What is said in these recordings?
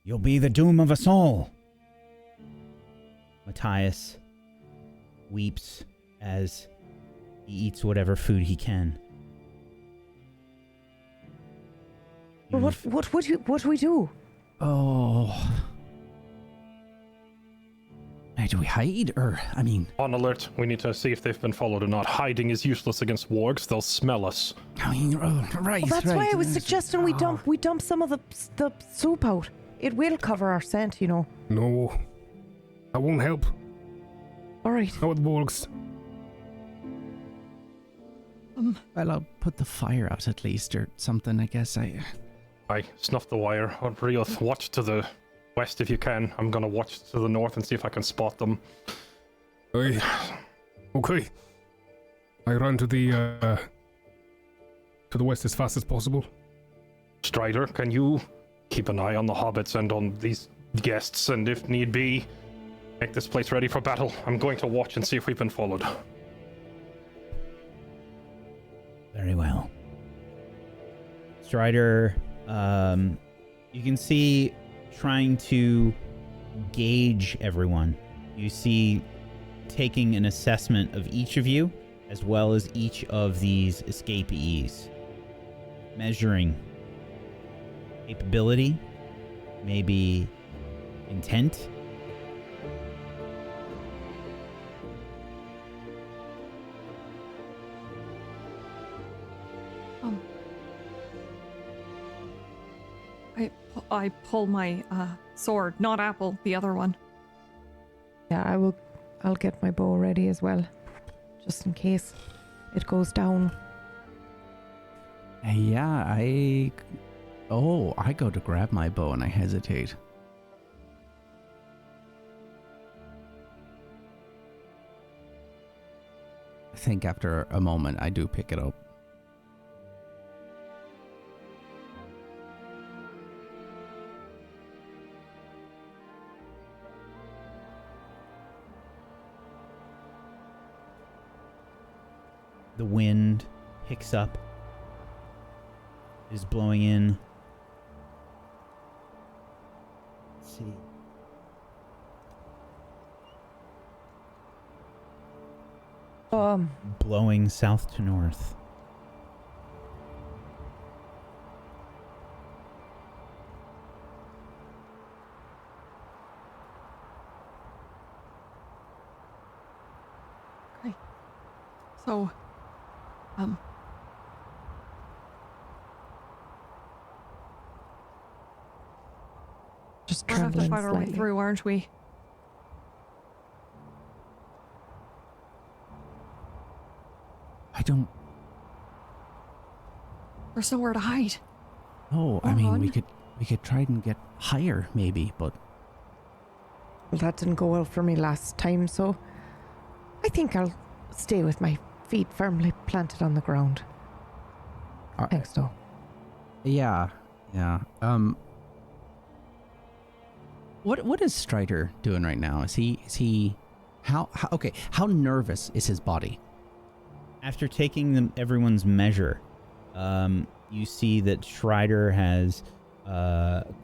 You'll be the doom of us all. Matthias weeps as he eats whatever food he can. Well, what do we do? Oh. Hey, do we hide? Or, I mean... On alert. We need to see if they've been followed or not. Hiding is useless against wargs. They'll smell us. I mean, right, Well, that's why I was suggesting we dump some of the soup out. It will cover our scent, you know. No. I won't help. All right. Not with wargs. Well, I'll put the fire out at least, or something, I guess. I snuff the wire. Rioth, watch to the west if you can. I'm gonna watch to the north and see if I can spot them. Aye. Okay. I run to the west as fast as possible. Strider, can you keep an eye on the hobbits and on these guests, and if need be, make this place ready for battle? I'm going to watch and see if we've been followed. Very well. Strider, you can see trying to gauge everyone. You see taking an assessment of each of you, as well as each of these escapees. Measuring capability, maybe intent. I pull my sword, not apple, the other one. Yeah, I'll get my bow ready as well, just in case it goes down. Yeah, I go to grab my bow and I hesitate. I think after a moment I do pick it up. The wind picks up, is blowing in. Let's see. Blowing south to north. Okay. So, Just we'll have to trembling fight our way slightly. through, aren't we? I don't There's somewhere to hide. know. I mean, we could try and get higher maybe, but Well, that didn't go well for me last time, so I think I'll stay with my feet firmly planted on the ground. Thanks, though. yeah. What is Strider doing right now? Is he how nervous is his body? After taking everyone's measure, you see that Strider has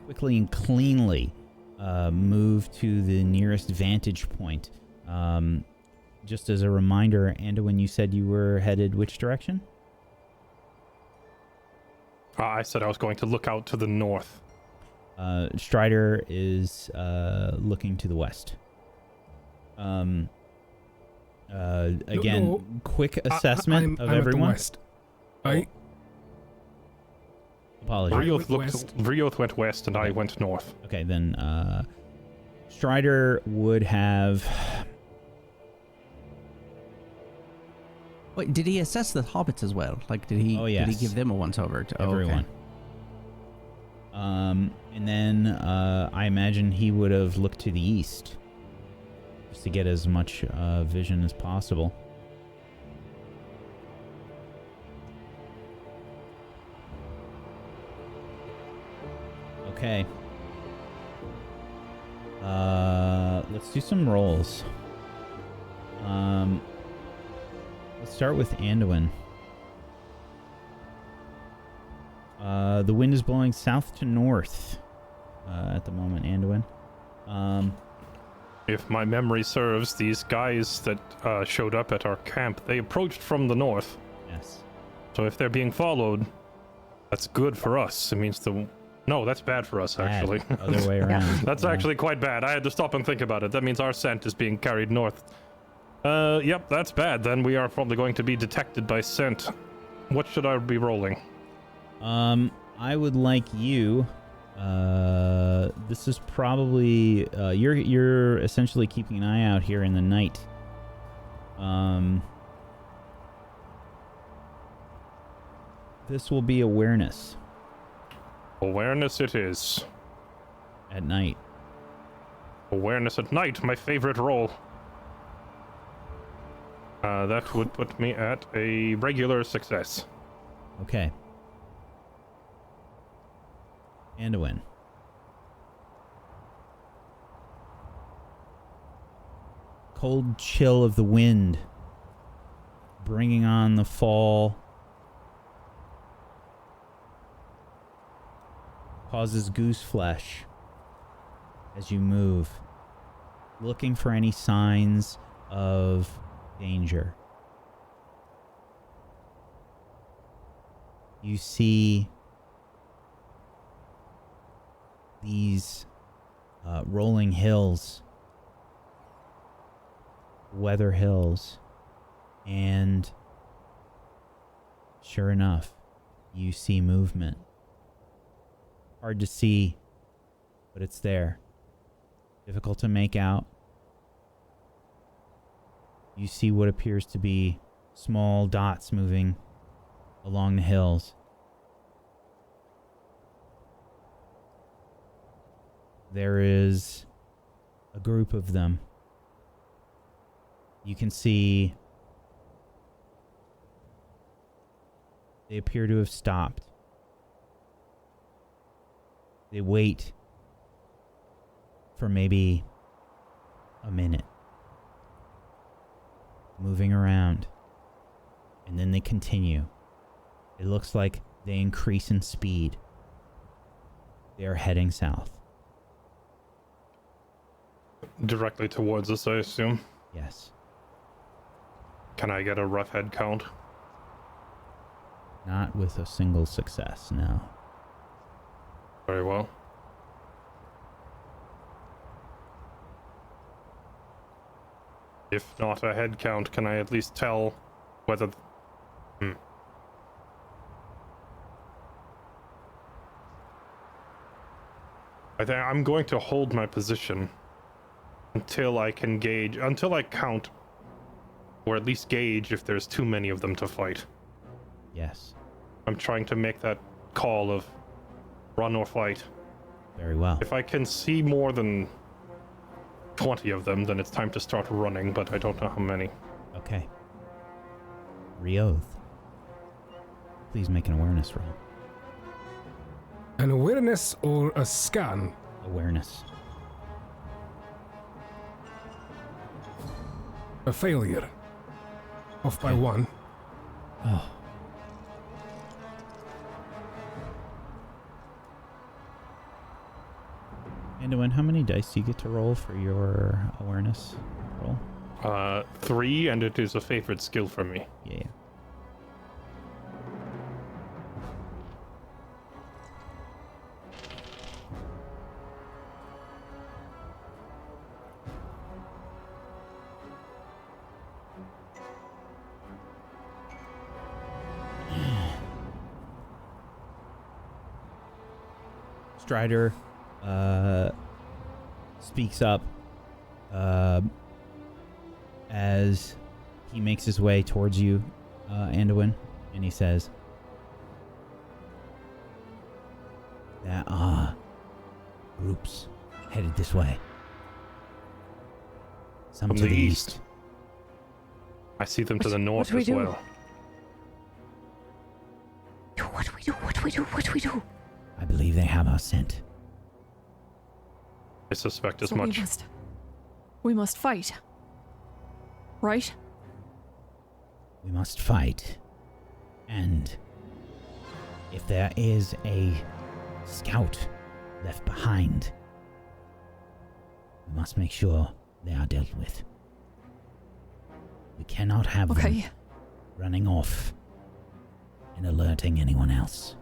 quickly and cleanly moved to the nearest vantage point. Just as a reminder, Anduin, you said you were headed which direction? I said I was going to look out to the north. Strider is looking to the west. Again, No. quick assessment of I'm everyone. At the west. Aye. Apologies. Rioth went west and I went north. Okay, then Strider would have... Wait, did he assess the hobbits as well? Like, did he? Oh, yes. Did he give them a once over to everyone. And then I imagine he would have looked to the east just to get as much vision as possible. Okay. Let's do some rolls. Let's start with Anduin. The wind is blowing south to north. at the moment, Anduin. If my memory serves, these guys that showed up at our camp, they approached from the north. Yes. So if they're being followed, that's good for us. It means No, that's bad for us, Bad. actually. Other way around. That's actually quite bad. I had to stop and think about it. That means our scent is being carried north. Yep, that's bad. Then we are probably going to be detected by scent. What should I be rolling? I would like you. This is probably you're essentially keeping an eye out here in the night. This will be awareness Awareness it is. at night. Awareness at night, my favorite roll. That would put me at a regular success. Okay. Anduin. Cold chill of the wind, bringing on the fall, causes goose flesh as you move, looking for any signs of danger. You see these rolling hills, weather hills, and sure enough, you see movement. Hard to see, but it's there. Difficult to make out. You see what appears to be small dots moving along the hills. There is a group of them. You can see they appear to have stopped. They wait for maybe a minute, moving around, and then they continue. It looks like they increase in speed. They are heading south. Directly towards us, I assume. Yes. Can I get a rough head count? Not with a single success, no. Very well. If not a head count, can I at least tell whether... I think I'm going to hold my position until I can gauge, until I count, or at least gauge if there's too many of them to fight. Yes. I'm trying to make that call of run or fight. Very well. If I can see more than 20 of them, then it's time to start running, but I don't know how many. Okay. Reoth. Please make an awareness roll. An awareness or a scan? Awareness. A failure. Off by Okay. 1. Oh. Anduin, how many dice do you get to roll for your awareness roll? 3, and it is a favorite skill for me. Yeah. Strider speaks up as he makes his way towards you, Anduin, and he says, "There are groups headed this way. Some From to the the east. east. I see them to the north do we as do? well. What do we do? What do we do? What do we do? I believe they have our scent." I suspect as So much. we must fight. Right? We must fight. And if there is a scout left behind. We must make sure they are dealt with. We cannot have them running off and alerting anyone else.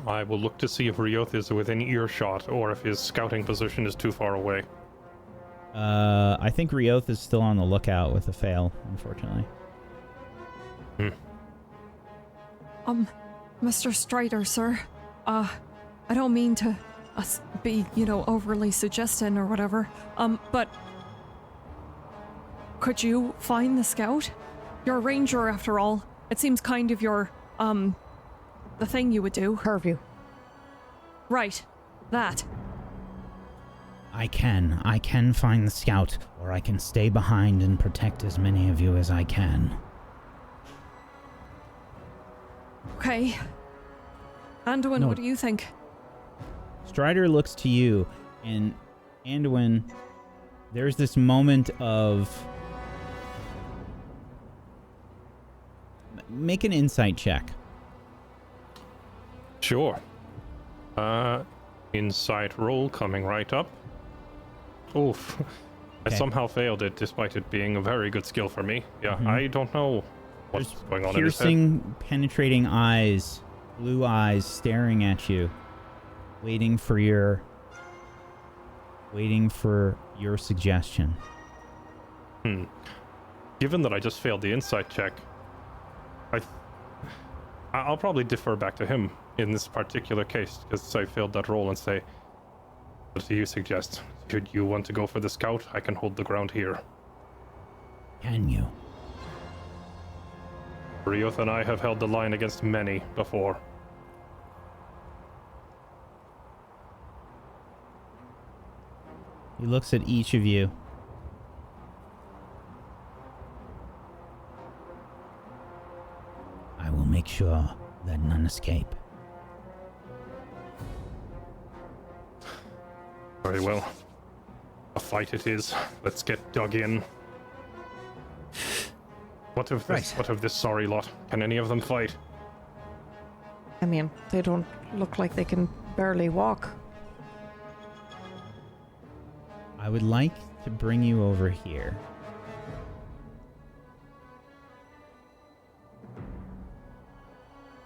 I will look to see if Rioth is within earshot or if his scouting position is too far away. I think Rioth is still on the lookout with a fail, unfortunately. Mr. Strider, sir. I don't mean to be, overly suggesting or whatever. But could you find the scout? You're a ranger after all. It seems kind of your, the thing you would do. Purview. Right. That. I can find the scout, or I can stay behind and protect as many of you as I can. Okay. Anduin, what do you think? Strider looks to you, and Anduin, there's this moment of... Make an insight check. Sure. Insight roll coming right up. Oof. Okay. I somehow failed it despite it being a very good skill for me. Yeah, I don't know what's going on in his head. Piercing, penetrating eyes, blue eyes staring at you, waiting for your suggestion. Given that I just failed the insight check, I'll probably defer back to him in this particular case, because I failed that roll, and say, what do you suggest? Should you want to go for the scout? I can hold the ground here. Can you? Rioth and I have held the line against many before. He looks at each of you. I will make sure that none escape. Very well. A fight it is. Let's get dug in. What of this sorry lot? Can any of them fight? I mean, they don't look like they can barely walk. I would like to bring you over here.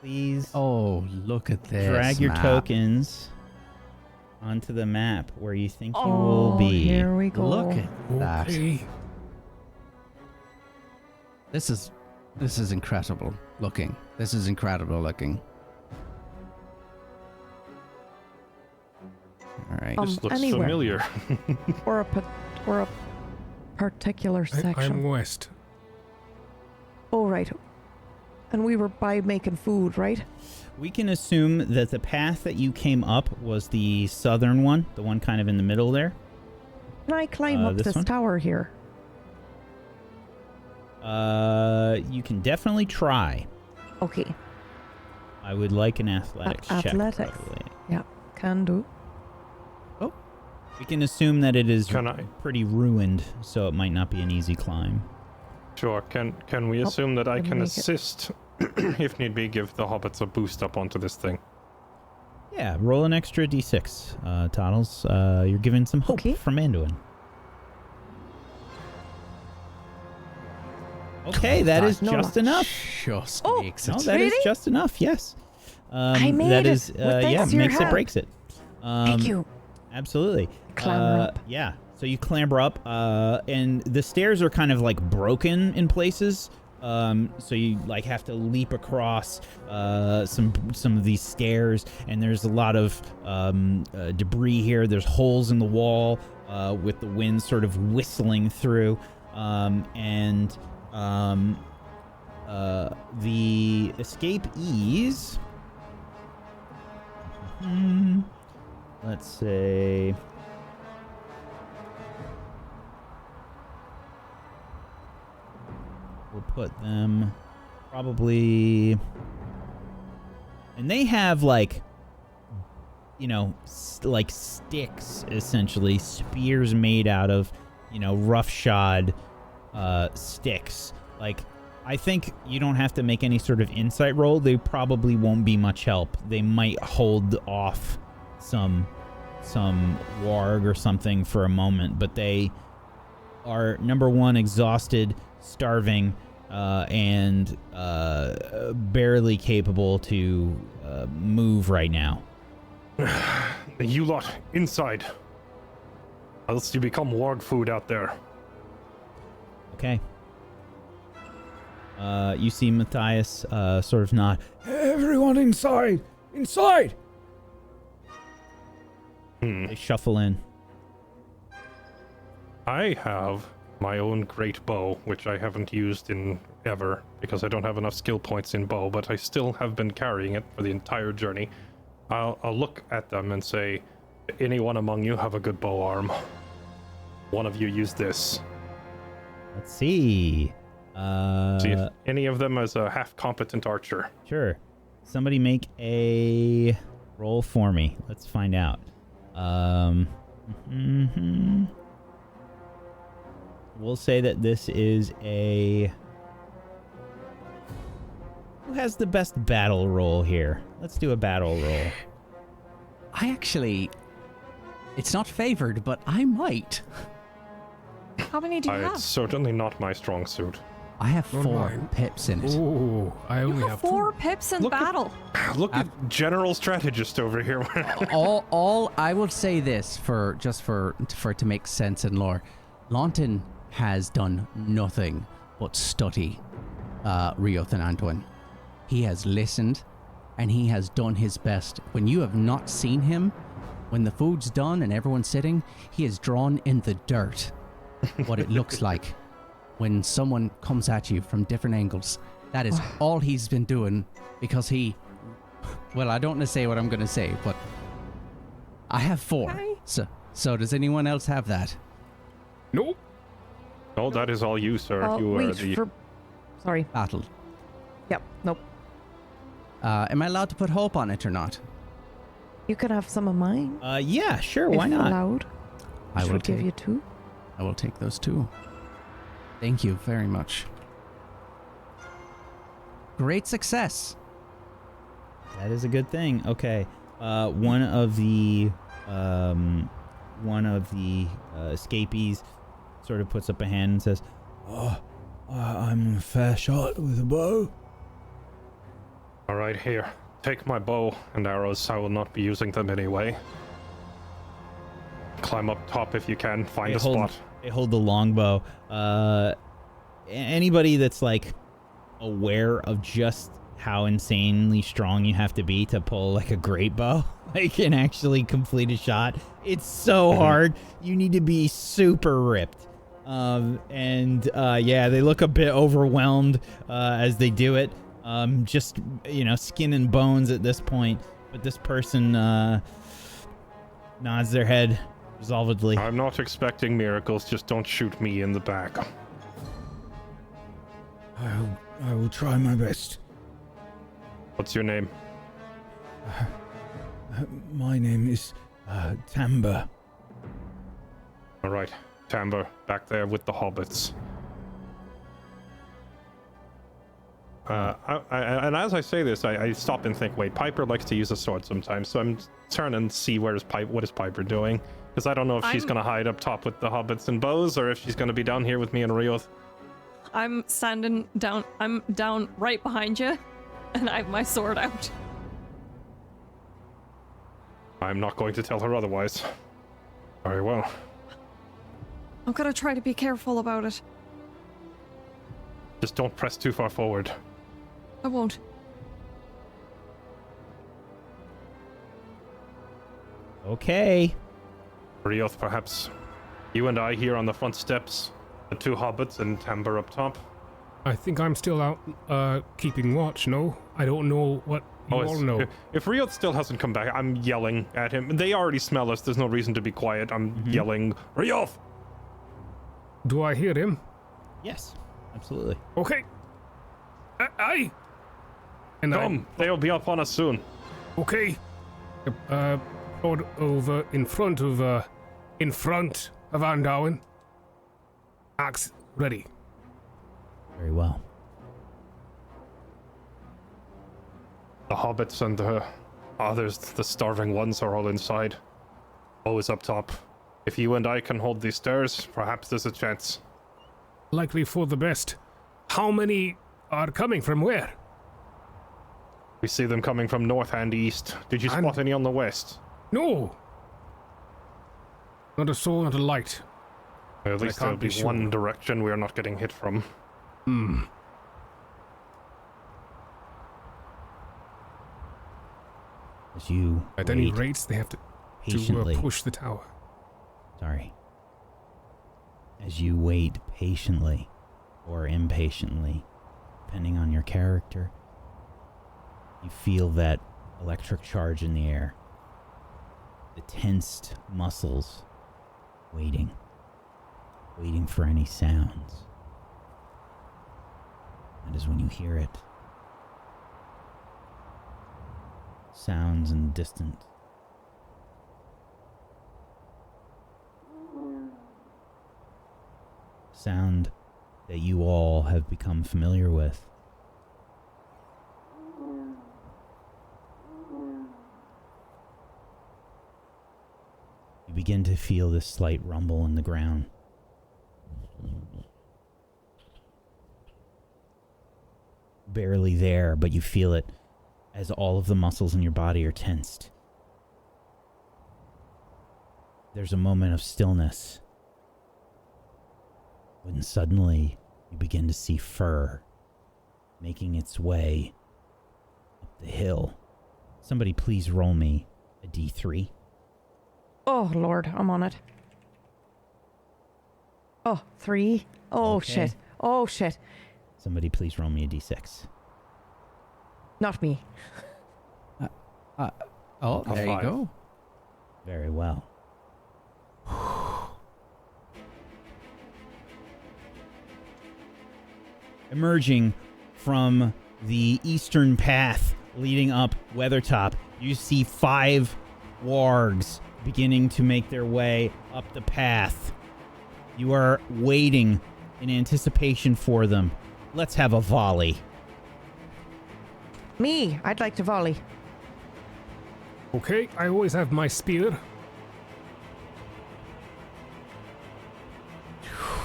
Please. Oh, look at this. Drag your map. tokens onto the map where you think you will be. Here we go. Look at that. Okay. This is incredible looking. This is incredible looking. All right. This looks anywhere. familiar. Or a particular section. I'm west. Oh, right. And we were by making food, right? We can assume that the path that you came up was the southern one, the one kind of in the middle there. Can I climb up this one? tower here? You can definitely try. Okay. I would like an athletics check. Athletics. Probably. Yeah, can do. We can assume that it is Can I? pretty ruined, so it might not be an easy climb. Sure. Can we assume that I didn't can make it. assist, if need be, give the hobbits a boost up onto this thing? Yeah, roll an extra d6, Toddles. You're given some hope Okay. from Anduin. Okay, that is No just luck. enough. Just Oh, makes No, it. that is Really? just enough, yes. I made that it. is, Well, thanks yeah, to your makes it, help. breaks it. Thank you. Absolutely. Clamber up. Yeah, so you clamber up, and the stairs are kind of like broken in places. So you like have to leap across some of these stairs, and there's a lot of debris here. There's holes in the wall with the wind sort of whistling through, and the escapees. Let's say. We'll put them probably, and they have like, like sticks, essentially spears made out of, roughshod sticks. Like I think you don't have to make any sort of insight roll. They probably won't be much help. They might hold off some warg or something for a moment, but they are, number one, exhausted, starving, and barely capable to move right now. You lot, inside. Else you become warg food out there. Okay. You see Matthias sort of nod. Everyone inside! Inside! They shuffle in. I have my own great bow, which I haven't used in ever because I don't have enough skill points in bow, but I still have been carrying it for the entire journey. I'll look at them and say, anyone among you have a good bow arm? One of you use this. Let's see. See if any of them is a half-competent archer. Sure. Somebody make a roll for me. Let's find out. We'll say that this is a... Who has the best battle roll here? Let's do a battle roll. I actually... It's not favored, but I might. How many do you have? It's certainly not my strong suit. I have Not 4 mine. pips in it. Oh, I You only have have 4 2. pips in Look at- battle. Look at general strategist over here. all I will say this for it to make sense in lore. Launton has done nothing but study Rioth and Antoine. He has listened and he has done his best. When you have not seen him, when the food's done and everyone's sitting, he has drawn in the dirt what it looks like when someone comes at you from different angles. That is all he's been doing because he... Well, I don't want to say what I'm going to say, but I have 4. Okay. So does anyone else have that? Nope. No, that is all you, sir. Oh, You are wait the... for... Sorry. Battle. Yep, nope. Am I allowed to put hope on it or not? You could have some of mine. Yeah, sure, why if not? allowed. I will Should give take. you 2. I will take those 2. Thank you very much. Great success. That is a good thing. Okay. One of the escapees sort of puts up a hand and says, "Oh, I'm a fair shot with a bow." All right, here. Take my bow and arrows. I will not be using them anyway. Climb up top if you can. Find a spot. They hold the longbow. Anybody that's like aware of just how insanely strong you have to be to pull like a great bow, like and actually complete a shot, it's so hard. You need to be super ripped. Yeah, they look a bit overwhelmed as they do it. Just, skin and bones at this point. But this person nods their head resolvedly. I'm not expecting miracles. Just don't shoot me in the back. I will try my best. What's your name? My name is Tamba. All right, Tamber, back there with the hobbits. And as I say this, I stop and think, wait, Piper likes to use a sword sometimes, so I'm turning and see what is Piper doing, because I don't know if she's going to hide up top with the hobbits and bows, or if she's going to be down here with me and Rioth. I'm standing down. I'm down right behind you, and I have my sword out. I'm not going to tell her otherwise. Very well. I'm gonna try to be careful about it. Just don't press too far forward. I won't. Okay. Rioth, perhaps you and I here on the front steps, the 2 hobbits and Tamber up top. I think I'm still out keeping watch, no? I don't know what you all know. If Rioth still hasn't come back, I'm yelling at him. They already smell us. There's no reason to be quiet. I'm yelling, Rioth! Do I hear him? Yes, absolutely. Okay. Aye. And Come, they'll be up on us soon. Okay. Sword over in front of Andowen. Axe ready. Very well. The hobbits and the others, the starving ones, are all inside. Always up top. If you and I can hold these stairs, perhaps there's a chance. Likely for the best. How many are coming from where? We see them coming from north and east. Did you spot any on the west? No. Not a soul, not a light. At least there'll be one direction we are not getting hit from. As you At any rate, they have to patiently push the tower. Sorry. As you wait patiently or impatiently, depending on your character, you feel that electric charge in the air. The tensed muscles waiting for any sounds. That is when you hear it. Sounds in the distance. Sound that you all have become familiar with. You begin to feel this slight rumble in the ground. Barely there, but you feel it as all of the muscles in your body are tensed. There's a moment of stillness when suddenly you begin to see fur making its way up the hill. Somebody please roll me a d3. Oh, Lord, I'm on it. Oh, 3. Oh, Okay. shit. Oh, shit. Somebody please roll me a d6. Not me. Oh, there you 5. go. Very well. Emerging from the eastern path leading up Weathertop, you see 5 wargs beginning to make their way up the path. You are waiting in anticipation for them. Let's have a volley. Me. I'd like to volley. Okay, I always have my spear.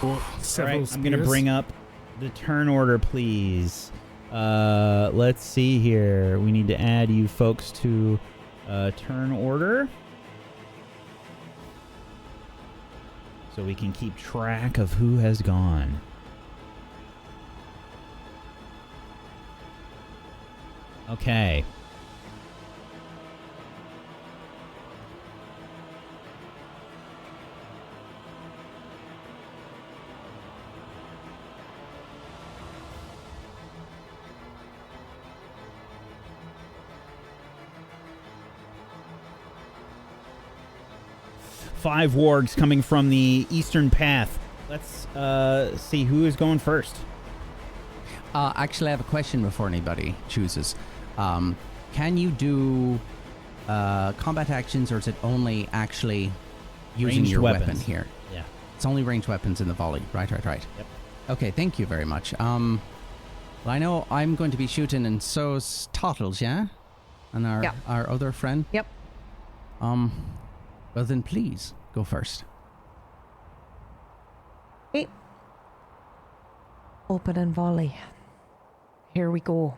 All Several right, I'm going to spears. bring up the turn order, please. Let's see here. We need to add you folks to turn order so we can keep track of who has gone. Okay. Five wargs coming from the eastern path. Let's see who is going first. Actually, I have a question before anybody chooses. Can you do combat actions, or is it only actually using Ranged your weapon weapons. here? Yeah. It's only ranged weapons in the volley. Right. Yep. Okay, thank you very much. Well, I know I'm going to be shooting, and so's Tottles, yeah? And our other friend? Yep. Well then please, go first. Okay. Open and volley. Here we go.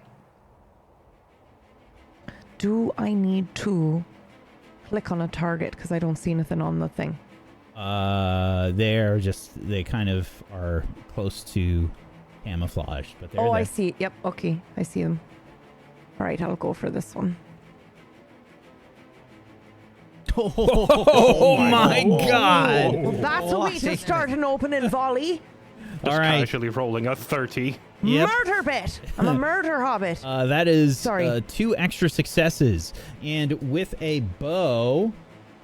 Do I need to click on a target? Because I don't see anything on the thing. They kind of are close to camouflaged, but they're Oh, there. I see. Yep, okay. I see them. All right, I'll go for this one. Oh my god! Well, that's a way to start an open and volley. Just All right. casually rolling a 30. Yep. Murder bit. I'm a murder hobbit. That is Sorry. 2 extra successes, and with a bow,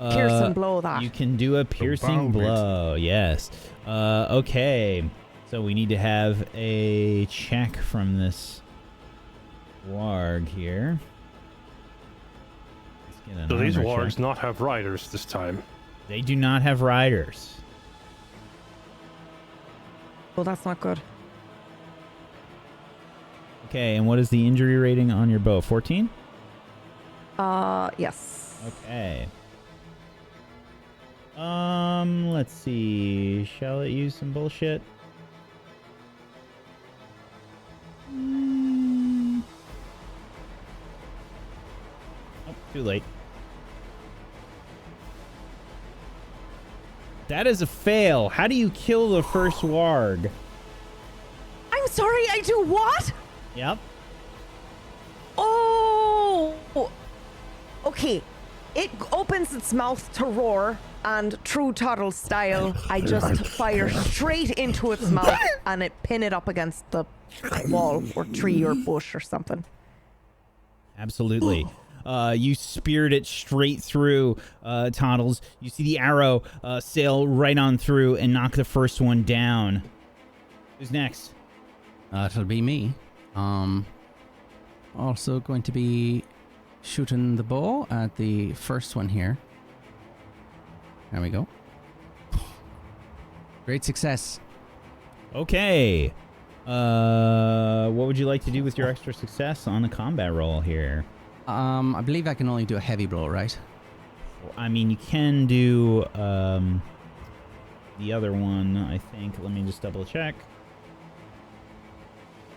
Piercing blow that. you can do a piercing bow bit. blow. Yes. Okay. So we need to have a check from this warg here. Let's get an Do these armor wargs check. not have riders this time? They do not have riders. Well, that's not good. Okay, and what is the injury rating on your bow? 14? Yes. Okay. Let's see. Shall it use some bullshit? Oh, too late. That is a fail. How do you kill the first warg? I'm sorry, I do what? Yep. Oh! Okay. It opens its mouth to roar, and true Toddle style, I just fire straight into its mouth and it pin it up against the wall or tree or bush or something. Absolutely. You speared it straight through Toddles. You see the arrow sail right on through and knock the first one down. Who's next? It'll be me. Also going to be shooting the bow at the first one here. There we go. Great success. Okay. What would you like to do with your extra success on a combat roll here? I believe I can only do a heavy blow, right? I mean, you can do the other one, I think. Let me just double check.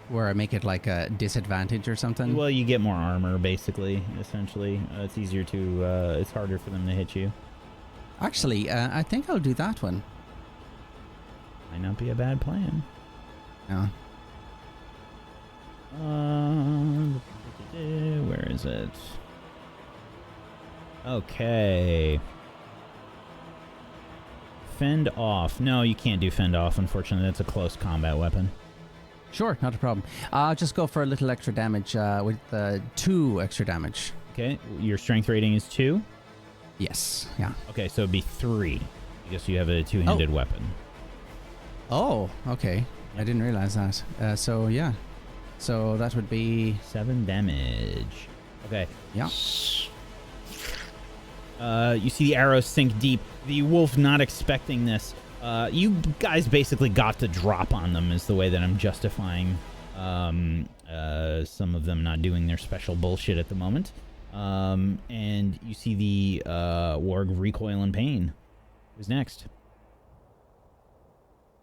Where I make it like a disadvantage or something? Well, you get more armor, basically, essentially. It's easier to, it's harder for them to hit you. Actually, I think I'll do that one. Might not be a bad plan. Yeah. Where is it? Okay. Fend off. No, you can't do fend off, unfortunately. That's a close combat weapon. Sure, not a problem. I'll just go for a little extra damage with 2 extra damage. Okay, your strength rating is 2? Yes, yeah. Okay, so it'd be 3. because you have a two-handed weapon. Oh, okay. I didn't realize that. So, yeah. So that would be 7 damage. Okay. Yeah. You see the arrows sink deep. The wolf not expecting this. You guys basically got the drop on them is the way that I'm justifying some of them not doing their special bullshit at the moment. And you see the warg recoil in pain. Who's next?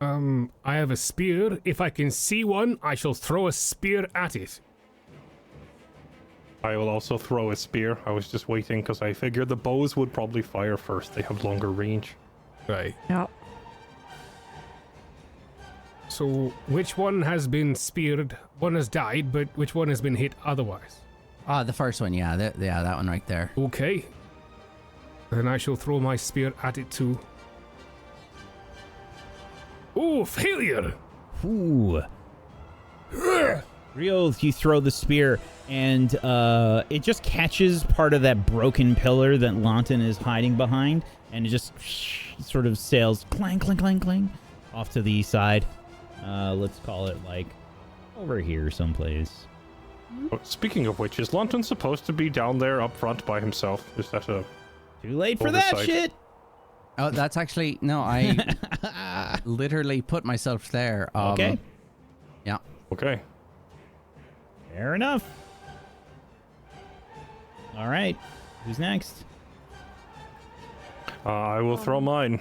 I have a spear. If I can see one, I shall throw a spear at it. I will also throw a spear. I was just waiting because I figured the bows would probably fire first. They have longer range. Right. Yeah. So, which one has been speared? One has died, but which one has been hit otherwise? Ah, the first one, yeah, that one right there. Okay. Then I shall throw my spear at it too. Oh, failure! Ooh. Real, you throw the spear, and it just catches part of that broken pillar that Lawton is hiding behind, and it just sort of sails clang, clang, clang, clang off to the east side. Let's call it like over here someplace. Speaking of which, is Lawton supposed to be down there up front by himself? Is that a... Too late for that shit! Oh, that's actually... No, I literally put myself there. Okay. Yeah. Okay. Fair enough. All right. Who's next? I will throw mine.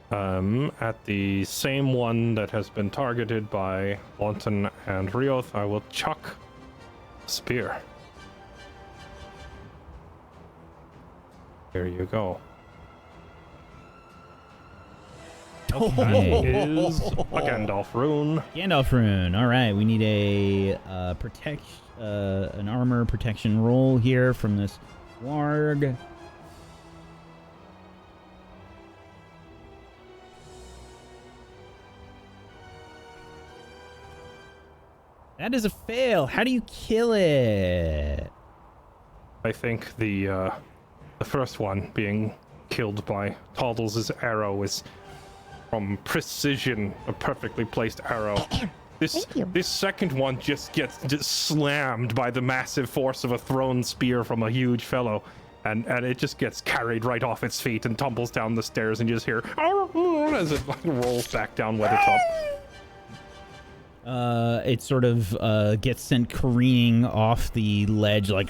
At the same one that has been targeted by Lawton and Rioth, I will chuck a spear. There you go. Okay. That is a Gandalf rune. Gandalf rune. All right. We need a an armor protection roll here from this warg. That is a fail. How do you kill it? I think the first one being killed by Toddles' arrow is from precision, a perfectly placed arrow. This second one just gets slammed by the massive force of a thrown spear from a huge fellow, and it just gets carried right off its feet and tumbles down the stairs, and you just hear as it rolls back down Weathertop. it sort of gets sent careening off the ledge, like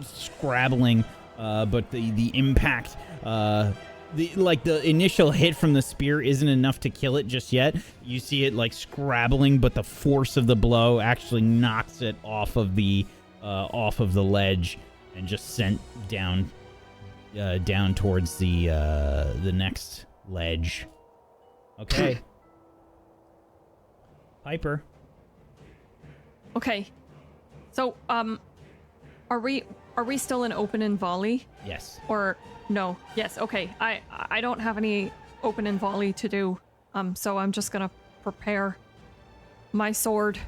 scrabbling. But the impact, the initial hit from the spear isn't enough to kill it just yet. You see it like scrabbling, but the force of the blow actually knocks it off of the ledge and just sent down towards the next ledge. Okay. Piper. Okay. So, are we still in open and volley? Yes. Or no? Yes. Okay. I don't have any open and volley to do. So I'm just gonna prepare my sword.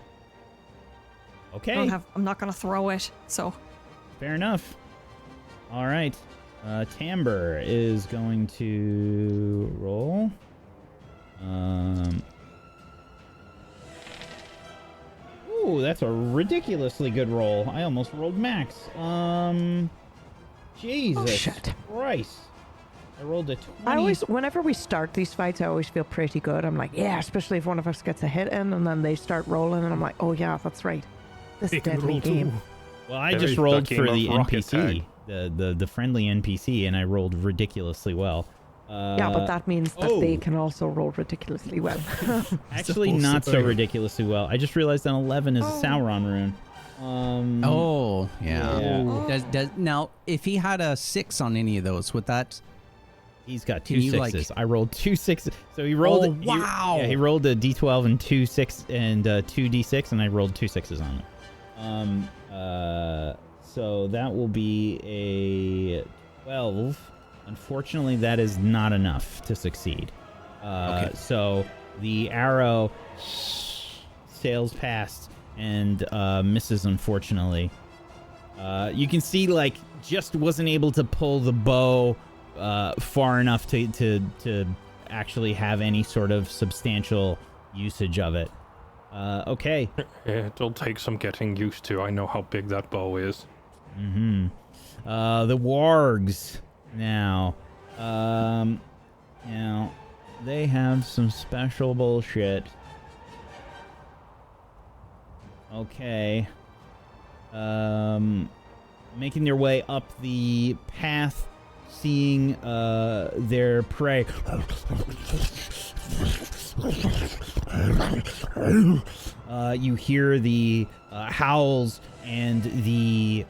Okay. I'm not gonna throw it. So. Fair enough. All right. Timbre is going to roll. Ooh, that's a ridiculously good roll. I almost rolled max. Jesus Christ. I rolled a 20. Whenever we start these fights, I always feel pretty good. I'm like, yeah, especially if one of us gets a hit in and then they start rolling and I'm like, oh yeah, that's right. This They can deadly roll game. too. Well, I Very just rolled game for the of rocket NPC, the friendly NPC, and I rolled ridiculously well. Yeah, but that means that they can also roll ridiculously well. Actually, not so ridiculously well. I just realized an 11 is a Sauron rune. Oh, yeah. Yeah. Now, if he had a 6 on any of those, would that... He's got Can two you, sixes. I rolled 2 6s. So he rolled. Oh, wow. He rolled a d12 and 2 6 and 2 d6, and I rolled 2 6s on it. So that will be a 12. Unfortunately, that is not enough to succeed. Okay. So the arrow sails past and misses, unfortunately. You can see, like, just wasn't able to pull the bow far enough to actually have any sort of substantial usage of it. Okay. It'll take some getting used to. I know how big that bow is. Mm-hmm. The wargs now. Now they have some special bullshit. Okay. Making their way up the path, seeing their prey. You hear the howls and the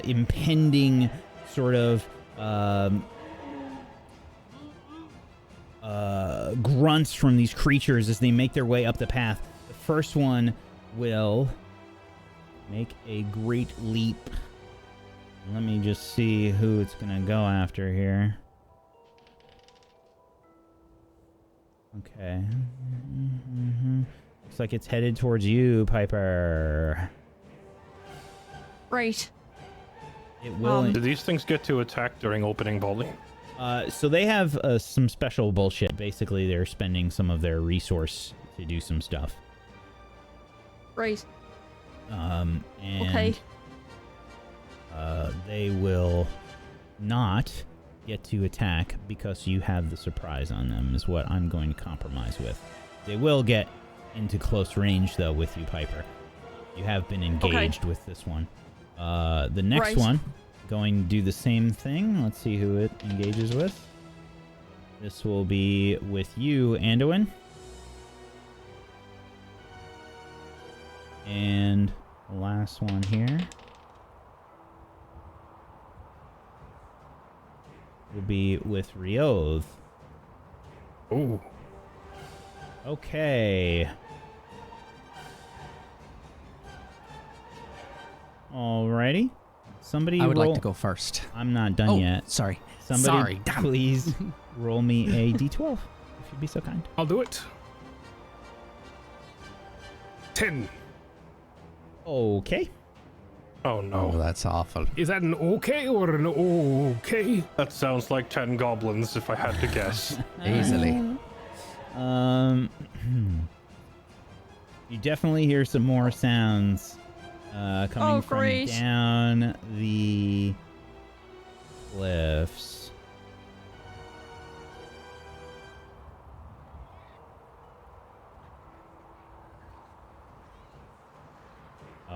impending sort of grunts from these creatures as they make their way up the path. The first one will make a great leap. Let me just see who it's gonna go after here. Okay. Looks like it's headed towards you, Piper. Right. It will. Do these things get to attack during opening volley? So they have some special bullshit. Basically, they're spending some of their resource to do some stuff. Right. And Okay. They will not get to attack because you have the surprise on them, is what I'm going to compromise with. They will get into close range, though, with you, Piper. You have been engaged with this one. The next one, going to do the same thing. Let's see who it engages with. This will be with you, Anduin. And the last one here will be with Rioth. Ooh. Okay. Alrighty. Somebody I would roll. like to go first. I'm not done yet. Sorry. Somebody Sorry. Damn. please roll me a d12, if you'd be so kind. I'll do it. 10. Okay. Oh Oh, no. that's awful. Is that an okay or an okay? That sounds like 10 goblins if I had to guess. Easily. You definitely hear some more sounds coming from great. down the cliffs.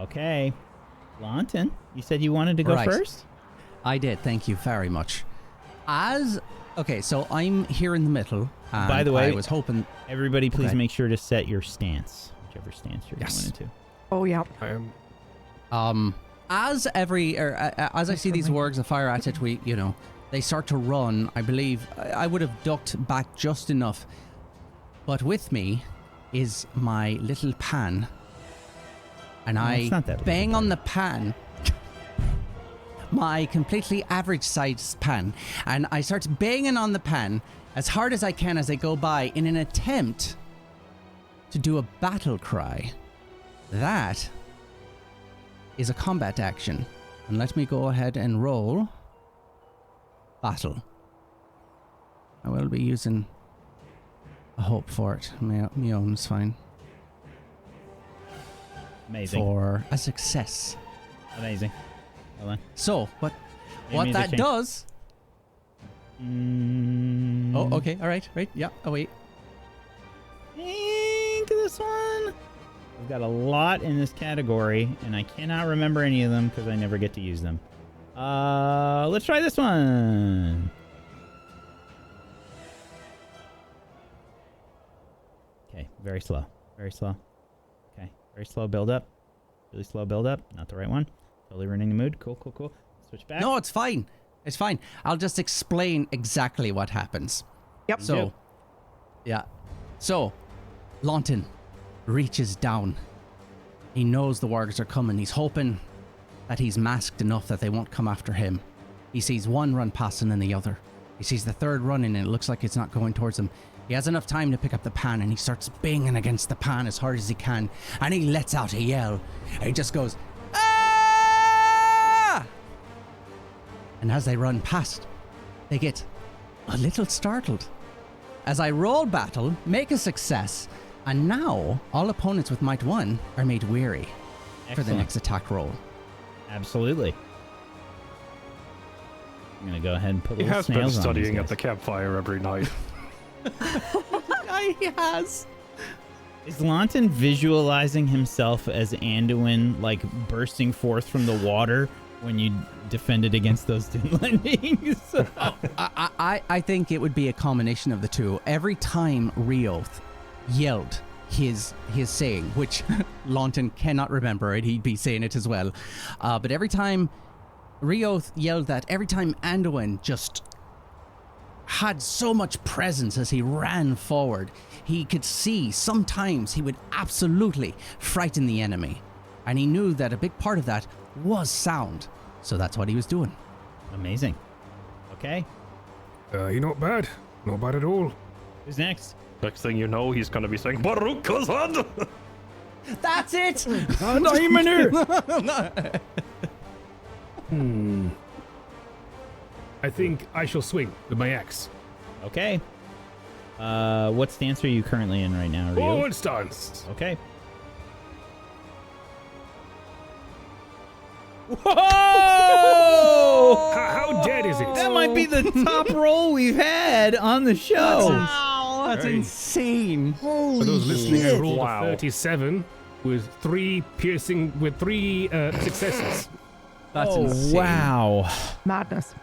Okay. Launton, you said you wanted to go Right. first? I did. Thank you very much. Okay, so I'm here in the middle. And By the way, I was hoping. Everybody, please Okay. make sure to set your stance, whichever stance you're Yes. going into. Oh, yeah. I am. As I see these wargs that fire at it, they start to run. I believe I would have ducked back just enough. But with me is my little pan. And it's not that I bang on the pan. My completely average sized pan. And I start banging on the pan as hard as I can as I go by in an attempt to do a battle cry. That is a combat action. And let me go ahead and roll battle. I will be using a hope for it. My own is fine. Amazing. For a success. Amazing. Hold on. So, what me the that change. does... Oh, okay, alright, right, yeah, oh wait. Think this one. We've got a lot in this category, and I cannot remember any of them because I never get to use them. Let's try this one. Okay, very slow. Very slow. Okay, very slow build up. Really slow build up. Not the right one. Totally ruining the mood. Cool, cool, cool. Switch back. No, it's fine. It's fine. I'll just explain exactly what happens. Yep. So, yeah. So, Launton reaches down. He knows the wargs are coming. He's hoping that he's masked enough that they won't come after him. He sees one run past and then the other. He sees the third running and it looks like it's not going towards him. He has enough time to pick up the pan and he starts banging against the pan as hard as he can. And he lets out a yell. He just goes, "Ah!" And as they run past, they get a little startled. As I roll battle, make a success, and now all opponents with Might 1 are made weary for the Excellent. next attack roll. Absolutely. I'm going to go ahead and put He little has been snails on studying these at the guys. campfire every night. He has. Is Launton visualizing himself as Anduin, like, bursting forth from the water when you defended against those Dunlendings? I think it would be a combination of the two. Every time Rioth yelled his saying, which Launton cannot remember, and he'd be saying it as well. But every time Rioth yelled that, every time Anduin just had so much presence as he ran forward, he could see sometimes he would absolutely frighten the enemy. And he knew that a big part of that was sound. So that's what he was doing. Amazing. Okay. You're not bad. Not bad at all. Who's next? Next thing you know, he's going to be saying, Baruch Kazad! That's it! I think I shall swing with my axe. Okay. What stance are you currently in right now, Rio? Forward stance. Okay. Whoa! How dead is it? That might be the top roll we've had on the show. That's Very- insane. For those listening, I rolled Wow. a 37 with three successes. That's Oh, insane. wow. Madness.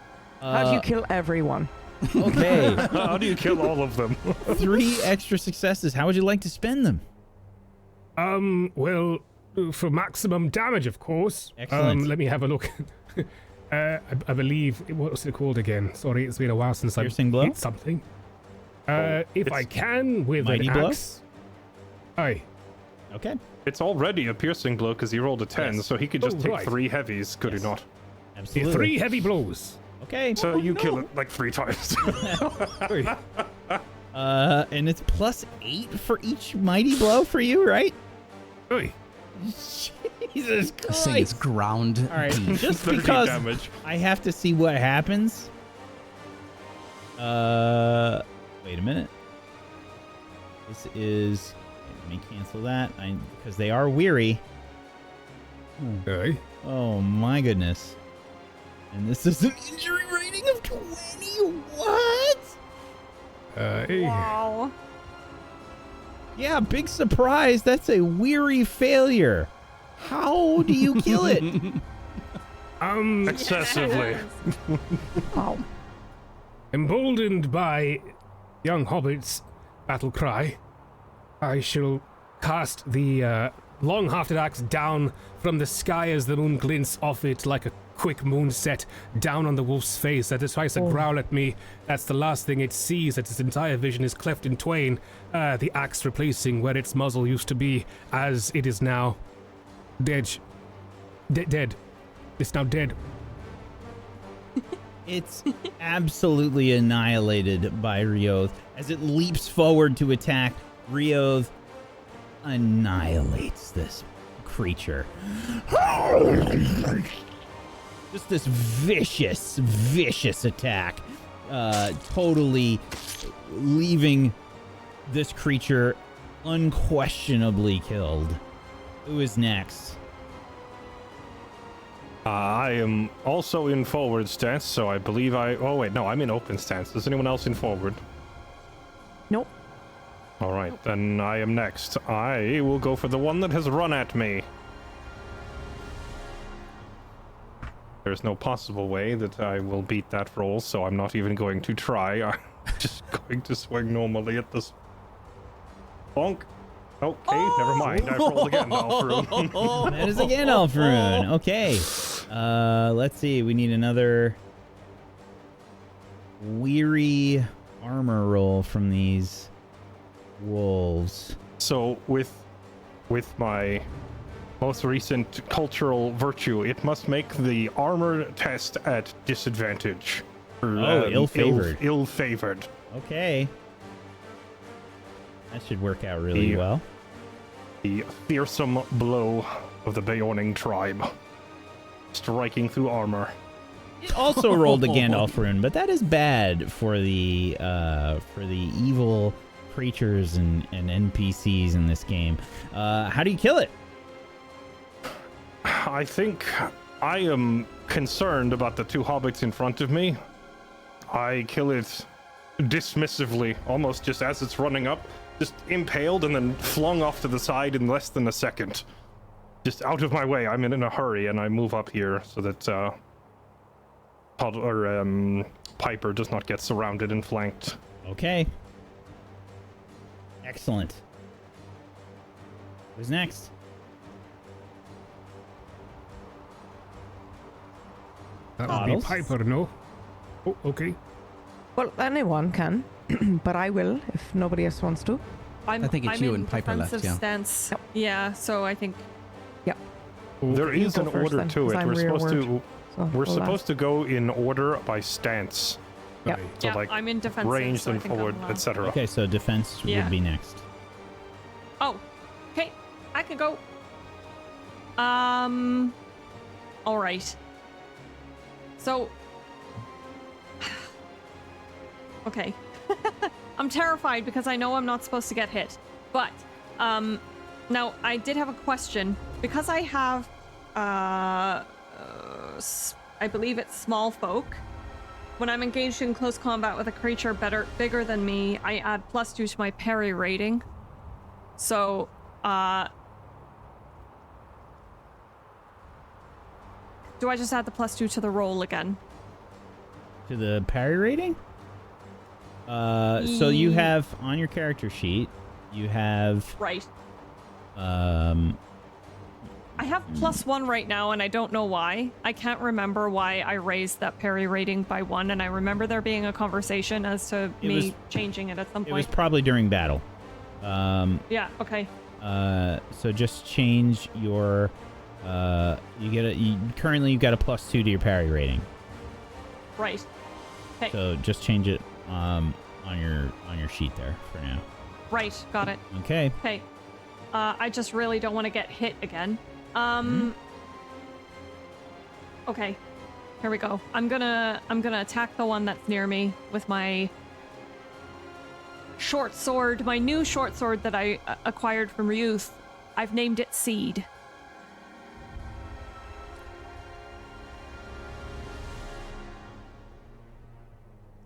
How do you kill everyone? Okay. How do you kill all of them? 3 extra successes. How would you like to spend them? Well, for maximum damage, of course. Excellent. Let me have a look. I believe, what was it called again? Sorry, it's been a while since I've Piercing blow? hit something. If I can, with Mighty an blow? axe. Aye. Okay. It's already a piercing blow because he rolled a 10, Yes. so he could just Oh, take right. 3 heavies, could Yes. he not? Absolutely. 3 heavy blows. Okay. So you kill it like 3 times. And it's +8 for each mighty blow for you, right? Oi. Jesus This thing is Christ. ground All right, beef. just 30 because damage. I have to see what happens. Wait a minute. This is. Let me cancel that. Because they are weary. Aye. Oh my goodness. And this is an injury rating of 20. What? Wow. Yeah, big surprise. That's a weary failure. How do you kill it? Excessively. Oh. Emboldened by young Hobbit's battle cry, I shall cast the long-hafted axe down from the sky as the moon glints off it like a quick moonset down on the wolf's face as it tries to growl at me. That's the last thing it sees, as its entire vision is cleft in twain, the axe replacing where its muzzle used to be, as it is now dead. Dead. It's now dead. It's absolutely annihilated by Rioth. As it leaps forward to attack, Rioth annihilates this creature. Just this vicious attack. Totally leaving this creature unquestionably killed. Who is next? I am also in forward stance, so I believe oh wait, no, I'm in open stance. Is anyone else in forward? Nope. All right, then I am next. I will go for the one that has run at me. There's no possible way that I will beat that roll, so I'm not even going to try. I'm just going to swing normally at this. Bonk. Okay, never mind. I rolled again, Alfred. That is again Alfred. Okay. Let's see. We need another weary armor roll from these wolves. So with my most recent cultural virtue, it must make the armor test at disadvantage. Ill-favored. Ill-favored. Okay. That should work out really well. The fearsome blow of the Beorning tribe, striking through armor. It also rolled a Gandalf rune, but that is bad for the evil creatures and NPCs in this game. How do you kill it? I think I am concerned about the two hobbits in front of me. I kill it dismissively, almost just as it's running up. Just impaled and then flung off to the side in less than a second. Just out of my way. I'm in a hurry, and I move up here so that Piper does not get surrounded and flanked. Okay. Excellent. Who's next? That would be Bottles? Piper, no? Oh, okay. Well, anyone can, but I will if nobody else wants to. I think it's you and Piper left, defensive yeah. Stance. Yeah, so I think Yep. There You is go an first order then, to 'cause it. I'm We're rearward, supposed to go in order by stance. Yep. So yeah, like I'm in defensive. range so I and think I'm forward, allowed. etc. Okay, so defense Yeah. would be next. Oh, okay, I can go. All right. So, okay. I'm terrified because I know I'm not supposed to get hit. But, now I did have a question. Because I have, I believe it's small folk. When I'm engaged in close combat with a creature bigger than me, I add +2 to my parry rating. So, do I just add the +2 to the roll again? To the parry rating? So you have on your character sheet, you have Right. I have +1 right now, and I don't know why. I can't remember why I raised that parry rating by 1, and I remember there being a conversation as to me changing it at some it was point. probably during battle. Yeah, okay. So just change your currently you've got a +2 to your parry rating. Right. Okay. So just change it on your sheet there for now. Right, got it. Okay. Okay. I just really don't want to get hit again. Okay. Here we go. I'm gonna attack the one that's near me with my short sword, my new short sword that I acquired from youth. I've named it Seed.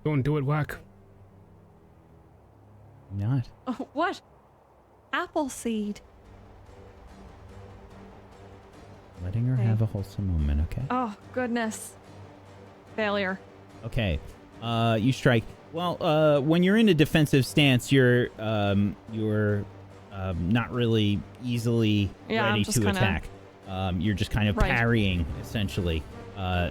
Don't do it, Whack. Not. Oh, what? Apple seed. Letting her Okay. have a wholesome moment, okay? Oh, goodness. Failure. Okay. You strike. Well, when you're in a defensive stance, you're not really easily Yeah, I'm ready just to kinda- attack. You're just kind of Right. parrying, essentially.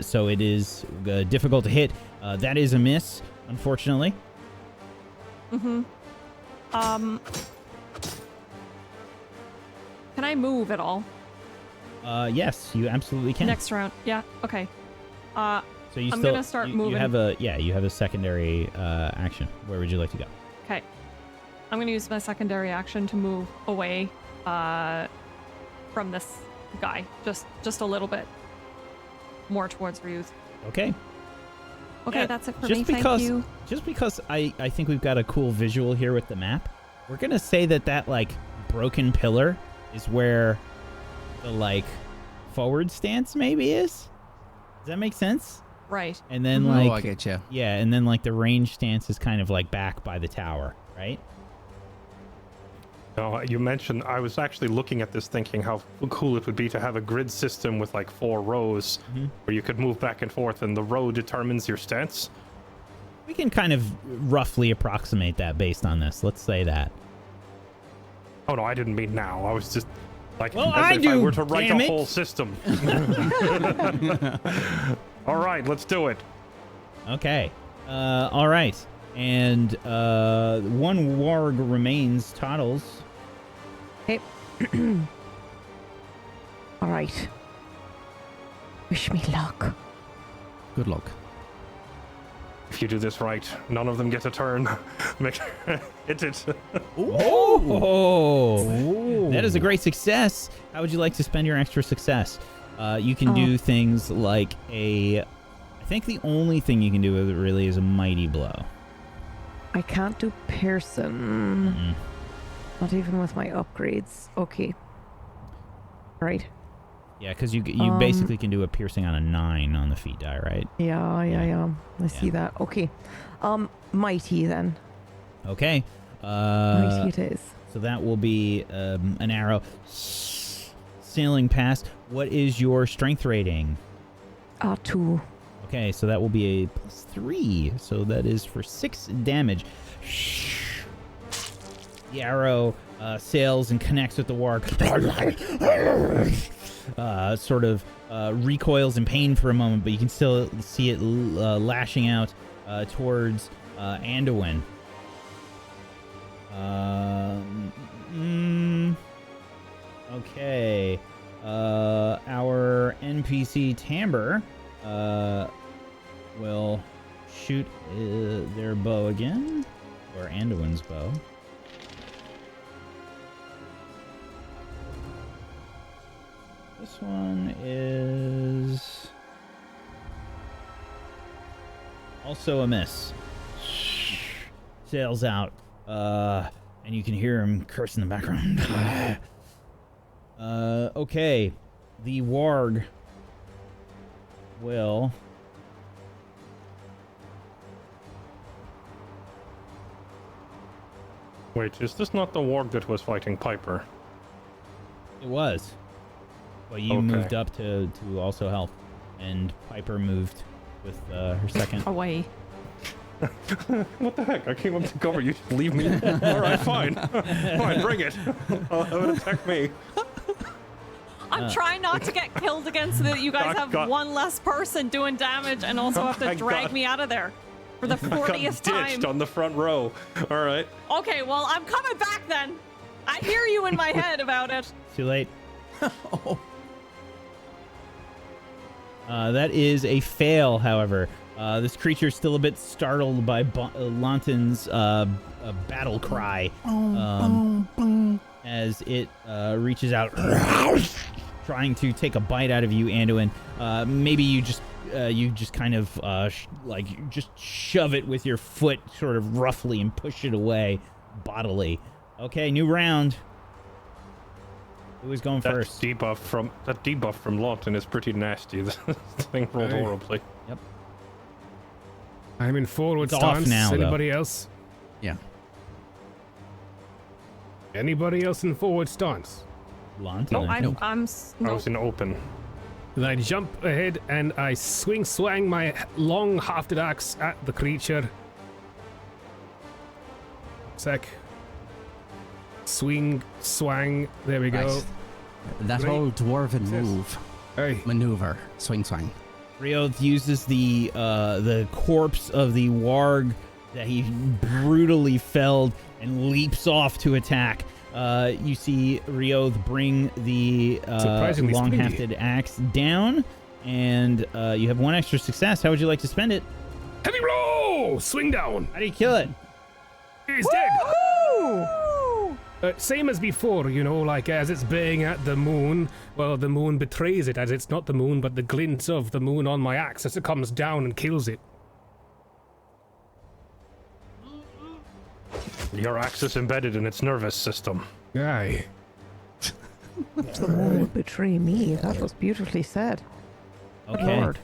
So it is difficult to hit. That is a miss, unfortunately. Mm-hmm. Can I move at all? Yes, you absolutely can. Next round. Yeah, okay. So you I'm still gonna start you moving. have a secondary action. Where would you like to go? Okay. I'm gonna use my secondary action to move away from this guy. Just a little bit more towards Ryuth. Okay. Okay, Yeah, that's it for just me. because, Thank you. Just because I think we've got a cool visual here with the map, we're gonna say that like broken pillar is where the like forward stance maybe is. Does that make sense? Right. And then Oh, like I get you. yeah, and then like the range stance is kind of like back by the tower, right? No, you mentioned, I was actually looking at this thinking how cool it would be to have a grid system with like 4 rows where you could move back and forth and the row determines your stance. We can kind of roughly approximate that based on this. Let's say that. Oh no, I didn't mean now. I was just like, Well, as I if I do, were to write damn a it. whole system. All right, let's do it. Okay. All right. And one warg remains. Toddles. Okay. All right. Wish me luck. Good luck. If you do this right, none of them get a turn. Hit it. Oh, that is a great success. How would you like to spend your extra success? You can do things like I think the only thing you can do with it really is a mighty blow. I can't do Pearson. Mm. Not even with my upgrades. Okay. Right. Yeah, because you basically can do a piercing on a 9 on the feat die, right? Yeah. I see that. Okay. Mighty then. Okay. Mighty it is. So that will be an arrow sailing past. What is your strength rating? 2. Okay, so that will be a +3. So that is for 6 damage. The arrow sails and connects with the warg. Sort of recoils in pain for a moment, but you can still see it lashing out towards Anduin. Okay. Our NPC Timbre will shoot their bow again, or Anduin's bow. This one is also a miss. Sails out, and you can hear him curse in the background. Okay, the warg will Wait, is this not the warg that was fighting Piper? It was. But you Okay. moved up to also help. And Piper moved with her second. Away. What the heck? I came up to cover you. Just leave me. All right, fine. Fine, bring it. I'll have it attack me. I'm trying not to get killed again so that you guys have one less person doing damage and also have to I drag got- me out of there for the I got 40th time. ditched on the front row. All right. Okay, well, I'm coming back then. I hear you in my head about it. Too late. That is a fail, however. This creature is still a bit startled by Lantin's battle cry as it reaches out, trying to take a bite out of you, Anduin. Maybe you just kind of just shove it with your foot, sort of roughly, and push it away bodily. Okay, new round. Who is going first? That debuff from Lawton is pretty nasty. This thing rolled Hey. horribly. Yep. I'm in forward It's off stance. now, though. Anybody else? Yeah. Anybody else in forward stance? Blunt. No, I think. I no. was in open. Then I jump ahead and I swang my long hafted axe at the creature. Sec. Swing, swang. There we go. Right. That Great. whole dwarven Yes. move, Hey. maneuver, swing, swang. Rioth uses the corpse of the warg that he brutally felled and leaps off to attack. You see Rioth bring the Surprisingly long-hafted axe down, and you have one extra success. How would you like to spend it? Heavy roll! Swing down. How do you kill it? He's dead. Same as before, you know, like as it's baying at the moon, well, the moon betrays it as it's not the moon, but the glint of the moon on my axe as it comes down and kills it. Your axe is embedded in its nervous system. Aye. The moon would betray me. That was beautifully said. Good Okay. Lord.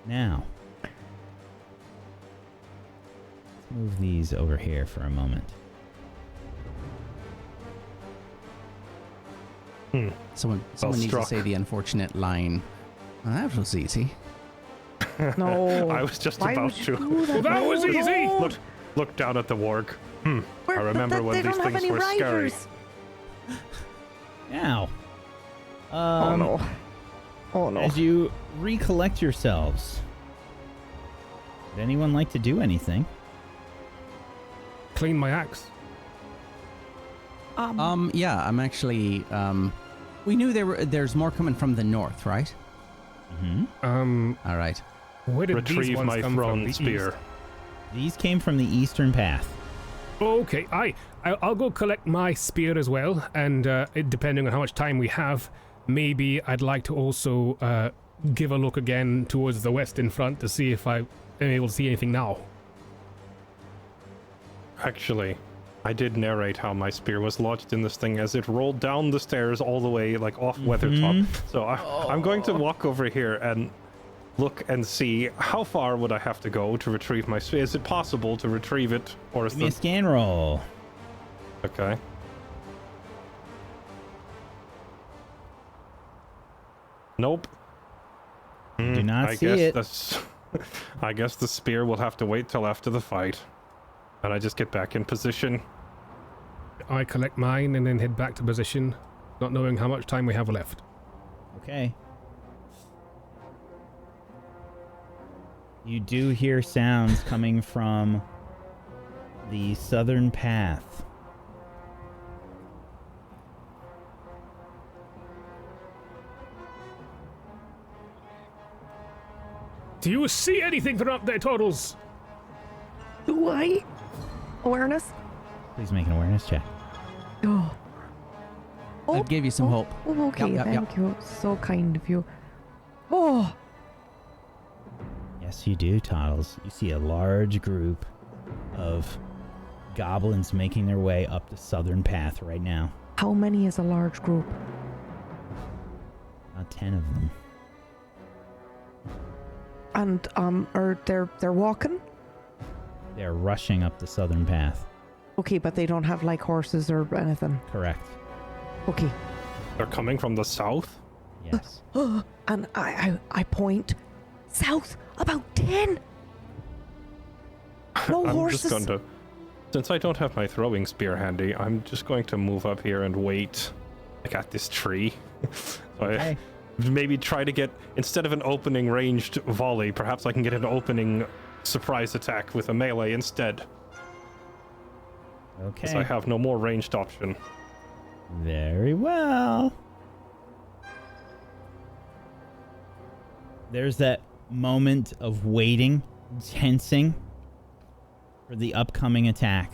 Now, let's move these over here for a moment. Someone needs to struck. say the unfortunate line. "Oh, that was easy." No. I was just Why about would you to. do that? That was No, easy. don't. Look down at the warg. Where- I remember but when they these don't have things any were scary. riders. Now, Oh no. Oh no. as you recollect yourselves, would anyone like to do anything? Clean my axe. Yeah, I'm actually. We knew there's more coming from the north, right? Mm-hmm. All right. Where did these Retrieve ones my come from? thrown The spear. east? These came from the eastern path. Okay, I'll go collect my spear as well, and depending on how much time we have, maybe I'd like to also give a look again towards the west in front to see if I am able to see anything now. Actually, I did narrate how my spear was lodged in this thing as it rolled down the stairs all the way, like off Weathertop. So I'm going to walk over here and look and see how far would I have to go to retrieve my spear. Is it possible to retrieve it, or is Give me a the scan roll. okay? Nope. Do not I see guess it. that's. I guess the spear will have to wait till after the fight, and I just get back in position. I collect mine and then head back to position, not knowing how much time we have left. Okay. You do hear sounds coming from the southern path. Do you see anything from up there, Toddles? Do I? Awareness? Please make an awareness check. Oh. I gave you some hope. Oh, okay, Yep, yep, thank you. So kind of you. Oh, Yes, you do, Toddles. You see a large group of goblins making their way up the southern path right now. how many is a large group? About 10 of them. And are they're walking? They're rushing up the southern path. Okay, but they don't have like horses or anything. Correct. Okay. They're coming from the south. Yes. And I point south about 10. No I'm horses. just going to, since I don't have my throwing spear handy, I'm just going to move up here and wait, like at this tree. So Okay. I maybe try to get, instead of an opening ranged volley, perhaps I can get an opening surprise attack with a melee instead. Because I Okay. have no more ranged option. Very well. There's that moment of waiting, tensing for the upcoming attack.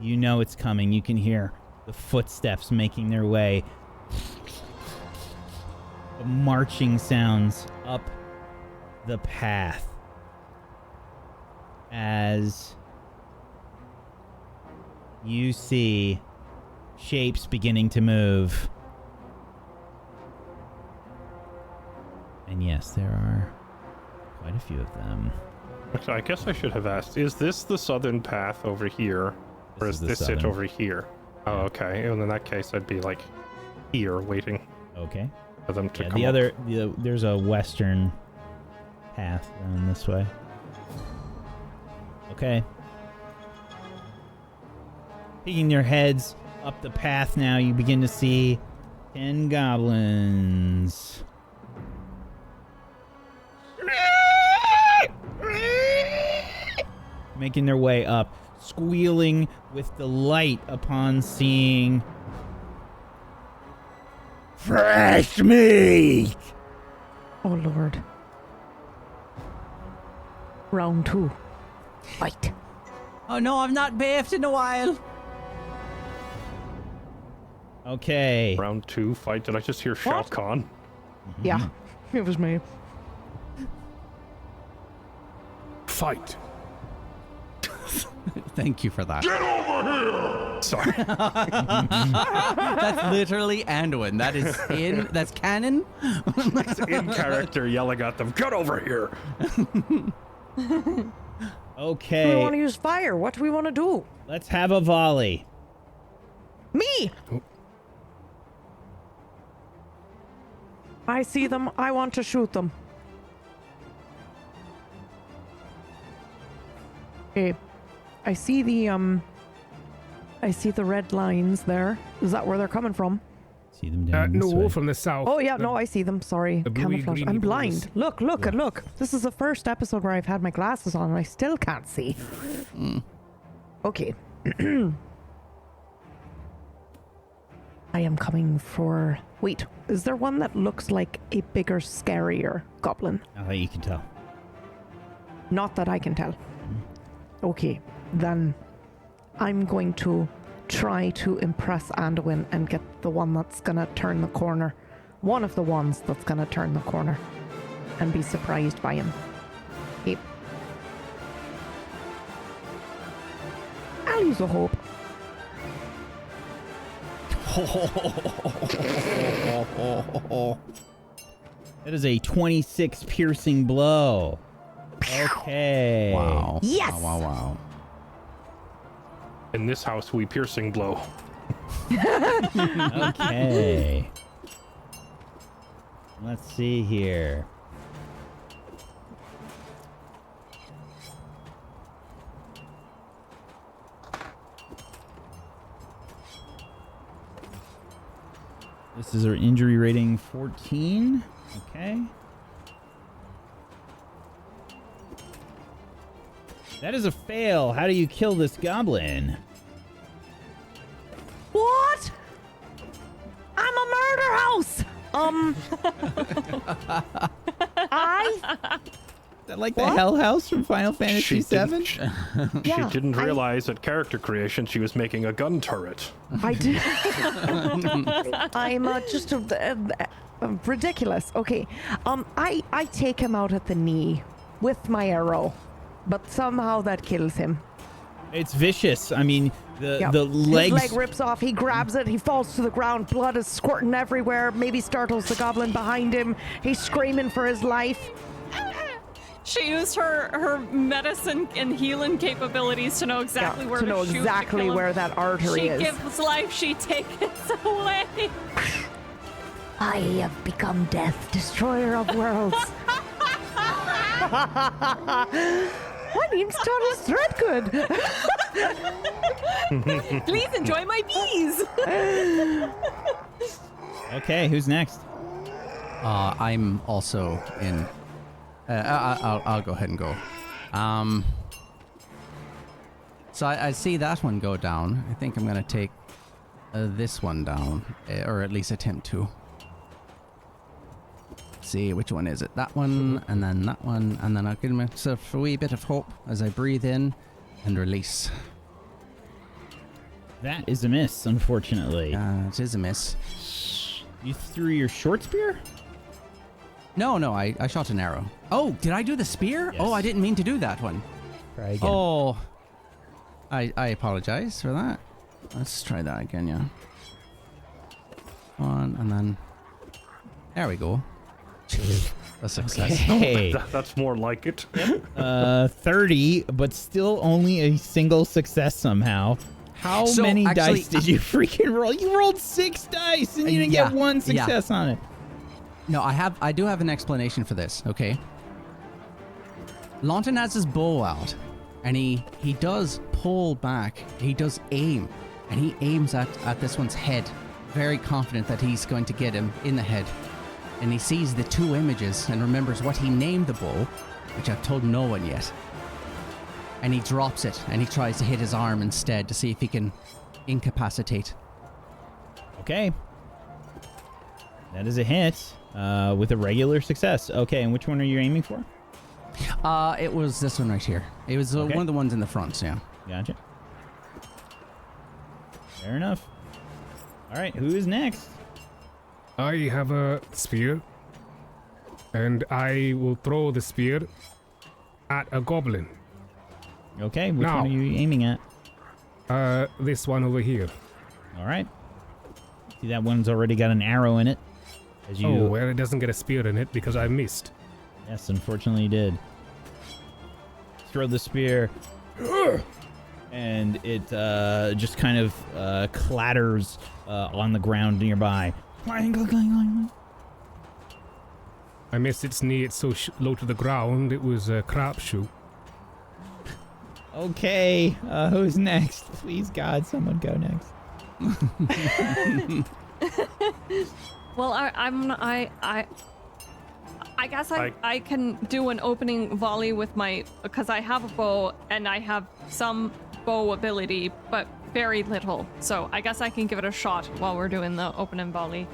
You know it's coming. You can hear the footsteps making their way. The marching sounds up the path as you see shapes beginning to move. And yes, there are quite a few of them. Actually, I guess I should have asked, is this the southern path over here? Or This is is the this it southern. over here? Oh, okay. And in that case, I'd be like here waiting Okay. for them to Yeah, come up. there's a western path down this way. Okay. Peeking your heads up the path now, you begin to see 10 goblins. Making their way up, squealing with delight upon seeing fresh meat. Oh, Lord. Round 2. Fight. Oh no, I've not bathed in a while. Okay. Round 2 fight. Did I just hear Shao What? Kahn? Yeah, it was me. Fight. Thank you for that. Sorry. That's literally Anduin. That is that's canon. It's in character yelling at them, get over here! Okay. Do we want to use fire? What do we want to do? Let's have a volley. Me! I see them. I want to shoot them. Okay. I see the red lines there. Is that where they're coming from? See them down this No, way. from the south. Oh yeah, The- no, I see them. Sorry. the bluey, Camouflage. greeny I'm blues. blind. Look. This is the first episode where I've had my glasses on and I still can't see. Okay. I am coming for... Wait, is there one that looks like a bigger, scarier goblin? Oh, you can tell. Not that I can tell. Okay, then I'm going to try to impress Anduin and get the one that's gonna turn the corner. One of the ones that's gonna turn the corner. And be surprised by him. Okay. I'll use a hope. That is a 26 piercing blow. Okay. Wow. Yes! Wow. In this house, we piercing blow. Okay. Let's see here. This is our injury rating 14. Okay. That is a fail. How do you kill this goblin? What? I'm a murder house! Is that like the Hell House from Final Fantasy VII? She Yeah, didn't realize at character creation she was making a gun turret. I did. I'm just ridiculous. Okay. I take him out at the knee with my arrow, but somehow that kills him. It's vicious. I mean, Yeah. the legs. His leg rips off. He grabs it. He falls to the ground. Blood is squirting everywhere. Maybe startles the goblin behind him. He's screaming for his life. She used her medicine and healing capabilities to know exactly where to to know shoot exactly to kill him. where that artery She is. gives life, she takes away. I have become death, destroyer of worlds. My name's Thomas Threadgood. Please enjoy my bees. Okay, who's next? I'm also in. I'll go ahead and go. So I see that one go down. I think I'm gonna take this one down, or at least attempt to. See which one is it? That one, and then that one, and then I'll give myself a wee bit of hope as I breathe in and release. That is a miss, unfortunately. It is a miss. You threw your short spear? No, I shot an arrow. Oh, did I do the spear? Yes. Oh, I didn't mean to do that one. Try again. Oh, I apologize for that. Let's try that again, yeah. One, and then... There we go. A success. Okay. That's more like it. 30, but still only a single success somehow. How So, many actually, dice did you freaking roll? You rolled 6 dice and you didn't get one success on it. No, I do have an explanation for this, okay? Lawton has his bow out, and he does pull back. He does aim, and he aims at this one's head, very confident that he's going to get him in the head. And he sees the 2 images and remembers what he named the bow, which I've told no one yet. And he drops it, and he tries to hit his arm instead to see if he can incapacitate. Okay. That is a hit with a regular success. Okay, and which one are you aiming for? It was this one right here. It was Okay. one of the ones in the front, yeah. Gotcha. Fair enough. All right, who is next? I have a spear, and I will throw the spear at a goblin. Okay, which Now. one are you aiming at? This one over here. All right. See, that one's already got an arrow in it. As you, Oh, well, it doesn't get a spear in it because I missed. Yes, unfortunately you did. Throw the spear, and it just kind of clatters on the ground nearby. I missed its knee. It's so low to the ground. It was a crapshoot. Okay, who's next? Please, God, someone go next. Well, I guess I can do an opening volley with my, because I have a bow and I have some bow ability, but very little. So I guess I can give it a shot while we're doing the opening volley.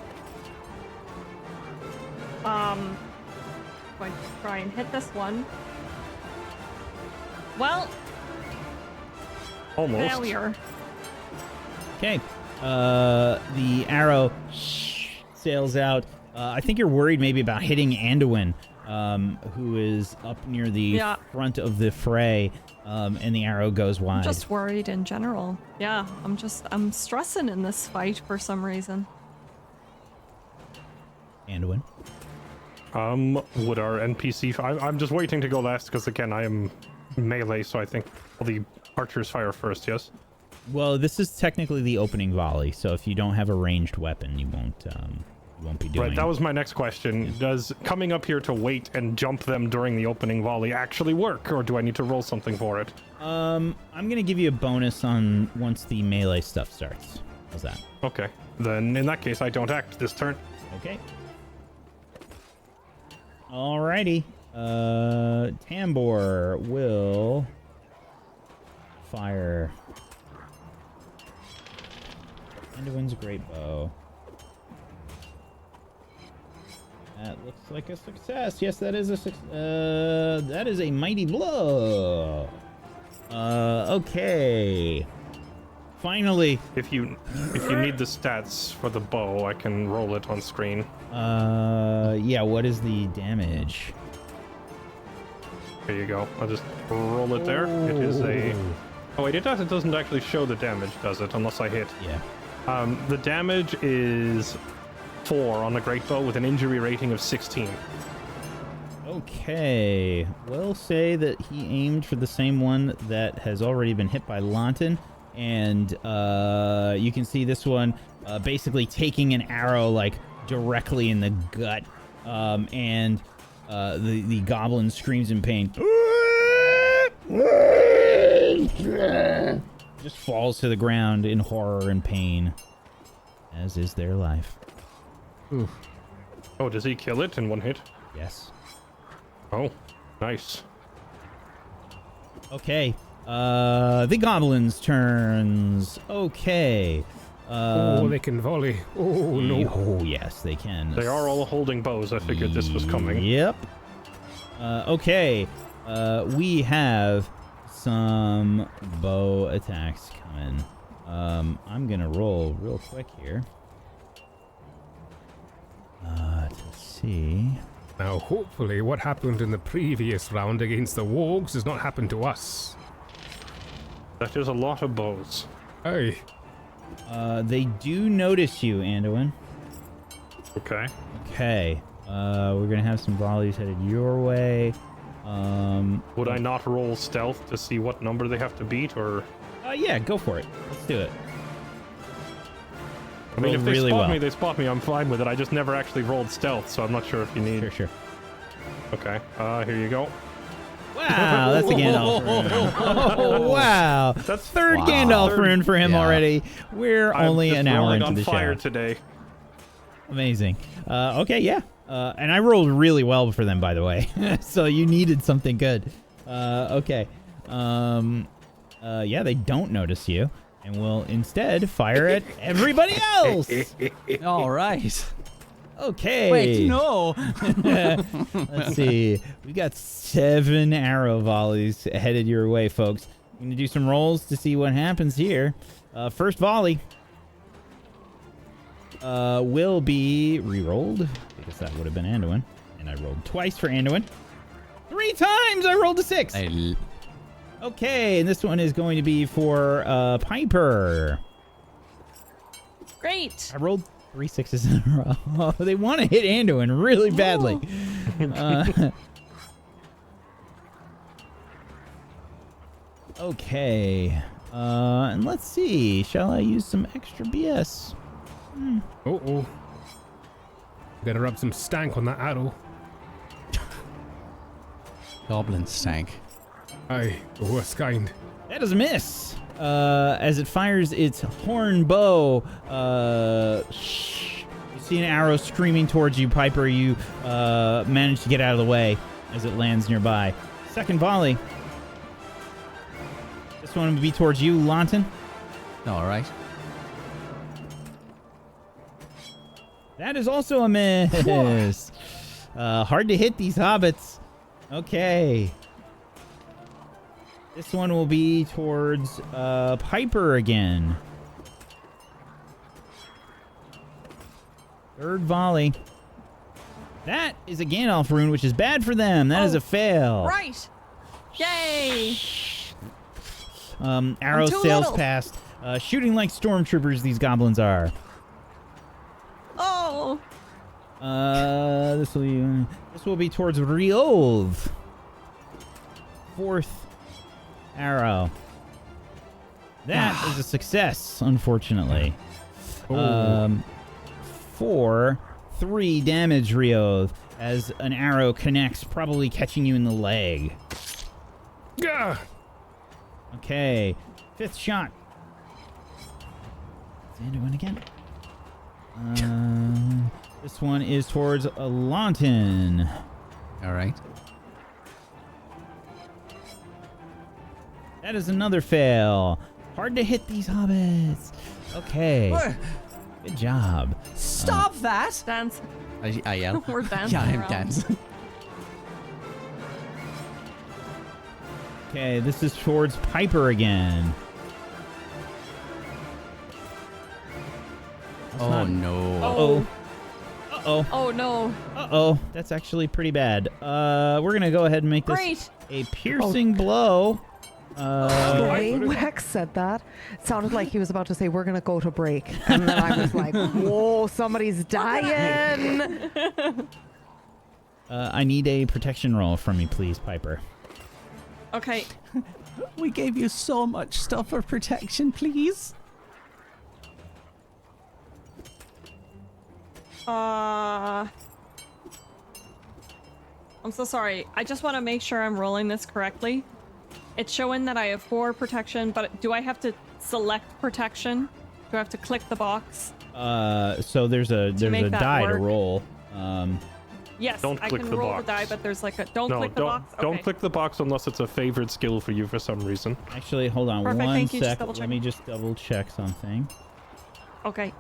Going to try and hit this one. Well, Almost. failure. Okay, the arrow sails out. I think you're worried maybe about hitting Anduin, who is up near the front of the fray, and the arrow goes wide. I'm just worried in general. Yeah, I'm stressing in this fight for some reason. Anduin. Would our NPC... I'm just waiting to go last because, again, I am melee, so I think all the archers fire first, yes? Well, this is technically the opening volley, so if you don't have a ranged weapon, you won't be doing... Right, that was my next question. Yeah. Does coming up here to wait and jump them during the opening volley actually work, or do I need to roll something for it? I'm gonna give you a bonus on once the melee stuff starts. How's that? Okay, then in that case, I don't act this turn. Okay. Alrighty. Tambor will fire Anduin's great bow. That looks like a success. Yes, that is a that is a mighty blow. Okay. Finally. If you need the stats for the bow, I can roll it on screen. Yeah, what is the damage? There you go. I'll just roll it there. It is a... Oh wait, it doesn't actually show the damage, does it? Unless I hit. Yeah. The damage is 4 on the great bow with an injury rating of 16. Okay. We'll say that he aimed for the same one that has already been hit by Lawton. And you can see this one basically taking an arrow like directly in the gut. And the goblin screams in pain. Just falls to the ground in horror and pain, as is their life. Ooh. Oh, does he kill it in one hit? Yes. Oh, nice. Okay. The goblins' turns. Okay. Oh, they can volley. Oh, no. Oh, yes, they can. They are all holding bows. I figured this was coming. Yep. Okay. We have some bow attacks coming. I'm gonna roll real quick here. To see. Now, hopefully, what happened in the previous round against the wargs does not happen to us. That is a lot of bows. Hey. They do notice you, Anduin. Okay. Okay. We're gonna have some volleys headed your way. Would I not roll stealth to see what number they have to beat, or... Yeah, go for it. Let's do it. I mean, if Rolled they really spot well. me, they spot me. I'm fine with it. I just never actually rolled stealth, so I'm not sure if you need. Sure. Okay. Here you go. Wow, that's a Gandalf rune. Oh, wow. That's Third Gandalf rune for him Yeah. already. We're I'm only just an hour rolling into on the fire show. today. Amazing. Okay, yeah. And I rolled really well for them, by the way. So you needed something good. Okay. Yeah, they don't notice you and will instead fire at everybody else. All right. Okay. Wait, no. Let's see. We got 7 arrow volleys headed your way, folks. I'm going to do some rolls to see what happens here. First volley will be re-rolled because that would have been Anduin. And I rolled twice for Anduin. 3 times I rolled a 6. Okay, and this one is going to be for Piper. Great. I rolled 3 6s in a row. They want to hit Anduin really badly. Okay. And let's see. Shall I use some extra BS? Oh. Gotta rub some stank on that arrow. Goblin stank. Aye, the worst kind. That is a miss. As it fires its horn bow, you see an arrow streaming towards you, Piper. You manage to get out of the way as it lands nearby. Second volley. This one would be towards you, Lawton. All right. That is also a miss. Hard to hit these hobbits. Okay. This one will be towards Piper again. Third volley. That is a Gandalf rune, which is bad for them. That is a fail. Right. Yay. Arrow too sails little. past. Shooting like stormtroopers, these goblins are. Oh. This will be towards Riolv. Fourth arrow. That is a success, unfortunately. For 3 damage, Riolv, as an arrow connects, probably catching you in the leg. Gah! Okay, 5th shot. Anduin again. This one is towards Lawton. All right. That is another fail. Hard to hit these hobbits. Okay. Good job. Stop that! Dance. I yell. We're dancing Yeah, I'm around. dancing. Okay, this is towards Piper again. Oh no. Uh-oh. Uh-oh. Oh no. Uh-oh. That's actually pretty bad. We're going to go ahead and make this Great. a piercing blow. The way Wex said that, it sounded like he was about to say, we're going to go to break. And then I was like, whoa, somebody's dying. I need a protection roll from you, please, Piper. Okay. We gave you so much stuff for protection, please. I'm so sorry. I just want to make sure I'm rolling this correctly. It's showing that I have 4 protection, but do I have to select protection? Do I have to click the box? So there's a make that die to work. roll. Yes, Don't I click can the roll box. the die, but there's like a don't No, click the box. don't Okay. click the box unless it's a favored skill for you for some reason. Actually, hold on Perfect, one thank you, just sec. double Let check. me just double check something. Okay.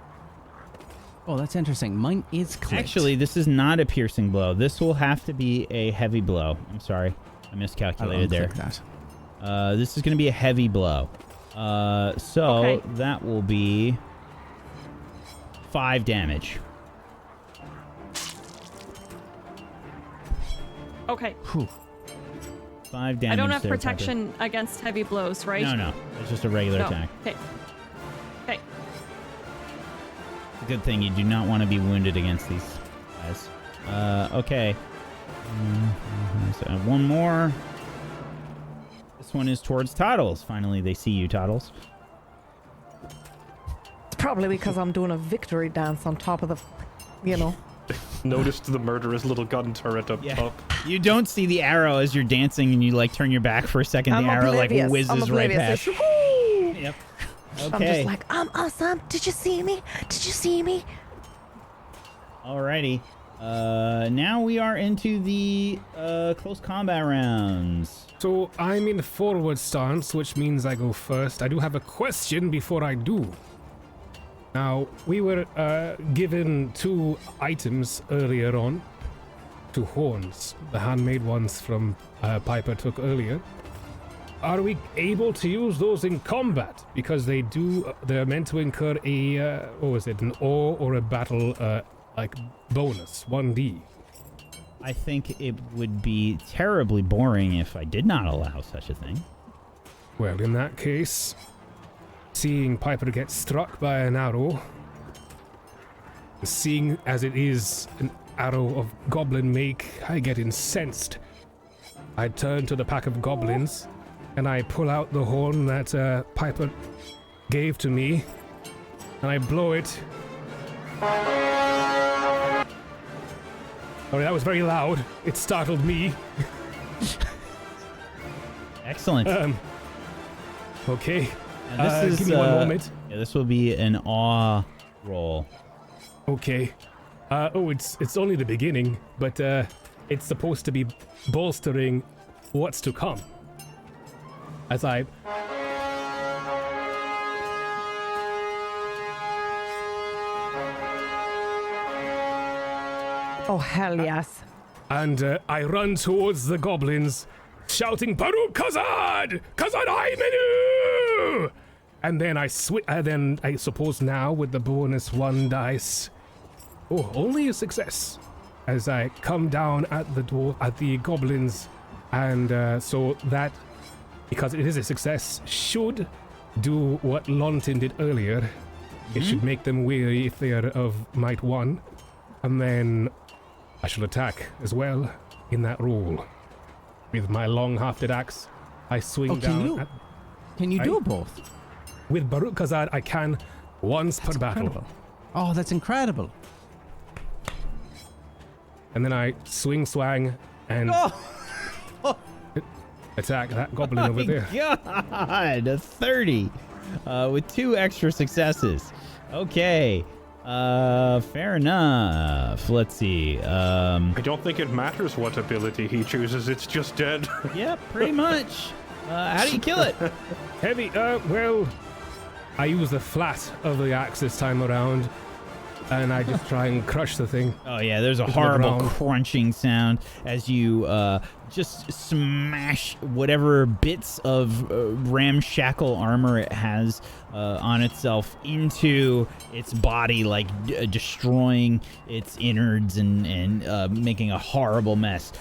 Oh, that's interesting. Mine is clicked. Actually, this is not a piercing blow. This will have to be a heavy blow. I'm sorry. I miscalculated there. That. This is going to be a heavy blow. So Okay. that will be 5 damage. Okay. 5 damage. I don't have there, Piper. protection against heavy blows, right? No. It's just a regular No. attack. Okay. Okay. It's a good thing you do not want to be wounded against these guys. Okay. So one more. Next one is towards Toddles. Finally, they see you, Toddles. It's probably because I'm doing a victory dance on top of the, you know. Noticed the murderous little gun turret up top. You don't see the arrow as you're dancing, and you like turn your back for a second. I'm The arrow like oblivious. whizzes I'm right oblivious. past. Yep. I'm Okay. just like, I'm awesome. Did you see me? Did you see me? Alrighty. Now we are into the close combat rounds. So I'm in forward stance, which means I go first. I do have a question before I do. Now, we were given 2 items earlier on. 2 horns, the handmade ones from Piper took earlier. Are we able to use those in combat? Because they're meant to incur a, an awe or a battle, like, bonus, 1d. I think it would be terribly boring if I did not allow such a thing. Well, in that case, seeing Piper get struck by an arrow, seeing as it is an arrow of goblin make, I get incensed. I turn to the pack of goblins, and I pull out the horn that Piper gave to me, and I blow it. Sorry, that was very loud. It startled me. Excellent. Okay. Now this is, give me one moment. Yeah, this will be an awe roll. Okay. It's only the beginning, but it's supposed to be bolstering what's to come. As I... Oh, hell yes. And I run towards the goblins, shouting, Baruch Kazad! Kazad Aimenu! And then I suppose now with the bonus 1 dice. Oh, only a success. As I come down at the goblins, and so that, because it is a success, should do what Lontin did earlier. It should make them weary if they are of might 1. And then I shall attack as well in that roll. With my long hafted axe, I swing down. Can you do both? With Baruch Kazad, I can once per battle. Incredible. Oh, that's incredible. And then I swang, and attack that goblin over there. God, a 30 with 2 extra successes. Okay. Fair enough. Let's see. I don't think it matters what ability he chooses, it's just dead. Yeah, pretty much. How do you kill it? Heavy, well, I use the flat of the axe this time around, and I just try and crush the thing. Oh yeah, there's a Into the horrible ground. crunching sound as you just smash whatever bits of ramshackle armor it has on itself into its body, like destroying its innards and making a horrible mess.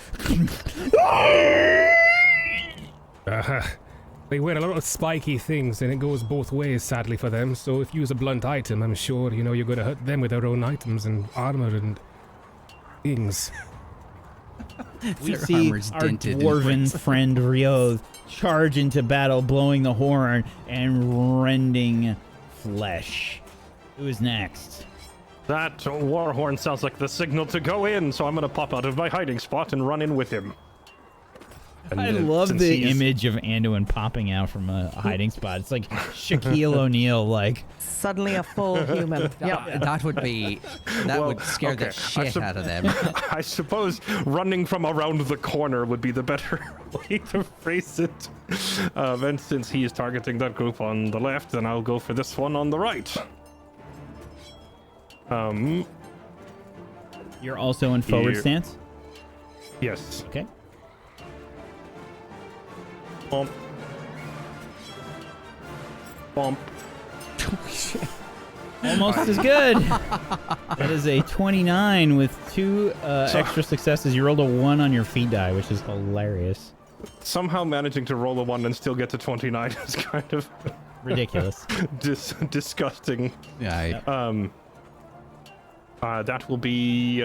They wear a lot of spiky things, and it goes both ways, sadly, for them. So if you use a blunt item, I'm sure, you're going to hurt them with their own items and armor and things. We Their see armor's our dented and dwarven bricks. friend Rioth charge into battle, blowing the horn and rending flesh. Who is next? That warhorn sounds like the signal to go in, so I'm gonna pop out of my hiding spot and run in with him. And, I love since the he's- image of Anduin popping out from a hiding spot. It's like Shaquille O'Neal, like. Suddenly a full human. Yep. That would be. That would scare the shit out of them. I suppose running from around the corner would be the better way to phrase it. And since he is targeting that group on the left, then I'll go for this one on the right. You're also in forward Here. stance? Yes. Okay. Bump. Bump. Almost as good. That is a 29 with 2 extra successes. You rolled a 1 on your feat die, which is hilarious. Somehow managing to roll a 1 and still get to 29 is kind of Ridiculous. disgusting. Yeah. That will be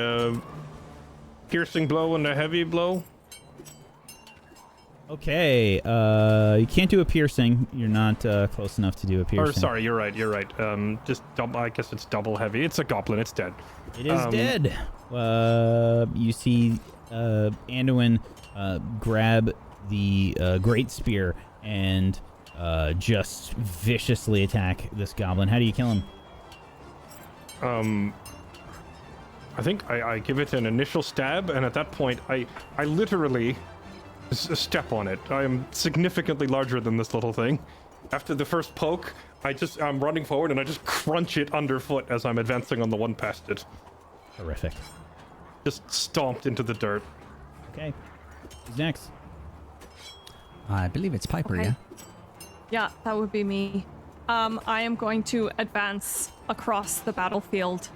piercing blow and a heavy blow. Okay, you can't do a piercing. You're not close enough to do a piercing. Or sorry, you're right. Just double. I guess it's double heavy. It's a goblin. It's dead. It is dead. You see Anduin grab the great spear and just viciously attack this goblin. How do you kill him? I think I give it an initial stab, and at that point, I literally step on it. I am significantly larger than this little thing. After the first poke, I'm running forward, and I just crunch it underfoot as I'm advancing on the one past it. Horrific. Just stomped into the dirt. Okay. Who's next? I believe it's Piper, Okay. yeah? Yeah, that would be me. I am going to advance across the battlefield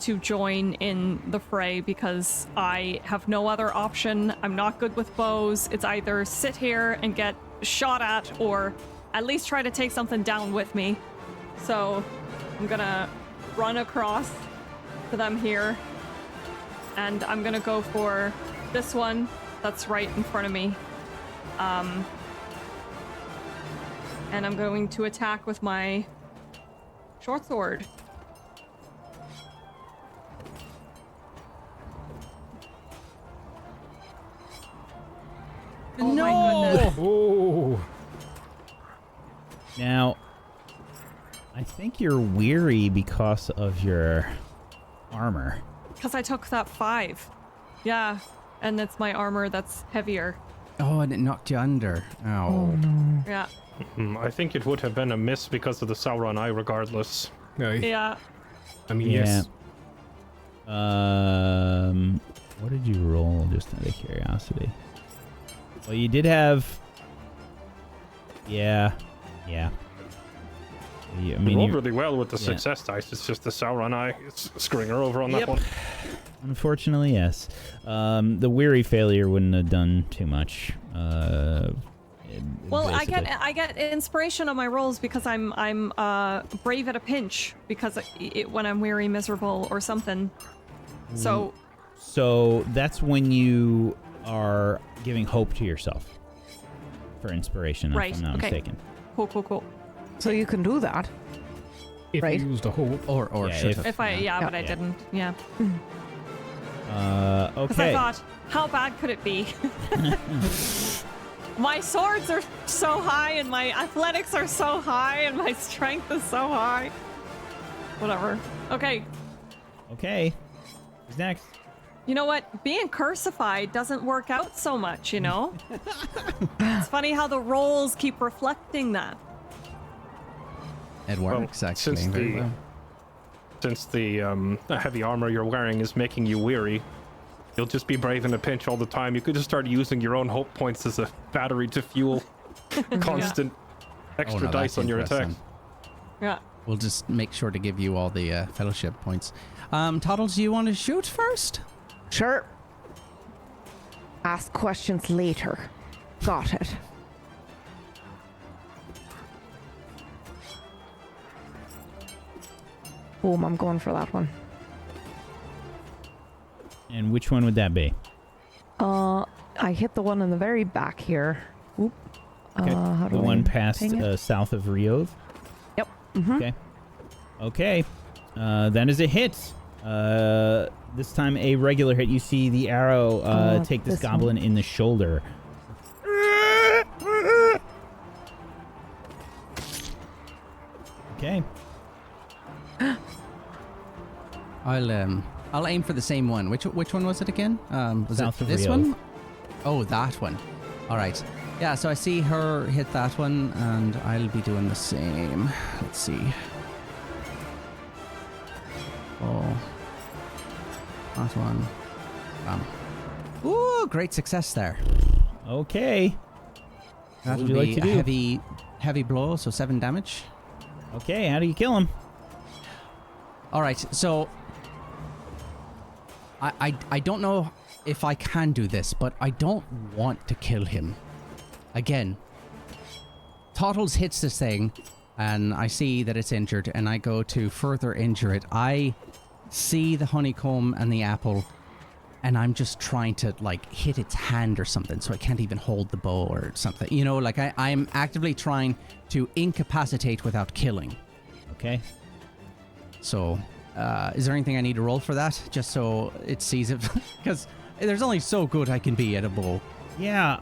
to join in the fray because I have no other option. I'm not good with bows. It's either sit here and get shot at or at least try to take something down with me. So I'm gonna run across to them here and I'm gonna go for this one that's right in front of me. And I'm going to attack with my short sword. Oh my goodness. Oh. Now, I think you're weary because of your armor. Because I took that 5. Yeah, and it's my armor that's heavier. Oh, and it knocked you under. Oh. Yeah. I think it would have been a miss because of the Sauron eye, regardless. Yeah. I mean, yes. What did you roll, just out of curiosity? Well, you did have... Yeah. I You mean, rolled really well with the success dice. It's just the Sauron eye. It's screwing her over on that one. Unfortunately, yes. The weary failure wouldn't have done too much. Well, basically. I get inspiration on my rolls because I'm brave at a pinch because when I'm weary, miserable, or something. So that's when you are giving hope to yourself for inspiration, right. if I'm not mistaken. Cool. So you can do that. If Right. you used a hope. Or Yeah, should have. If I but I didn't. Yeah. Because Okay. I thought, how bad could it be? My swords are so high, and my athletics are so high, and my strength is so high. Whatever. Okay. Who's next? You know what? Being cursified doesn't work out so much, you know? It's funny how the rolls keep reflecting that. It works, actually. Since the heavy armor you're wearing is making you weary, you'll just be brave in a pinch all the time. You could just start using your own hope points as a battery to fuel constant extra dice on your attacks. Yeah. We'll just make sure to give you all the fellowship points. Toddles, do you want to shoot first? Sure. Ask questions later. Got it. Boom, I'm going for that one. And which one would that be? I hit the one in the very back here. Oop. Okay. How do The I one past ping it? south of Riov? Yep. Mm-hmm. Okay. That is a hit. This time a regular hit. You see the arrow take this goblin in the shoulder. Okay. I'll aim for the same one. Which one was it again? Was South it of this Rio. one? Oh, that one. All right. Yeah, so I see her hit that one, and I'll be doing the same. Let's see. Oh. That one. Ooh, great success there. Okay. That would would you like be to a do? heavy blow, so 7 damage. Okay, how do you kill him? All right, so I don't know if I can do this, but I don't want to kill him. Again, Toddles hits this thing, and I see that it's injured, and I go to further injure it. I see the honeycomb and the apple, and I'm just trying to like hit its hand or something, so I can't even hold the bow or something. You know, like I'm actively trying to incapacitate without killing. Okay. So, is there anything I need to roll for that? Just so it sees it? Because there's only so good I can be at a bow. Yeah,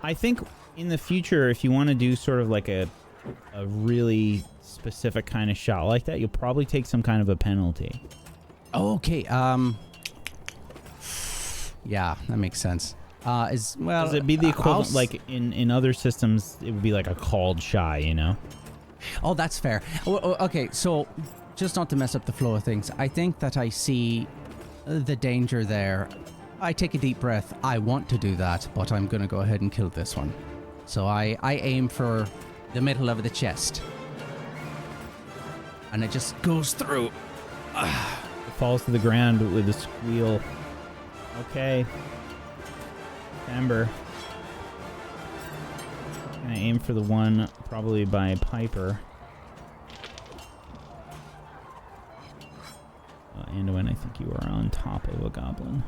I think in the future, if you want to do sort of like a really specific kind of shot like that, you'll probably take some kind of a penalty. Oh, okay. Yeah, that makes sense. Does it be the equivalent, like in other systems, it would be like a called shy, you know? Oh, that's fair. Okay, so just not to mess up the flow of things, I think that I see the danger there. I take a deep breath. I want to do that, but I'm going to go ahead and kill this one. So I aim for the middle of the chest. And it just goes through. It falls to the ground with a squeal. Okay. Amber. I aim for the one probably by Piper. Anduin, I think you are on top of a goblin.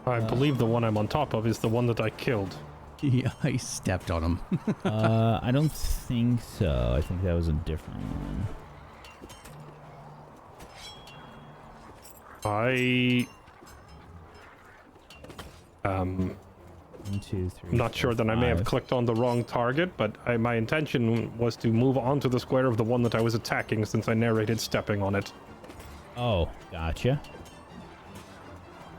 I believe the one I'm on top of is the one that I killed. Yeah, I stepped on him. I don't think so. I think that was a different one. I'm 1, 2, 3. not sure that I may have clicked on the wrong target, but my intention was to move onto the square of the one that I was attacking since I narrated stepping on it. Oh, gotcha.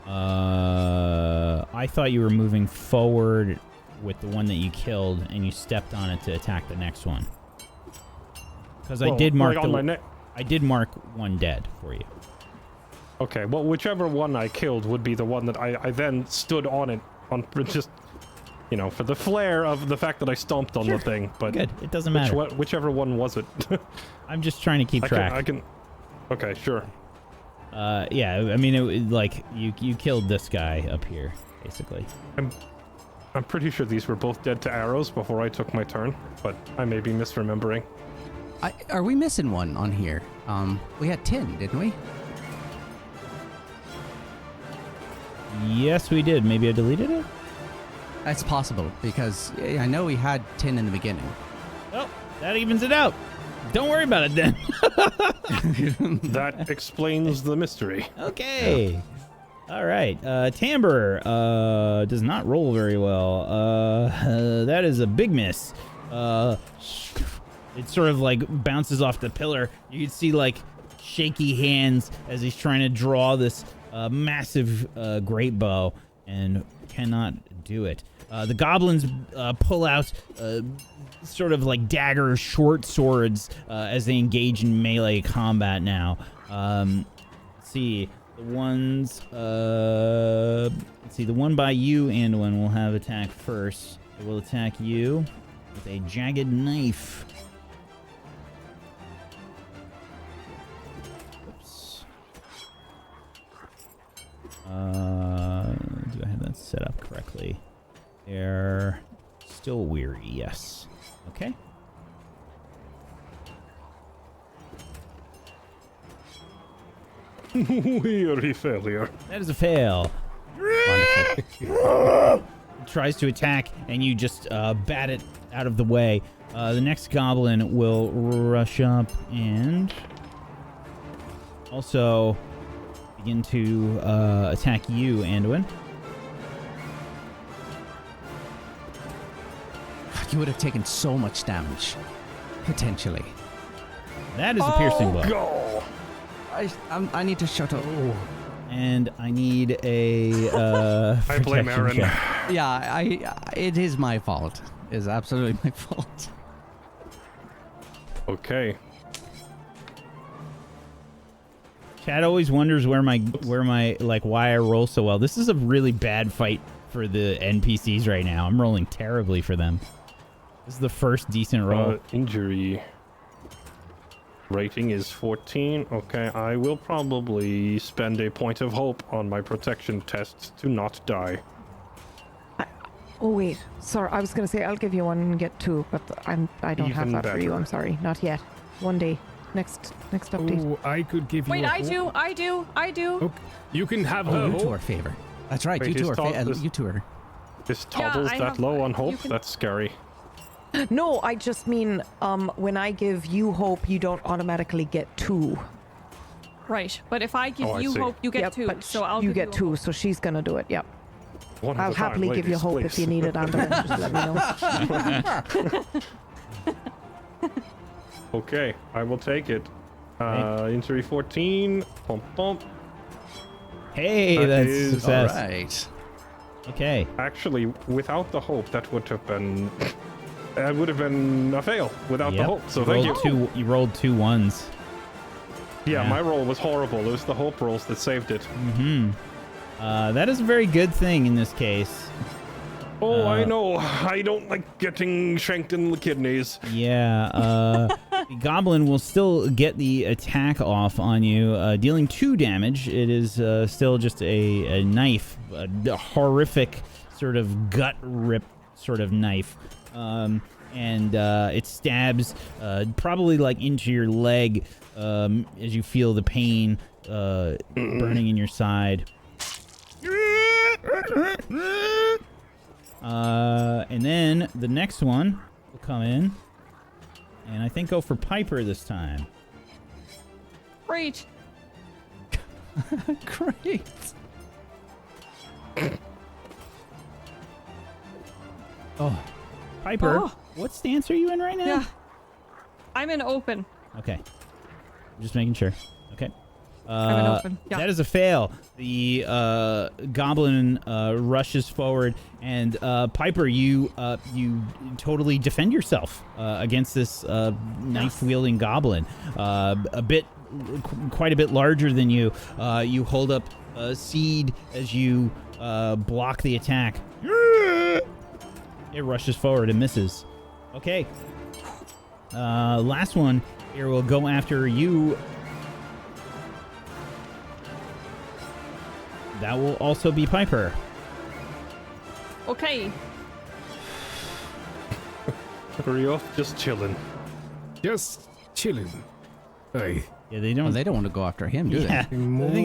I thought you were moving forward with the one that you killed, and you stepped on it to attack the next one. Because I did mark I did mark one dead for you. Okay, well, whichever one I killed would be the one that I then stood on it, on just, you know, for the flair of the fact that I stomped on the thing. But good, it doesn't matter. Whichever one was it? I'm just trying to keep track. I can. Okay, sure. Yeah, I mean, like you killed this guy up here, basically. I'm pretty sure these were both dead to arrows before I took my turn, but I may be misremembering. Are we missing one on here? We had 10, didn't we? Yes, we did. Maybe I deleted it? That's possible, because I know we had 10 in the beginning. Oh, that evens it out. Don't worry about it then. That explains the mystery. Okay. All right. Timbre does not roll very well. That is a big miss. It sort of like bounces off the pillar. You can see like shaky hands as he's trying to draw this massive great bow and cannot do it. The goblins pull out sort of like dagger short swords as they engage in melee combat now. Let's see. The ones, let's see, the one by you, Anduin, will have attack first. It will attack you with a jagged knife. Oops. Do I have that set up correctly? They're still weary, yes. Okay. Weary failure. That is a fail. Tries to attack, and you just bat it out of the way. The next goblin will rush up and also begin to attack you, Anduin. You would have taken so much damage, potentially. That is a piercing blow. Go! I need to shut up. And I need a I blame Aaron. check. Yeah, it is my fault. It is absolutely my fault. Okay. Chad always wonders where my like why I roll so well. This is a really bad fight for the NPCs right now. I'm rolling terribly for them. This is the first decent roll. Injury rating is 14. Okay, I will probably spend a point of hope on my protection test to not die. Oh wait, sorry. I was gonna say I'll give you one and get two, but I don't have Even that for you. better. I'm sorry, not yet. One day. Next update. Oh, I could give you. Wait, a I hope. do. Okay. You can have her. you two hope. are favor. That's right. Wait, you two his are thought- you two are. Is Toddles I that have- low on you hope? can- That's scary. No, I just mean when I give you hope, you don't automatically get 2. Right, but if I give Oh, I you see. hope, you get Yep, 2. but So I'll you give get you 2, so she's gonna do it. Yep. One at I'll a time, happily give you ladies, hope please. if you need it, Andrew. Just let me know. Okay, I will take it. Injury 14. Pump, pump. Hey, That that's is- success. All right. Okay. Actually, without the hope, that would have been. That would have been a fail without the Yep. hope. So you thank rolled you. You rolled 2 1s. Yeah, Yeah. my roll was horrible. It was the hope rolls that saved it. Mm-hmm. That is a very good thing in this case. Oh, I know. I don't like getting shanked in the kidneys. Yeah, the goblin will still get the attack off on you, dealing 2 damage. It is still just a knife, a horrific sort of gut rip sort of knife. And it stabs probably like into your leg as you feel the pain burning in your side. And then the next one will come in, and I think go for Piper this time. Great. Great. Oh, Piper, Oh. what stance are you in right now? Yeah. I'm in open. Okay. Just making sure. Okay. I'm in open. Yeah. That is a fail. The goblin rushes forward, and Piper, you totally defend yourself against this knife-wielding goblin. Quite a bit larger than you. You hold up a seed as you block the attack. It rushes forward and misses. Okay. Last one here will go after you. That will also be Piper. Okay. Rioth just chilling. Just chilling. Aye. Yeah, they well, don't. they don't want to go after him, do Yeah, they? I think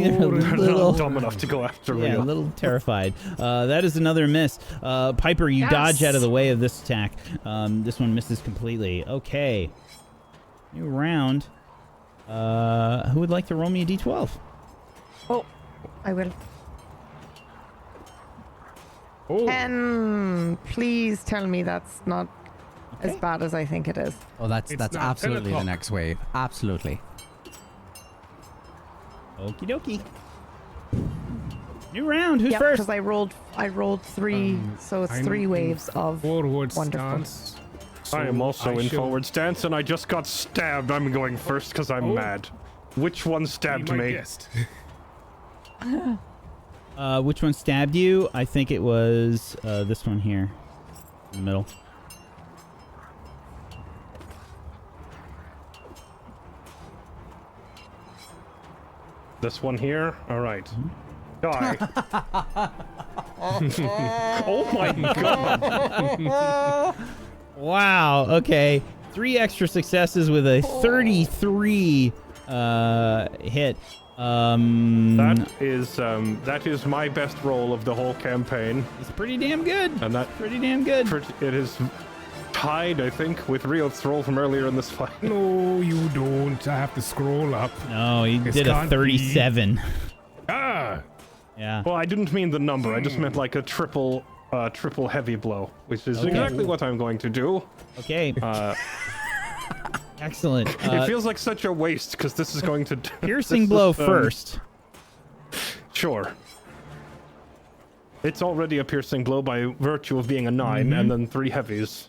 they're a More They're little. not dumb enough to go after Yeah, a Rioth. little terrified. That is another miss. Piper, you Yes. dodge out of the way of this attack. This one misses completely. Okay. New round. Who would like to roll me a d12? Oh, I will. Oh, 10. Please tell me that's not as Okay. bad as I think it is. Oh, that's It's that's not 10 absolutely the o'clock. next wave. Absolutely. Okie dokie. New round. Who's Yeah, first? because I rolled 3, so it's I'm 3 in waves of. forward Wonderful. stance. I am also I in shall forward stance, and I just got stabbed. I'm going first because I'm Oh. mad. Which one be stabbed my me? guest. Which one stabbed you? I think it was this one here in the middle. This one here? Alright. Die. Oh my god. Wow. Okay. 3 extra successes with a 33 hit. That is my best roll of the whole campaign. It's pretty damn good. And that Pretty damn good. it is tied, I think, with Rioth's roll from earlier in this fight. No, you don't. I have to scroll up. No, he This did a can't be. 37. Ah! Yeah. Well, I didn't mean the number. I just meant like a triple heavy blow, which is Okay. exactly what I'm going to do. Okay. Uh, Excellent. it feels like such a waste because this is going to Piercing this blow is, first. Sure. It's already a piercing blow by virtue of being a 9, and then 3 heavies.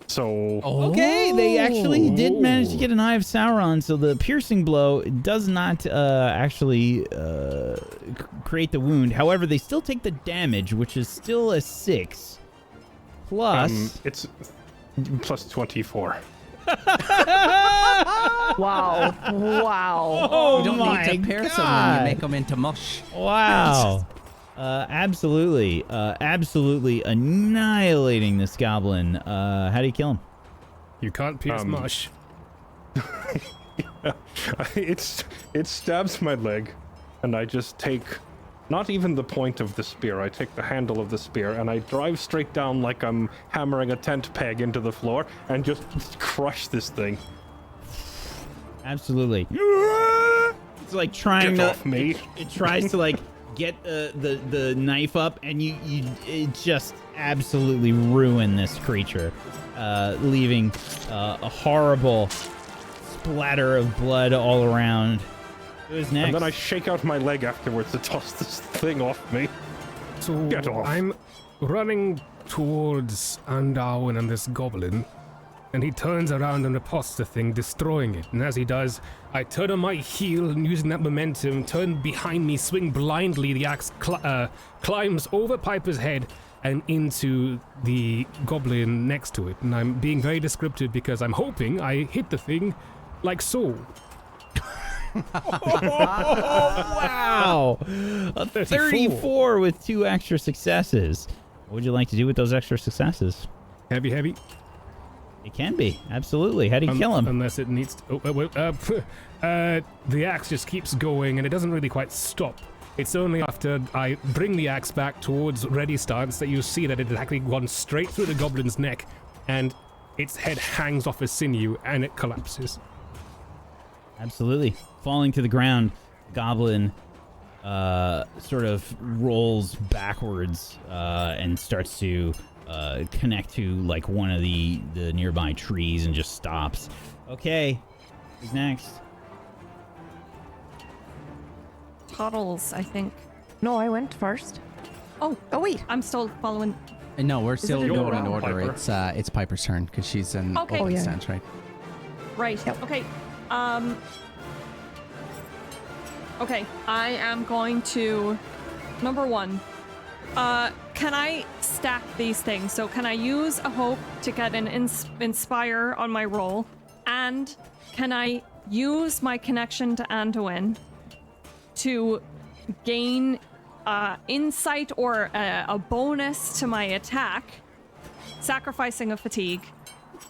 So Okay, they actually did manage to get an Eye of Sauron, so the piercing blow does not actually create the wound. However, they still take the damage, which is still a 6. Plus... it's plus 24. Wow. Wow. oh You don't my need to pierce them when God. you make them into mush. Wow. Absolutely annihilating this goblin. How do you kill him? You can't pierce mush. It stabs my leg, and I just take not even the point of the spear. I take the handle of the spear and I drive straight down like I'm hammering a tent peg into the floor and just crush this thing. Absolutely. It's like trying Get to. off me. It tries to like get the knife up, and it just absolutely ruin this creature, leaving a horrible splatter of blood all around. Who's next? And then I shake out my leg afterwards to toss this thing off me. So Get off. I'm running towards Andarwin and this goblin, and he turns around and riposts the thing, destroying it. And as he does, I turn on my heel and using that momentum, turn behind me, swing blindly. The axe climbs over Piper's head and into the goblin next to it. And I'm being very descriptive because I'm hoping I hit the thing like so. Wow! A 34 with 2 extra successes. What would you like to do with those extra successes? Heavy. It can be, absolutely. How do you kill him? Unless it needs to... the axe just keeps going, and it doesn't really quite stop. It's only after I bring the axe back towards ready stance that you see that it has actually gone straight through the goblin's neck, and its head hangs off a sinew, and it collapses. Absolutely. Falling to the ground, Goblin sort of rolls backwards and starts to connect to like one of the nearby trees and just stops. Okay, who's next? Toddles, I think. No, I went first. Oh, wait. I'm still following. No, we're still it going your in round, order. Piper? It's Piper's turn because she's in Okay. open Oh, yeah. stance, right? Right. Yep. Okay. Okay. I am going to. Number 1. Can I stack these things? So can I use a hope to get an inspire on my roll? And can I use my connection to Anduin to gain insight or a bonus to my attack, sacrificing a fatigue?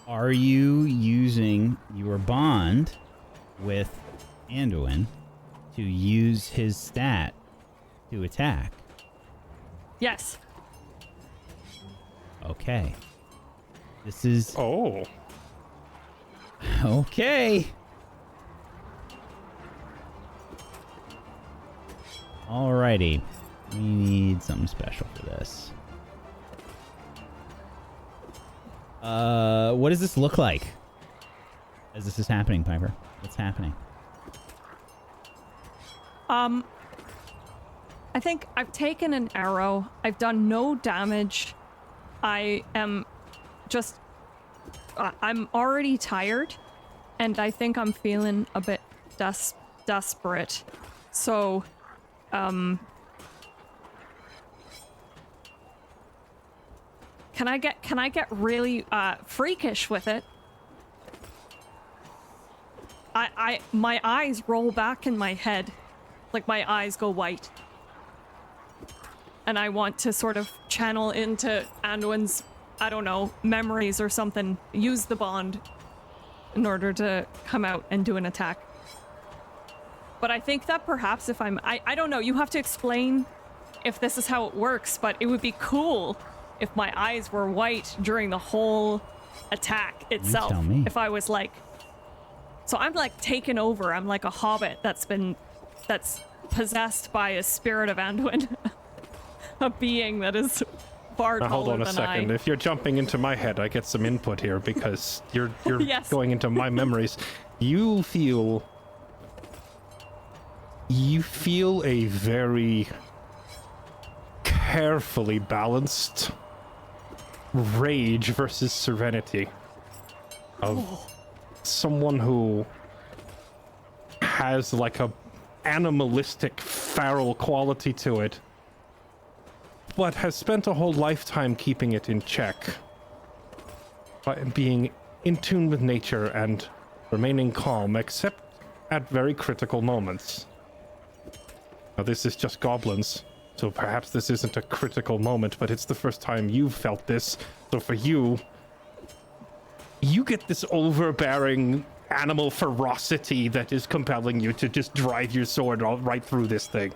Are you using your bond with Anduin to use his stat to attack? Yes. Okay. This is Oh. okay. Alrighty. We need something special for this. What does this look like as this is happening, Piper? What's happening? I think I've taken an arrow. I've done no damage. I am just... I'm already tired, and I think I'm feeling a bit desperate. So, can I get really freakish with it? My eyes roll back in my head, like my eyes go white, and I want to sort of channel into Anduin's, I don't know, memories or something. Use the bond in order to come out and do an attack. But I think that perhaps if I don't know. You have to explain if this is how it works. But it would be cool if my eyes were white during the whole attack itself. tell me. If I was like, so I'm like taken over. I'm like a hobbit that's possessed by a spirit of Anduin, a being that is far Now, taller hold on a than second. I. If you're jumping into my head, I get some input here because you're Yes. going into my memories. You feel a very carefully balanced rage versus serenity of someone who has like a animalistic feral quality to it, but has spent a whole lifetime keeping it in check by being in tune with nature and remaining calm, except at very critical moments. Now, this is just goblins, so perhaps this isn't a critical moment, but it's the first time you've felt this. So for you, you get this overbearing animal ferocity that is compelling you to just drive your sword right through this thing.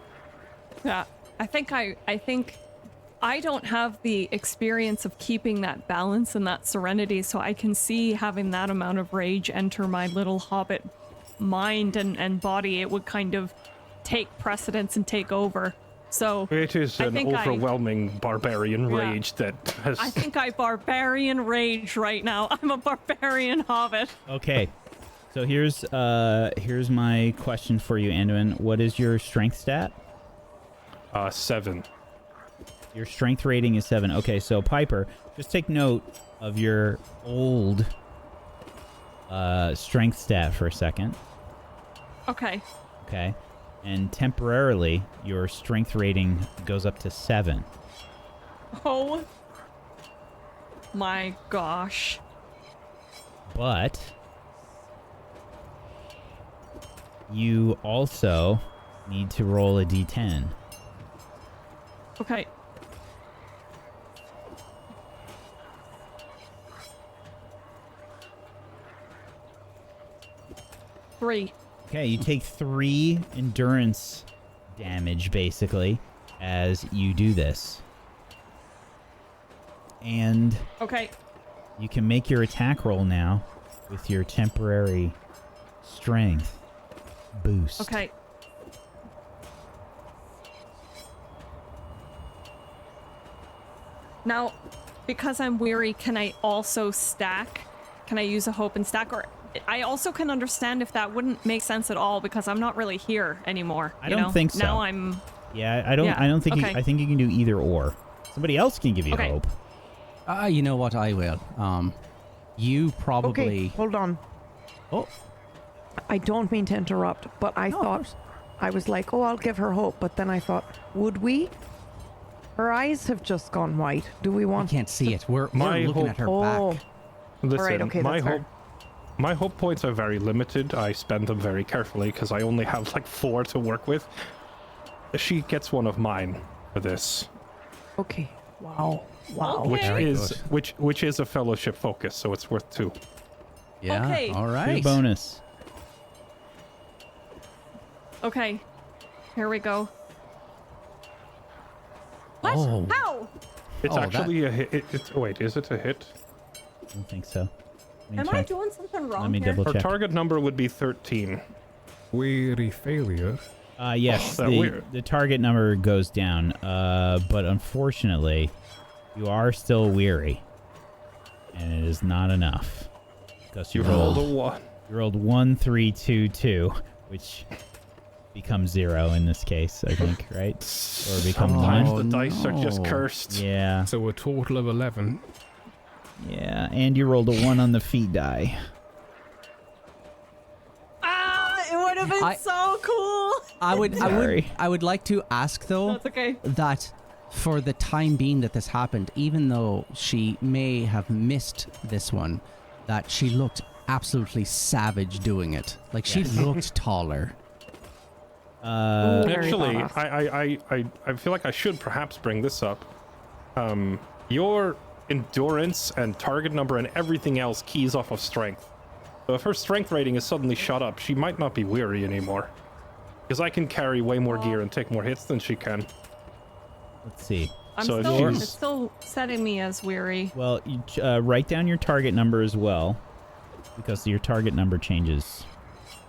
Yeah, I think I don't have the experience of keeping that balance and that serenity, so I can see having that amount of rage enter my little hobbit mind and body. It would kind of take precedence and take over. So It is an overwhelming barbarian rage that has... I think I barbarian rage right now. I'm a barbarian hobbit. Okay. So here's my question for you, Anduin. What is your strength stat? 7. Your strength rating is 7. Okay, so Piper, just take note of your old strength stat for a second. Okay. Okay. And temporarily, your strength rating goes up to 7. Oh my gosh. But you also need to roll a d10. Okay. Three. Okay, you take 3 endurance damage, basically, as you do this. And Okay. you can make your attack roll now with your temporary strength boost. Okay. Now, because I'm weary, can I also stack? Can I use a hope and stack? Or I also can understand if that wouldn't make sense at all because I'm not really here anymore. I don't think so. Now I'm... Yeah, I don't think okay. I think you can do either or. Somebody else can give you Okay. hope. You know what? I will. You probably... Okay, hold on. Oh, I don't mean to interrupt, but I thought, I was like, oh, I'll give her hope. But then I thought, would we? Her eyes have just gone white. Do we I want... can't see it. We're My looking hope- at her Oh, back. Listen, Alright, okay, my that's hope... fair. My hope points are very limited. I spend them very carefully because I only have like 4 to work with. She gets one of mine for this, okay. Wow. Wow. Okay. which Very is which is a fellowship focus, so it's worth 2. Yeah. Okay. All Two right. bonus. Okay. Here we go. What? Oh. How? It's Oh, actually a hit. Wait, is it a hit? I don't think so. Let me Am I check. doing something wrong Let me here? double Her check. target number would be 13. Weary failure. Yes, Oh, that weird. the target number goes down, but unfortunately, you are still weary, and it is not enough because you You rolled a rolled 1. you rolled 1, 3, 2, 2, which becomes 0 in this case, I think, right? Or become Sometimes 1. the dice are just no. cursed. Yeah, So a total of 11. yeah, and you rolled a 1 on the feet die. Ah, it would have been so cool. I would like to ask though That's okay. that for the time being that this happened, even though she may have missed this one, that she looked absolutely savage doing it. Like she looked taller. Very Actually, badass. I feel like I should perhaps bring this up. Your endurance and target number and everything else keys off of strength. So if her strength rating is suddenly shot up, she might not be weary anymore. Because I can carry way more gear and take more hits than she can. Let's see. So if It's she's- still setting me as weary. Well, you write down your target number as well, because your target number changes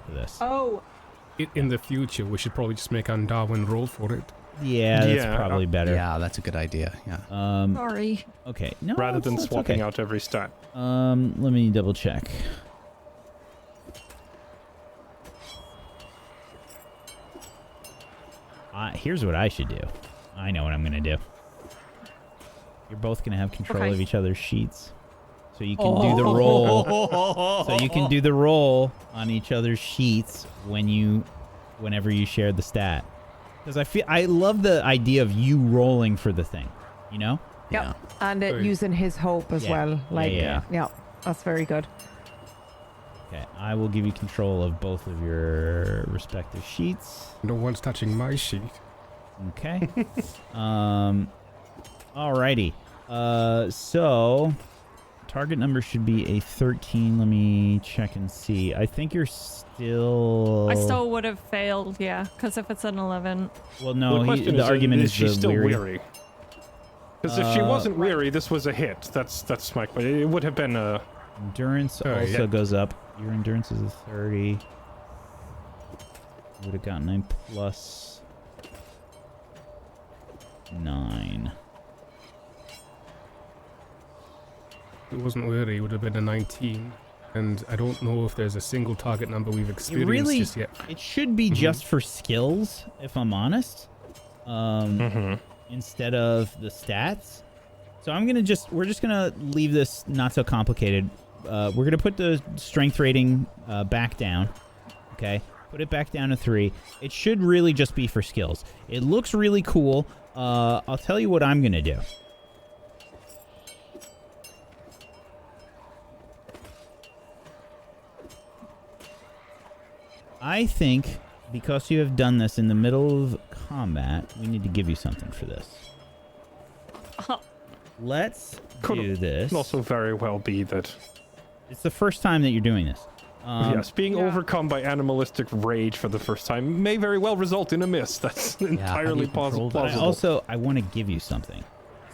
for this. Oh. In the future, we should probably just make Darwin roll for it. Yeah, that's Yeah, probably better. Yeah, that's a good idea. Yeah. Sorry. Okay. No, rather than it's swapping okay. out every stat. Let me double check. Here's what I should do. I know what I'm gonna do. You're both gonna have control Okay. of each other's sheets, so you can do the roll. So you can do the roll on each other's sheets whenever you share the stat. Because I love the idea of you rolling for the thing. You know? Yep. Yeah. And it Sorry. using his hope as Yeah. well. Like, yeah. yeah, that's very good. Okay. I will give you control of both of your respective sheets. No one's touching my sheet. Okay. Alrighty. So target number should be a 13. Let me check and see. I think you're still... I still would have failed, yeah, because if it's an 11... Well, no, Well, the argument is she's the still weary. weary. Because if she wasn't weary, this was a hit. That's my question. It would have been a... Endurance also goes up. Your endurance is a 30. You would have gotten a plus 9. If it wasn't weary, it would have been a 19. And I don't know if there's a single target number we've experienced just yet. It should be just for skills, if I'm honest. Instead of the stats. So we're just gonna leave this not so complicated. We're gonna put the strength rating back down. Okay, put it back down to 3. It should really just be for skills. It looks really cool. I'll tell you what I'm gonna do. I think because you have done this in the middle of combat, we need to give you something for this. Let's do this. Could also very well be that... It's the first time that you're doing this. Yes, being overcome by animalistic rage for the first time may very well result in a miss. That's entirely plausible. I want to give you something.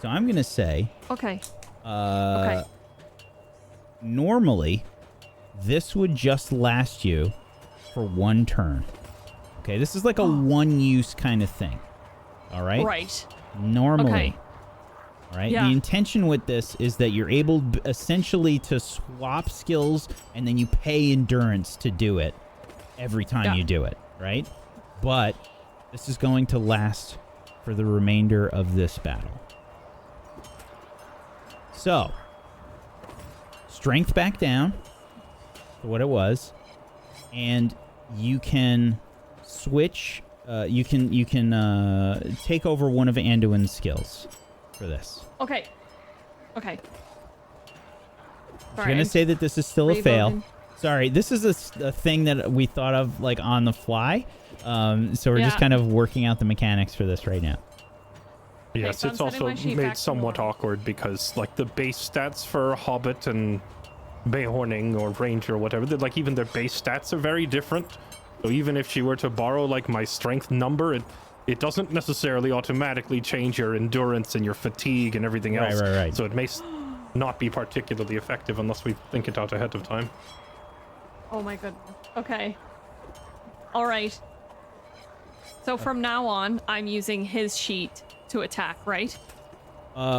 So I'm going to say... Okay. Normally, this would just last you for 1 turn. Okay, this is like a one-use kind of thing. All right? Right. Normally. Okay. All right? Yeah. The intention with this is that you're able essentially to swap skills and then you pay endurance to do it every time you do it, right? But this is going to last for the remainder of this battle. So, strength back down to what it was, and you can switch. You can take over one of Anduin's skills for this. Okay. Okay. I'm gonna say that this is still a fail. Sorry, this is a thing that we thought of like on the fly. So we're just kind of working out the mechanics for this right now. Yes, it's also made somewhat awkward because like the base stats for Hobbit and Bayhorning or Ranger or whatever, like even their base stats are very different. So even if she were to borrow like my strength number, it doesn't necessarily automatically change your endurance and your fatigue and everything else. Right. So it may not be particularly effective unless we think it out ahead of time. Oh my goodness. Okay. All right. So from now on, I'm using his sheet to attack, right?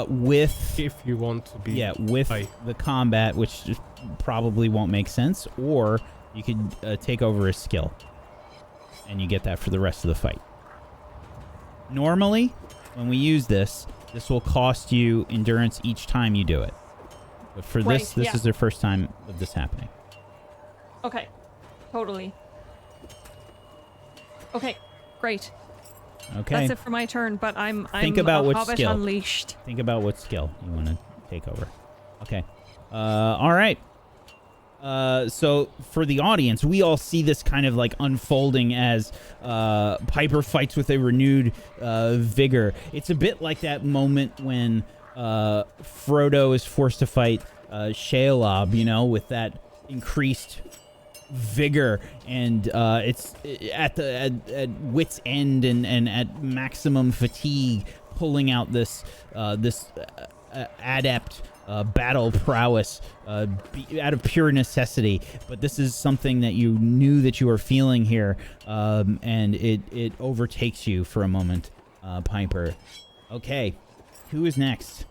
With If you want to be... with the combat, which just probably won't make sense, or you could take over a skill, and you get that for the rest of the fight. Normally, when we use this will cost you endurance each time you do it. But for this is the first time of this happening. Okay. Totally. Okay. Great. Okay. That's it for my turn, but I'm Think about which Hobbit skill. Unleashed. Think about what skill you want to take over. Okay. All right. So for the audience, we all see this kind of like unfolding as Piper fights with a renewed vigor. It's a bit like that moment when Frodo is forced to fight Shelob, with that increased vigor, and it's at wit's end and at maximum fatigue, pulling out this adept battle prowess out of pure necessity. But this is something that you knew that you were feeling here, and it overtakes you for a moment, Piper. Okay, who is next?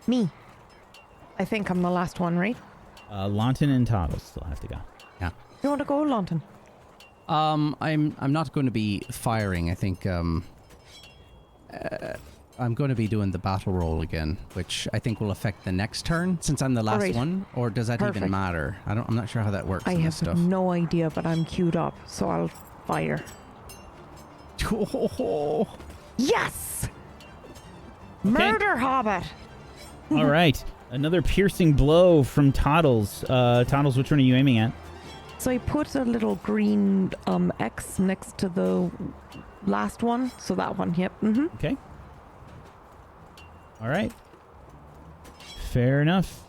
Me. I think I'm the last one, right? Launton and Toddles still have to go. Yeah. You want to go, Launton? I'm not going to be firing. I think I'm going to be doing the battle roll again, which I think will affect the next turn since I'm the last one. Or does that even matter? I'm not sure how that works. I have no idea, but I'm queued up, so I'll fire. Yes! Murder Hobbit! All right. Another piercing blow from Toddles. Toddles, which one are you aiming at? So I put a little green X next to the last one. So that one, yep. Mm-hmm. Okay. All right. Fair enough.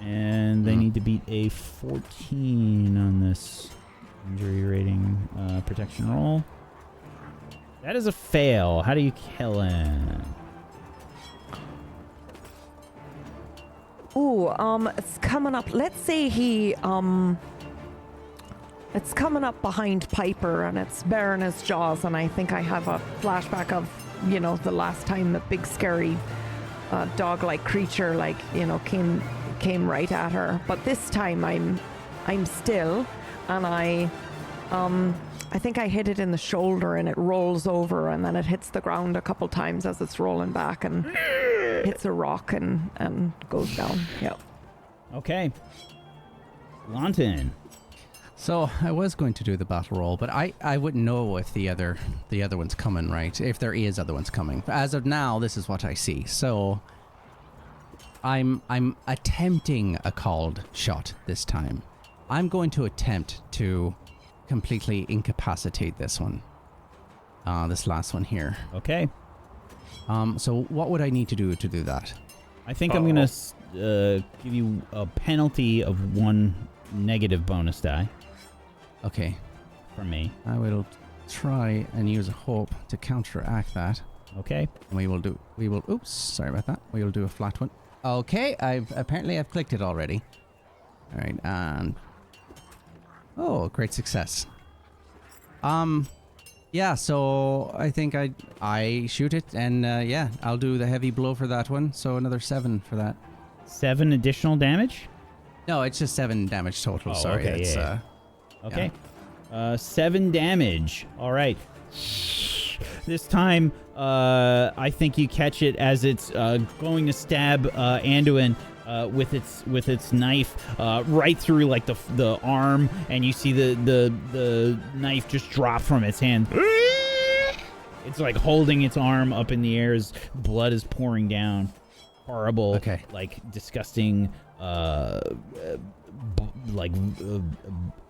And they need to beat a 14 on this injury rating protection roll. That is a fail. How do you kill him? Ooh, it's coming up. Let's say he, it's coming up behind Piper and it's baring his jaws, and I think I have a flashback of, you know, the last time the big scary dog-like creature, like, you know, came right at her. But this time I'm still, and I think I hit it in the shoulder and it rolls over and then it hits the ground a couple times as it's rolling back and hits a rock and goes down. Yep. Okay. Lawton. So I was going to do the battle roll, but I wouldn't know if the other one's coming, right? If there is other ones coming. As of now, this is what I see. So I'm attempting a called shot this time. I'm going to attempt to completely incapacitate this one. This last one here. Okay. So what would I need to do that? I think I'm going to give you a penalty of 1 negative bonus die. Okay. From me. I will try and use a hope to counteract that. Okay. We will, oops, sorry about that. We will do a flat one. Okay, I've clicked it already. All right, and oh, great success. Yeah, so I think I shoot it, and yeah, I'll do the heavy blow for that one. So another 7 for that. 7 additional damage? No, it's just 7 damage total. Oh, sorry, okay, it's yeah. Okay. Yeah. 7 damage. All right. This time, I think you catch it as it's going to stab Anduin with its knife right through like the arm, and you see the knife just drop from its hand. It's like holding its arm up in the air as blood is pouring down. Horrible. Okay. Like disgusting.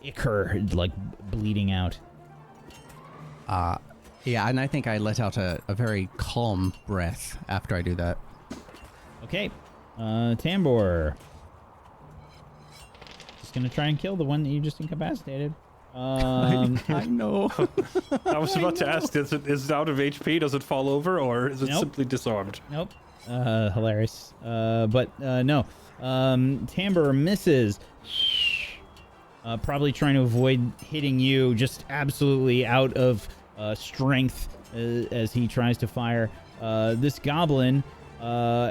Ichor, like bleeding out. Yeah, and I think I let out a very calm breath after I do that. Okay. Tambor. Just gonna try and kill the one that you just incapacitated. I know. I was about to ask, is it out of HP? Does it fall over, or is it Nope. simply disarmed? Nope. Hilarious. But no. Tambor misses. Probably trying to avoid hitting you, just absolutely out of strength as he tries to fire. This goblin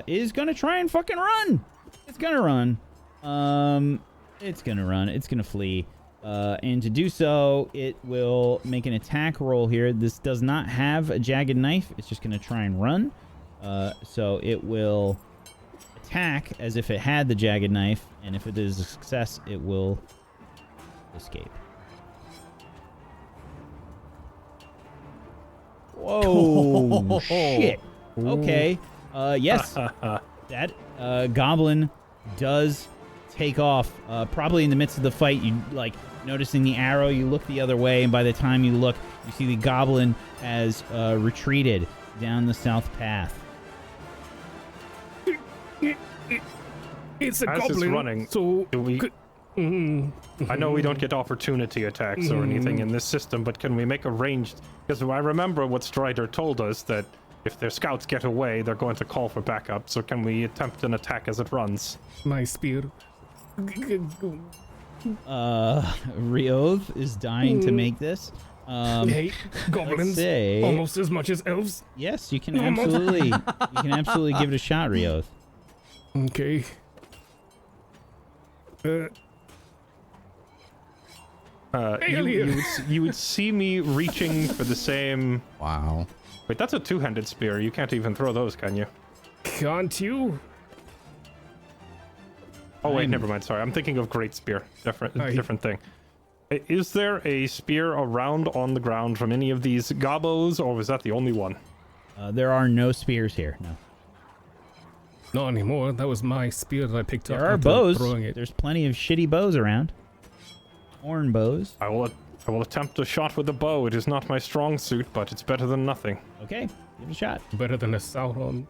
is gonna try and fucking run. It's gonna run. It's gonna run. It's gonna flee. And to do so, it will make an attack roll here. This does not have a jagged knife. It's just gonna try and run. So it will attack as if it had the jagged knife, and if it is a success, it will escape. Whoa! Shit. Okay. Yes. That goblin does take off. Probably in the midst of the fight, you like noticing the arrow. You look the other way, and by the time you look, you see the goblin has retreated down the south path. It's a As goblin. it's running, so do we? I know we don't get opportunity attacks or anything in this system, but can we make a ranged? Because I remember what Strider told us, that if their scouts get away, they're going to call for backup. So can we attempt an attack as it runs? my spear. Rioth is dying to make this. Hey, goblins, say- almost as much as elves. Yes, you can absolutely give it a shot, Rioth. Okay. You would see me reaching for the same. Wow. Wait, that's a two-handed spear. You can't even throw those, can you? Can't you? Oh wait, never mind. Sorry, I'm thinking of great spear. Different thing. Is there a spear around on the ground from any of these gobos, or was that the only one? There are no spears here. No. Not anymore. That was my spear that I picked up. There are after bows. throwing it. There's plenty of shitty bows around. Horn bows. I will attempt a shot with a bow. It is not my strong suit, but it's better than nothing. Okay, give it a shot. Better than a Sauron.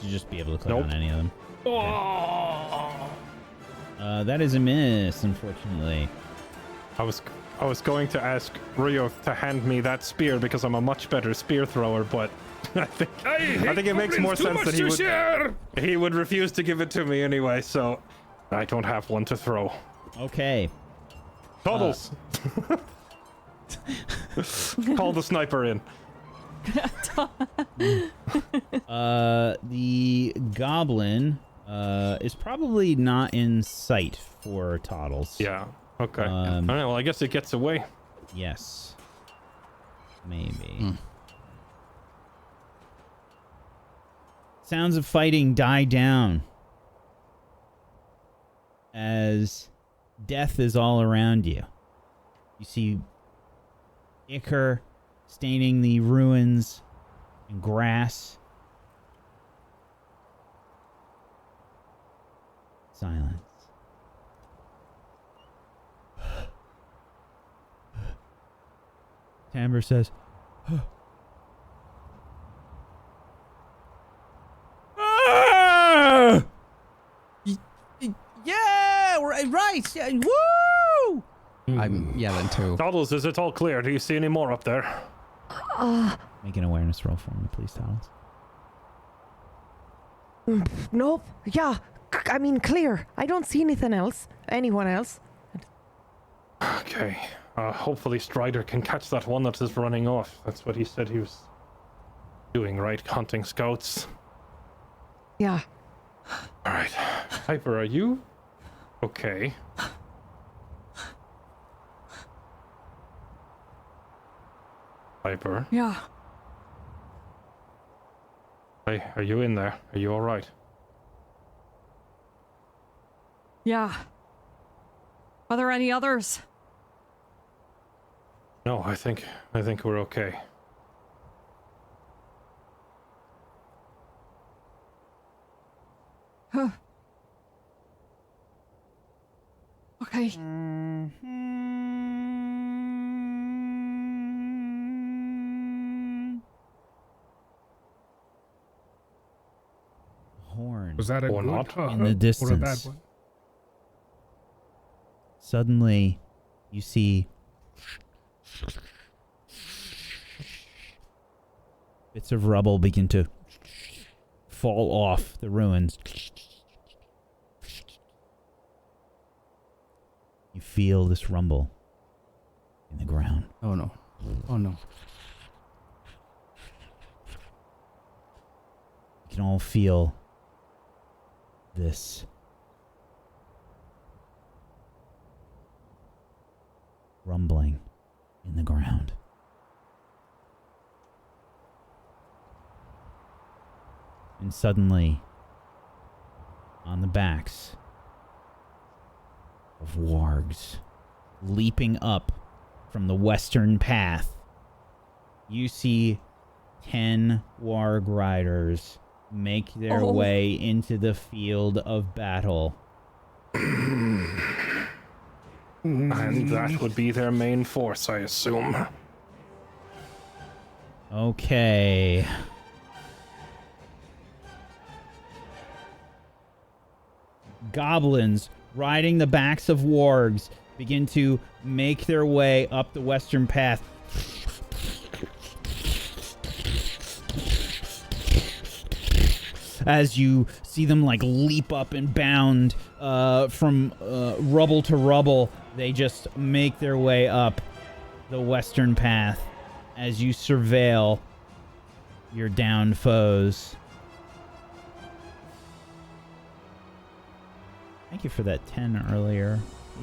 should just be able to click Nope. on any of them. Oh. That is a miss, unfortunately. I was going to ask Rio to hand me that spear because I'm a much better spear thrower, but I think it makes more sense that he would refuse to give it to me anyway, so I don't have one to throw. Okay. Toddles! Call the sniper in. The goblin is probably not in sight for Toddles. Yeah, okay. All right, well, I guess it gets away. Yes. Maybe. Sounds of fighting die down as death is all around you. You see ichor staining the ruins and grass. Silence. Timbre says, "Ah!" Yeah, right. Yeah, woo! I'm yelling too. Toddles, is it all clear? Do you see any more up there? Make an awareness roll for me, please, Toddles. Nope. Yeah. I mean, clear. I don't see anything else. Anyone else? Okay. Hopefully Strider can catch that one that is running off. That's what he said he was doing, right? Hunting scouts. Yeah. All right. Piper, are you okay? Piper? Yeah. Hey, are you in there? Are you all right? Yeah. Are there any others? No, I think we're okay. Huh. Okay. Horn. Was that a Or good not. In the or a distance. bad one? Suddenly, you see bits of rubble begin to fall off the ruins. You feel this rumble in the ground. Oh no. Oh no. You can all feel this rumbling in the ground. And suddenly, on the backs of wargs, leaping up from the western path, you see 10 warg riders make their way into the field of battle. And that would be their main force, I assume. Okay. Goblins riding the backs of wargs begin to make their way up the western path. As you see them like leap up and bound from rubble to rubble, they just make their way up the western path as you surveil your downed foes. Thank you for that 10 earlier,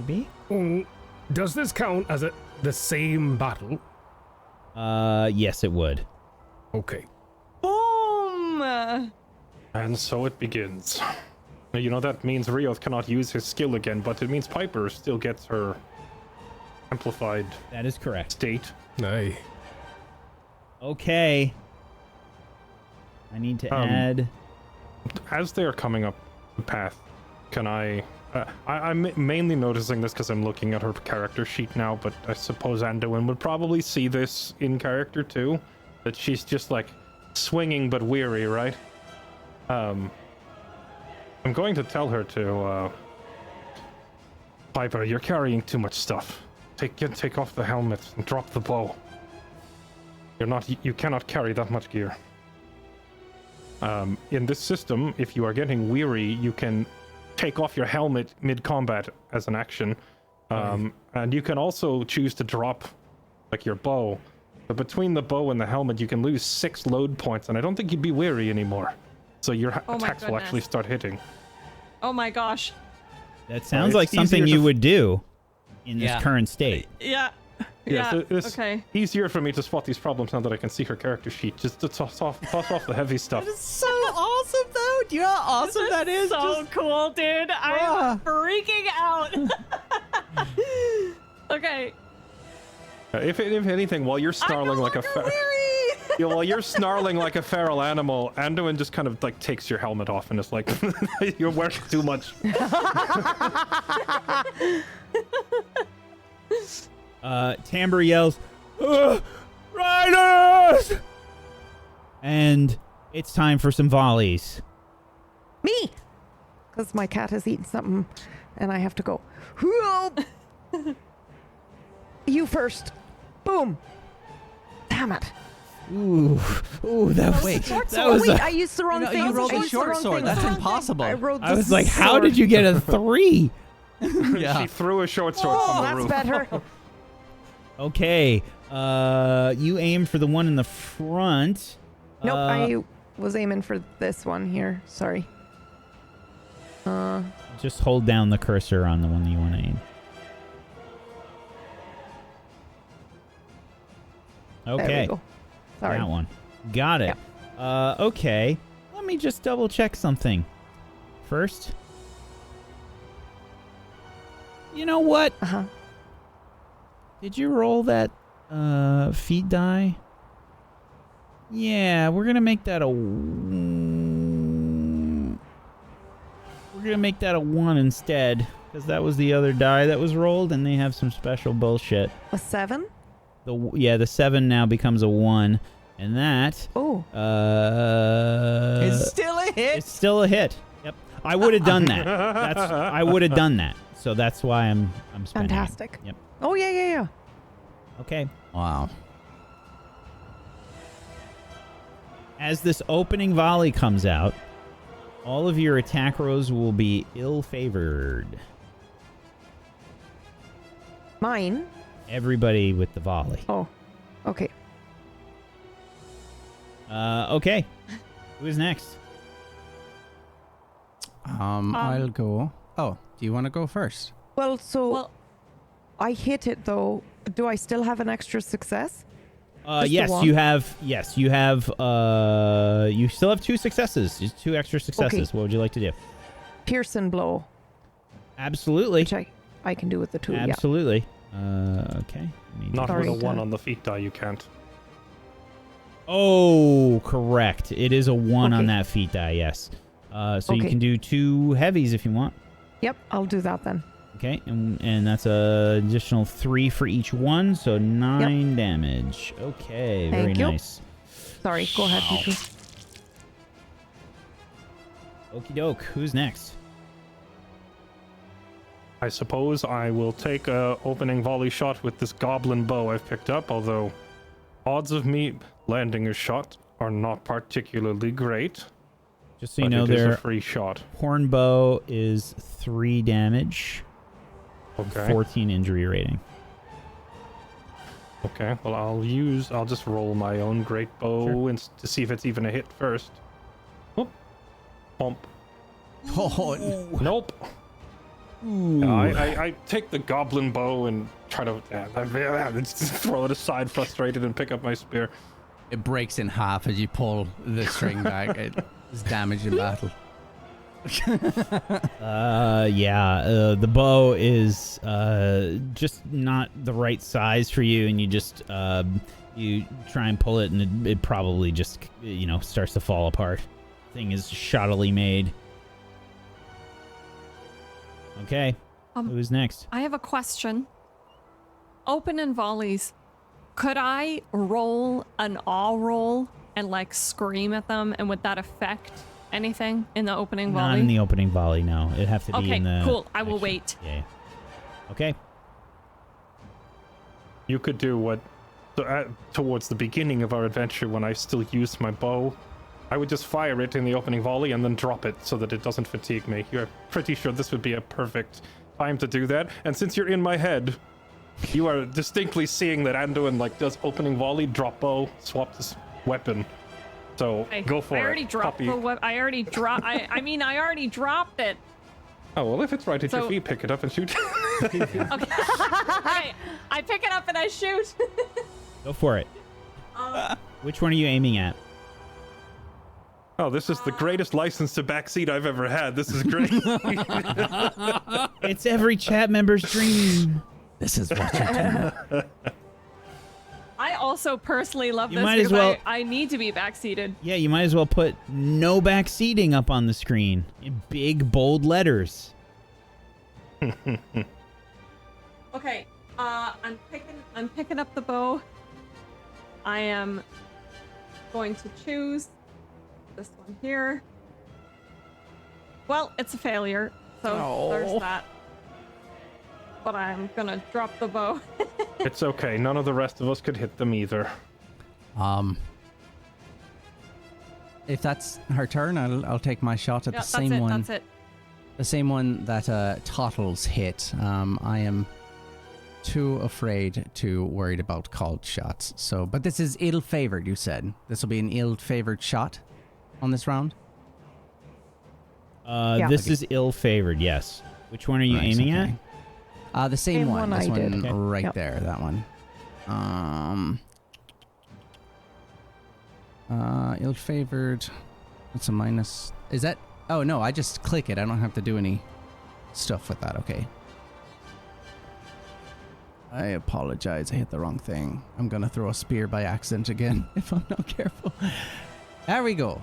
EB. Does this count as the same battle? Yes, it would. Okay. Boom! And so it begins. You know, that means Rioth cannot use his skill again, but it means Piper still gets her amplified That is correct. state. Aye. Okay. I need to add... As they're coming up the path, can I'm mainly noticing this because I'm looking at her character sheet now, but I suppose Anduin would probably see this in character too. That she's just like swinging but weary, right? I'm going to tell her to, Piper, you're carrying too much stuff. Take off the helmet and drop the bow. You cannot carry that much gear. In this system, if you are getting weary, you can take off your helmet mid-combat as an action. And you can also choose to drop, like, your bow. But between the bow and the helmet, you can lose 6 load points, and I don't think you'd be weary anymore. So your attacks will actually start hitting. Oh my gosh. That sounds like something you would do in this current state. Yeah. Yeah, it's okay. easier for me to spot these problems now that I can see her character sheet. Just to toss off the heavy stuff. That is so awesome, though. Do you know how awesome that is? So cool, dude. I'm freaking out. Okay. If anything, while you're snarling like a while you're snarling like a feral animal, Anduin just kind of like takes your helmet off and is like, "You're wearing too much." Timbre yells, "Riders!" And it's time for some volleys. Me! Because my cat has eaten something and I have to go. You first. Boom. Damn it. Ooh, that was. I used the wrong thing. You rolled a short sword. That's impossible. I was like, how did you get a 3? She threw a short sword from the roof. That's better. Okay. You aim for the one in the front. Nope, I was aiming for this one here. Sorry. Just hold down the cursor on the one that you want to aim. Okay. There we go. Sorry. That one. Got it. Yep. Okay. Let me just double check something. First. You know what? Uh-huh. Did you roll that feat die? Yeah, we're gonna make that a 1 instead, because that was the other die that was rolled, and they have some special bullshit. A 7? The 7 now becomes a 1, and that it's still a hit. It's still a hit. Yep, I would have done that. I would have done that. So that's why I'm spending. Fantastic. Yep. Oh yeah. Okay. Wow. As this opening volley comes out, all of your attack rolls will be ill-favored. Mine? Everybody with the volley. Oh. Okay. Okay. Who's next? I'll go. Oh, do you want to go first? Well, I hit it though. Do I still have an extra success? Yes, you have. Yes, you have. You still have 2 successes. Just 2 extra successes. Okay. What would you like to do? Piercing blow. Absolutely. Which I can do with the 2. Absolutely. Okay. Not Sorry with a 1 to- on the feet die, you can't. Oh, correct. It is a 1 on Okay. that feat die. Yes. So you Okay. can do 2 heavies if you want. Yep, I'll do that then. Okay, and that's a additional 3 for each one, so 9 damage. Okay, very Thank you. nice. Sorry, go ahead, Pichu. Okie doke. Who's next? I suppose I will take a opening volley shot with this goblin bow I've picked up, although odds of me landing a shot are not particularly great. Just so you But know, it is a their free shot. horn bow is 3 damage, Okay. 14 injury rating. Okay. Well, I'll just roll my own great bow Sure. and to see if it's even a hit first. Whoop. Pump. Oh, Nope. I take the goblin bow and try to just throw it aside, frustrated, and pick up my spear. it breaks in half as you pull the string back. It is damaged in battle. The bow is just not the right size for you, and you just you try and pull it, and it probably just starts to fall apart. Thing is shoddily made. Okay, who's next? I have a question. Open and volleys. Could I roll an awe roll and like scream at them, and would that affect anything in the opening Not volley? in the opening volley, no. It'd have to be Okay, in the... cool. I will wait. Yeah. Okay. You could do what... So, towards the beginning of our adventure, when I still used my bow, I would just fire it in the opening volley and then drop it so that it doesn't fatigue me. You're pretty sure this would be a perfect time to do that. And since you're in my head, you are distinctly seeing that Anduin does opening volley, drop bow, swap this weapon. So go for it. I already dropped Puppy. the weapon. I already dropped. I mean, I already dropped it. Oh, well, if it's right at your So- feet, pick it up and shoot. Okay. Okay. I pick it up and I shoot. Go for it. Which one are you aiming at? Oh, this is the greatest license to backseat I've ever had. This is great. It's every chat member's dream. This is what you do. I also personally love You this might as because well- I need to be backseated. Yeah, you might as well put no back seating up on the screen in big, bold letters. Okay. I'm picking up the bow. I am going to choose this one here. Well, it's a failure, so there's that. But I'm gonna drop the bow. It's okay. None of the rest of us could hit them either. If that's her turn, I'll take my shot at Yeah, the same one. That's it. The same one that Tottles hit. I am too afraid to worried about called shots. So, but this is ill-favored, you said. This will be an ill-favored shot on this round? This is ill-favored, yes. Which one are you aiming at? The same Same one. one This I one did. Okay. right Yep. there, that one. Ill-favored. That's a minus. Is that... Oh, no, I just click it. I don't have to do any stuff with that. Okay. I apologize. I hit the wrong thing. I'm going to throw a spear by accident again if I'm not careful. There we go.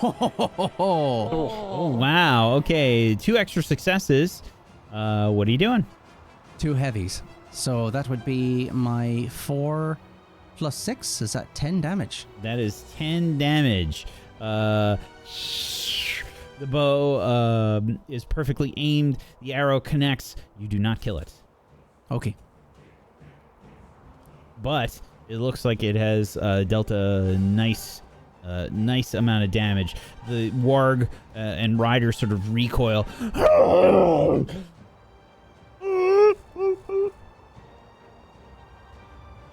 Oh, wow. Okay, 2 extra successes. What are you doing? 2 heavies. So that would be my 4 plus 6. Is that 10 damage? That is 10 damage. The bow is perfectly aimed. The arrow connects. You do not kill it. Okay. But it looks like it has dealt a nice amount of damage. The warg and rider sort of recoil.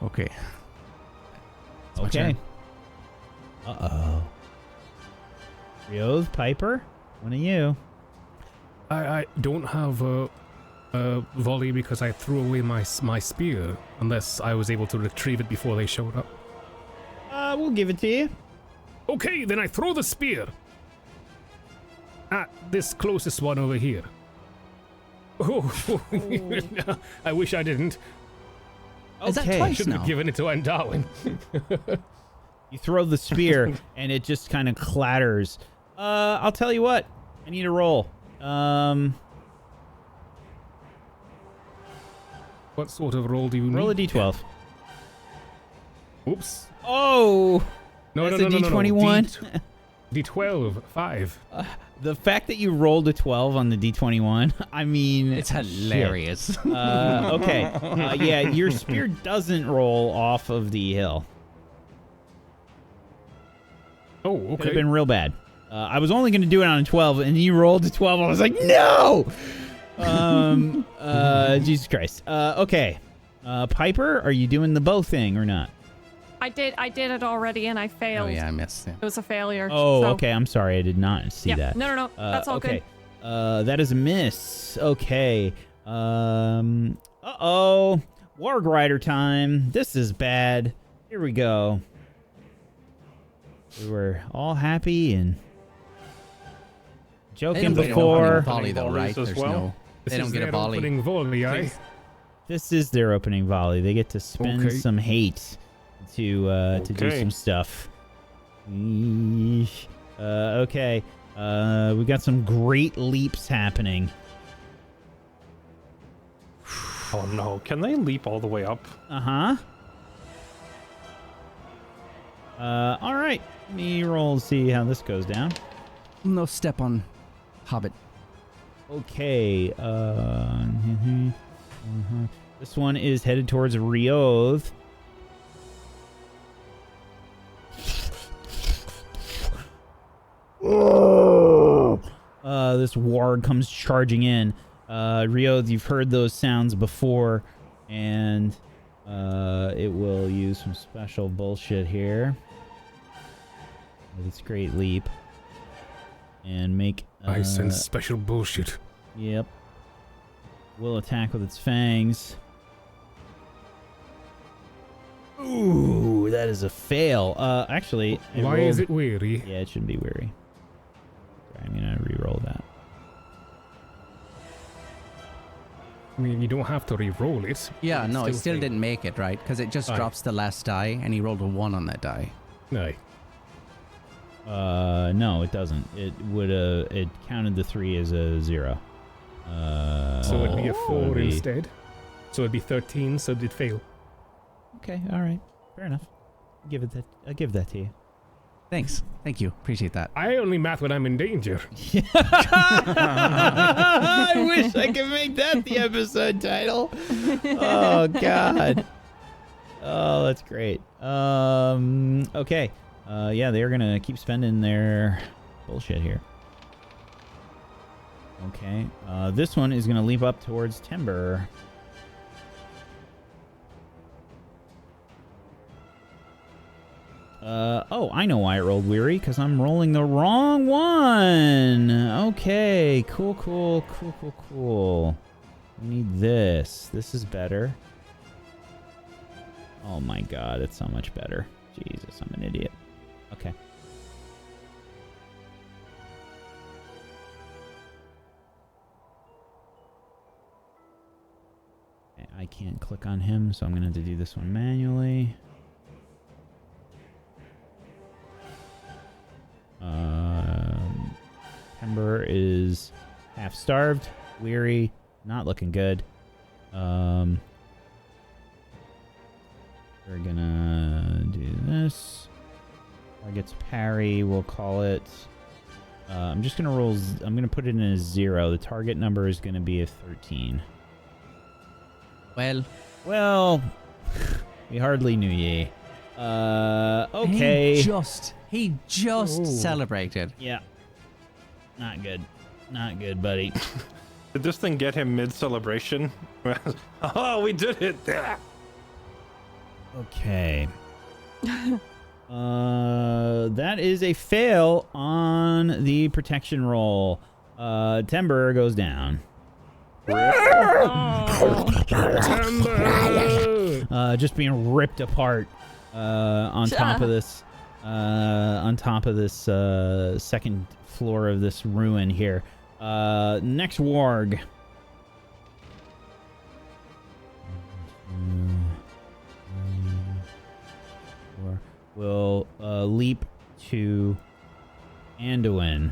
Okay. It's my Okay. turn. Uh-oh. Rioth, Piper, one of you. I don't have a volley because I threw away my spear, unless I was able to retrieve it before they showed up. We'll give it to you. Okay, then I throw the spear at this closest one over here. Oh, I wish I didn't. Is that Okay. twice Shouldn't now? have given it to Andarwin. You throw the spear, and it just kind of clatters. I'll tell you what. I need a roll. What sort of roll do you need? Roll a d12. Oops. Oh! No, That's no, a no, no, no, d21. D12, 5. The fact that you rolled a 12 on the d21, I mean... It's hilarious. Okay. Yeah, your spear doesn't roll off of the hill. Oh, Could have okay. been real bad. I was only going to do it on a 12, and you rolled a 12. I was like, no! Jesus Christ. Okay. Piper, are you doing the bow thing or not? I did it already and I failed. Oh, yeah, I missed. Yeah. It was a failure. Oh, so, okay. I'm sorry. I did not see Yeah. that. No. That's all okay. good. That is a miss. Okay. Uh-oh. Warg Rider time. This is bad. Here we go. We were all happy and joking They don't get an before. opening volley, though, Volleys right? as There's well? no... This They don't is get a their volley. opening volley, aye? This is their opening volley. They get to spend Okay. some hate to do Okay. some stuff. Eesh. Okay. We got some great leaps happening. Oh no, can they leap all the way up? Uh-huh. All right. Let me roll, see how this goes down. No step on Hobbit. Okay. This one is headed towards Rioth. This warg comes charging in. Rioth, you've heard those sounds before, and it will use some special bullshit here with its great leap and make. I sense special bullshit. Yep. Will attack with its fangs. Ooh, that is a fail. Actually, Why is it weary? Yeah, it shouldn't be weary. Sorry, I'm gonna re-roll that. I mean, you don't have to re-roll it. Yeah, no, he still fail. didn't make it, right? Because it just Aye. drops the last die, and he rolled a 1 on that die. No. No, it doesn't. It would it counted the 3 as a 0. So it'd be a so 4 it'd be- instead. So it'd be 13, so it'd fail. Okay, all right, fair enough. I'll give that to you. Thanks. Thank you. Appreciate that. I only math when I'm in danger. I wish I could make that the episode title. Oh God. Oh, that's great. Okay. Yeah, they're gonna keep spending their bullshit here. Okay. This one is gonna leap up towards Timber. Oh, I know why it rolled weary, because I'm rolling the wrong one. Okay, cool. We need this. This is better. Oh my God, it's so much better. Jesus, I'm an idiot. Okay. I can't click on him, so I'm going to have to do this one manually. Timber is half starved, weary, not looking good. We're gonna do this. Target's parry, we'll call it. I'm just gonna roll. I'm gonna put it in a 0. The target number is gonna be a 13. Well, we hardly knew ye. Okay. He just celebrated. Yeah. Not good. Not good, buddy. Did this thing get him mid-celebration? Oh, we did it! Okay. That is a fail on the protection roll. Timber goes down. Just being ripped apart on top of this second floor of this ruin here. Next warg. Will leap to Anduin.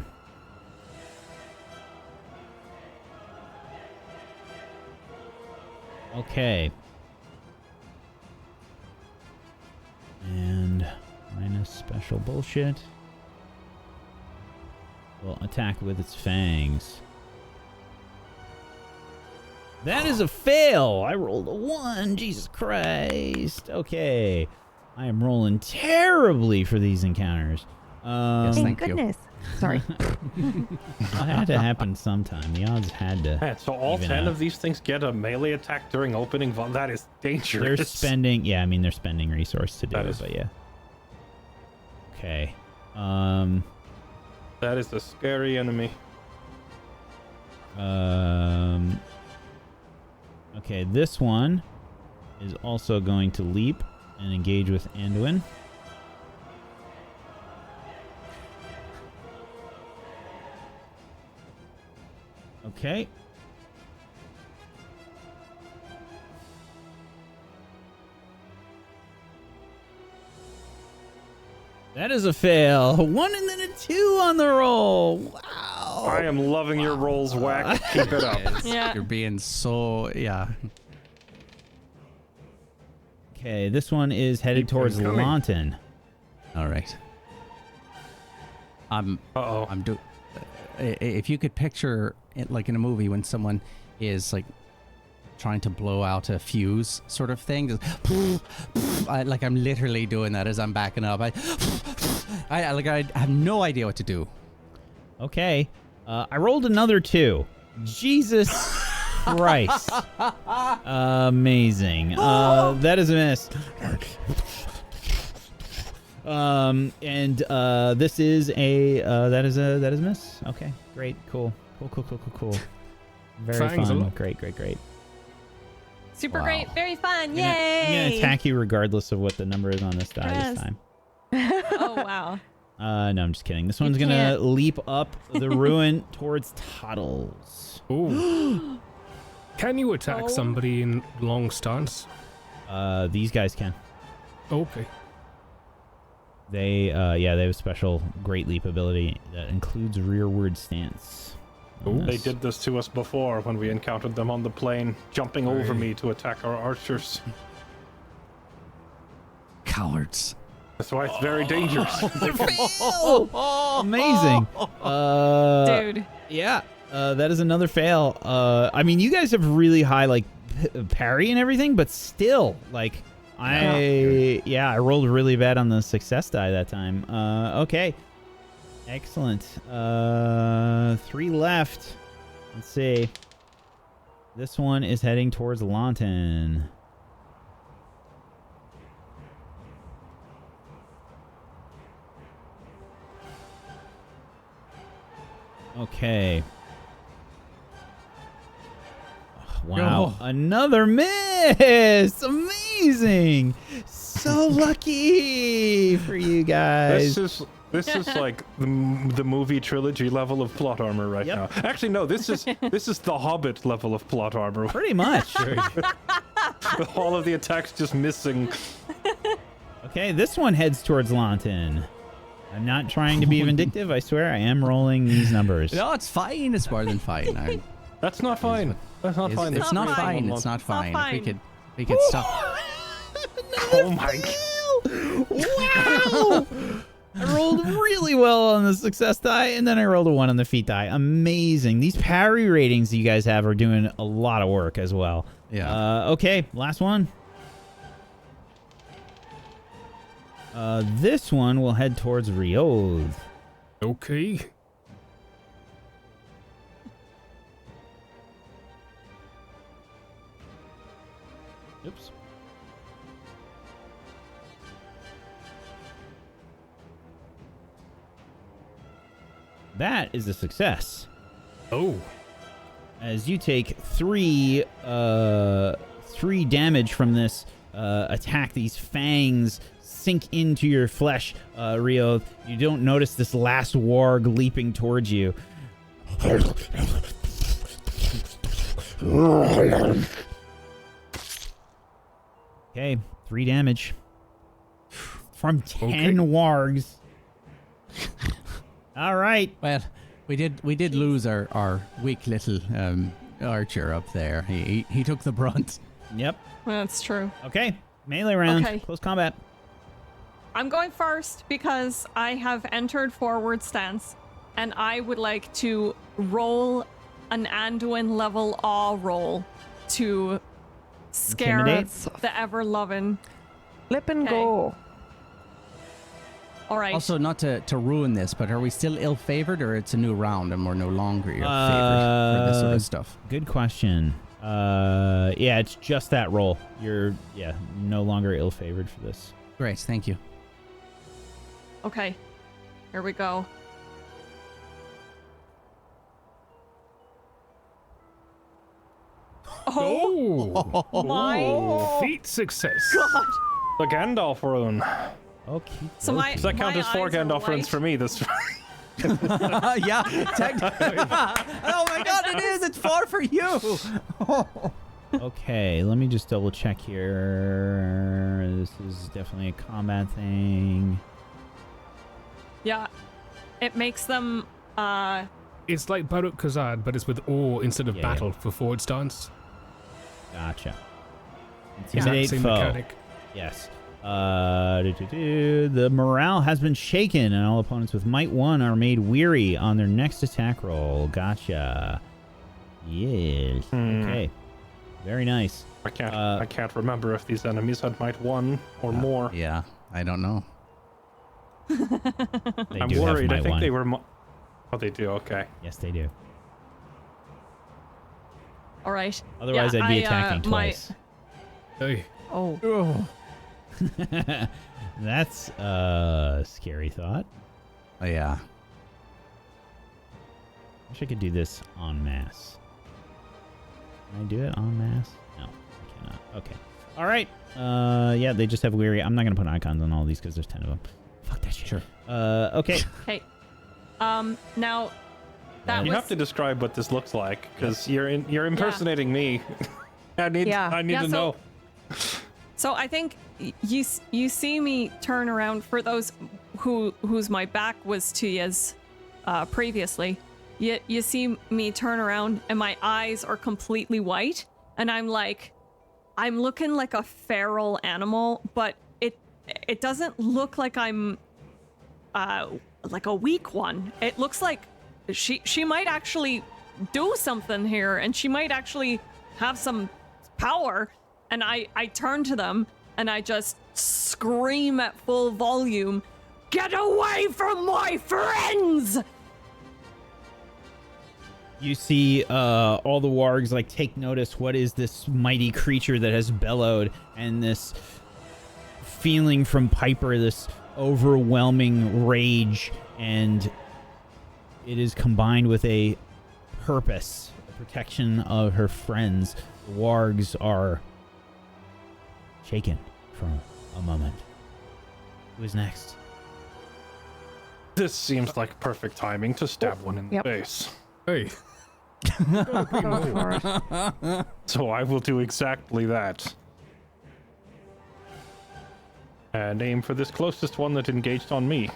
Okay. And minus special bullshit. Will attack with its fangs. That is a fail. I rolled a 1. Jesus Christ. Okay. I am rolling terribly for these encounters. Yes, Thank thank you. goodness. Sorry. It had to happen sometime. The odds had to. Man, so all even 10 out. of these things get a melee attack during opening. That is dangerous. They're spending. Yeah, I mean they're spending resource to do That it, is- but yeah. Okay. That is a scary enemy. Okay, this one is also going to leap and engage with Anduin. Okay. That is a fail. 1 and then a 2 on the roll. Wow. I am loving your rolls, Whack. Keep it up. Yeah. You're being so, yeah. Okay, this one is headed Keep towards them coming. Launton. All right. Uh-oh. If you could picture it like in a movie when someone is like trying to blow out a fuse sort of thing, just I'm literally doing that as I'm backing up. I have no idea what to do. Okay. I rolled another 2. Jesus Christ. Amazing. That is a miss. This is that is a miss. Okay, great, cool. Very Fangs fun. a lot. Great. Super Wow. great, very fun. I'm Yay! gonna attack you regardless of what the number is on this die Yes. this time. Oh wow. No, I'm just kidding. This one's gonna can't. leap up the ruin towards Toddles. Ooh. Can you attack Oh. somebody in long stance? These guys can. Okay. They they have a special great leap ability that includes rearward stance. on They this. did this to us before when we encountered them on the plane, jumping over me to attack our archers. Cowards. That's why it's very dangerous. Amazing. Dude. Yeah, that is another fail. I mean, you guys have really high like parry and everything, but still, like, I rolled really bad on the success die that time. Okay, excellent. 3 left. Let's see. This one is heading towards Lawton. Okay. Wow. Oh. Another miss! Amazing! So lucky for you guys. This is like the movie trilogy level of plot armor right Yep. now. Actually, no. This is the Hobbit level of plot armor. Pretty much. With all of the attacks just missing. Okay, this one heads towards Lawton. I'm not trying to be vindictive. I swear I am rolling these numbers. No, it's fine. It's more than fine. That's not fine. That's not fine. It's not not fine. fine. It's not fine. fine. We could stop. Oh my god. Wow! I rolled really well on the success die, and then I rolled a 1 on the feat die. Amazing. These parry ratings you guys have are doing a lot of work as well. Yeah. Okay, last one. This one will head towards Rioth. Okay. Oops. That is a success. Oh. As you take 3 damage from this attack, these fangs sink into your flesh, Rioth. You don't notice this last warg leaping towards you. Okay, 3 damage from 10 wargs. All right. Well, we did lose our weak little archer up there. He took the brunt. Yep. That's true. Okay. Melee round. Okay. Close combat. I'm going first because I have entered forward stance and I would like to roll an Anduin level awe roll to scare Intimidate? the ever-loving. Flip and Okay. go. All right. Also, not to ruin this, but are we still ill-favored, or it's a new round and we're no longer ill-favored for this sort of stuff? Good question. Yeah, it's just that roll. You're no longer ill-favored for this. Great, thank you. Okay. Here we go. Oh my Feat success. god. The Gandalf rune. Okay. So my Does that count my as 4 eyes are Gandalf runes white. for me? This. Yeah, technically. Oh my god, it is! It's 4 for you! Okay, let me just double check here. This is definitely a combat thing. Yeah. It makes them It's like Baruk Khazad, but it's with awe instead of Yeah, battle for forward stance. Gotcha. Exact Intimidate same foe. mechanic. Yes. The morale has been shaken, and all opponents with might 1 are made weary on their next attack roll. Gotcha. Yes. Okay. Very nice. I can't remember if these enemies had might 1 or more. Yeah, I don't know. I'm worried. I think they were. Oh, they do. Okay. Yes, they do. All right. Otherwise, I'd be attacking twice. Hey. Oh. That's a scary thought. Oh, yeah. Wish I could do this en masse. Can I do it en masse? No, I cannot. Okay. All right. Yeah, they just have weary. I'm not gonna put icons on all these because there's 10 of them. Fuck that shit. Sure. Okay. Hey. Now. That You was... have to describe what this looks like because you're impersonating me. I need to know. So I think you see me turn around. For those whose my back was to yous previously, you see me turn around and my eyes are completely white, and I'm looking like a feral animal, but it doesn't look like I'm like a weak one. It looks like she might actually do something here, and she might actually have some power. And I turn to them and I just scream at full volume, "Get away from my friends!" You see all the wargs like take notice. What is this mighty creature that has bellowed, and this feeling from Piper, this overwhelming rage, and it is combined with a purpose, the protection of her friends. The wargs are shaken for a moment. Who is next? This seems like perfect timing to stab one in the face. Hey. Go for it. So I will do exactly that. And aim for this closest one that engaged on me.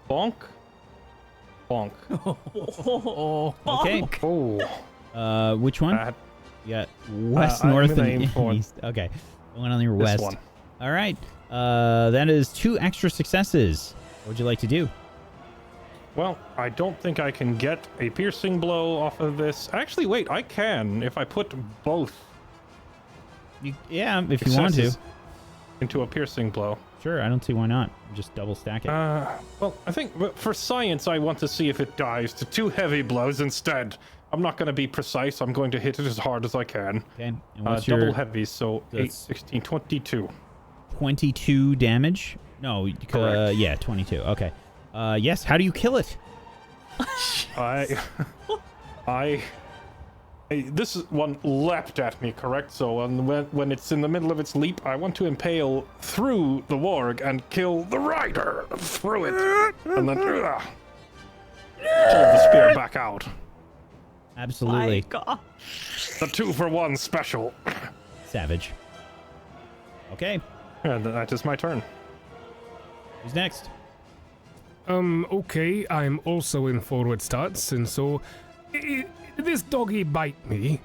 Bonk? Bonk. Okay. Oh. Which one? That, You got west, I'm north, gonna and aim for east. Okay. Going on your this west. one. All right. That is 2 extra successes. What would you like to do? Well, I don't think I can get a piercing blow off of this. Actually, wait, I can if I put both Yeah, if you want to. successes into a piercing blow. Sure, I don't see why not. Just double stack it. Well, I think for science, I want to see if it dies to 2 heavy blows instead. I'm not going to be precise. I'm going to hit it as hard as I can. Okay. And what's your double heavy, so 8, that's- 16, 22. 22 damage? No, Correct. yeah, 22. Okay. Yes, how do you kill it? This one leapt at me, correct? So when it's in the middle of its leap, I want to impale through the warg and kill the rider through it, and then pull the spear back out. Absolutely. My God. The 2-for-1 special. Savage. Okay. And that is my turn. Who's next? Okay, I'm also in forward starts, and so did this doggy bite me?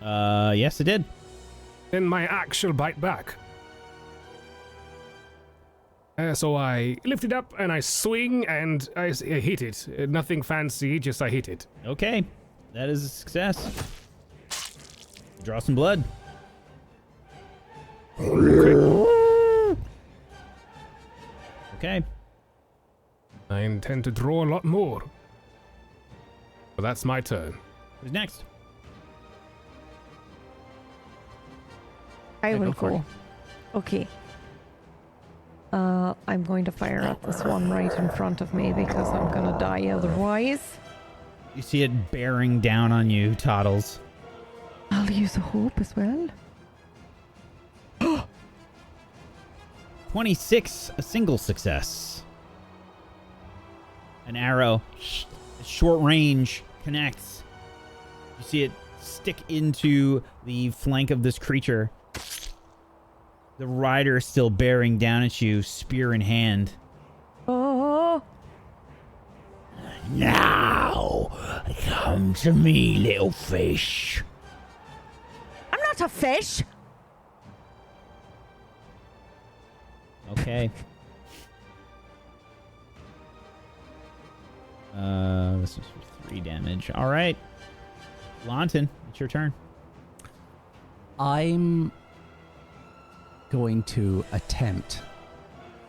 Yes, it did. Then my axe shall bite back. So I lift it up and I swing and I hit it. Nothing fancy, just I hit it. Okay. That is a success. Draw some blood. Okay. I intend to draw a lot more. But that's my turn. Who's next? I will go for it. go. Okay. I'm going to fire at this one right in front of me because I'm gonna die otherwise. You see it bearing down on you, Toddles. I'll use a hope as well. 26, a single success. An arrow, short range, connects. You see it stick into the flank of this creature. The rider still bearing down at you, spear in hand. Oh, Now, come to me, little fish. I'm not a fish. Okay. This is for 3 damage. All right. Launton, it's your turn. I'm going to attempt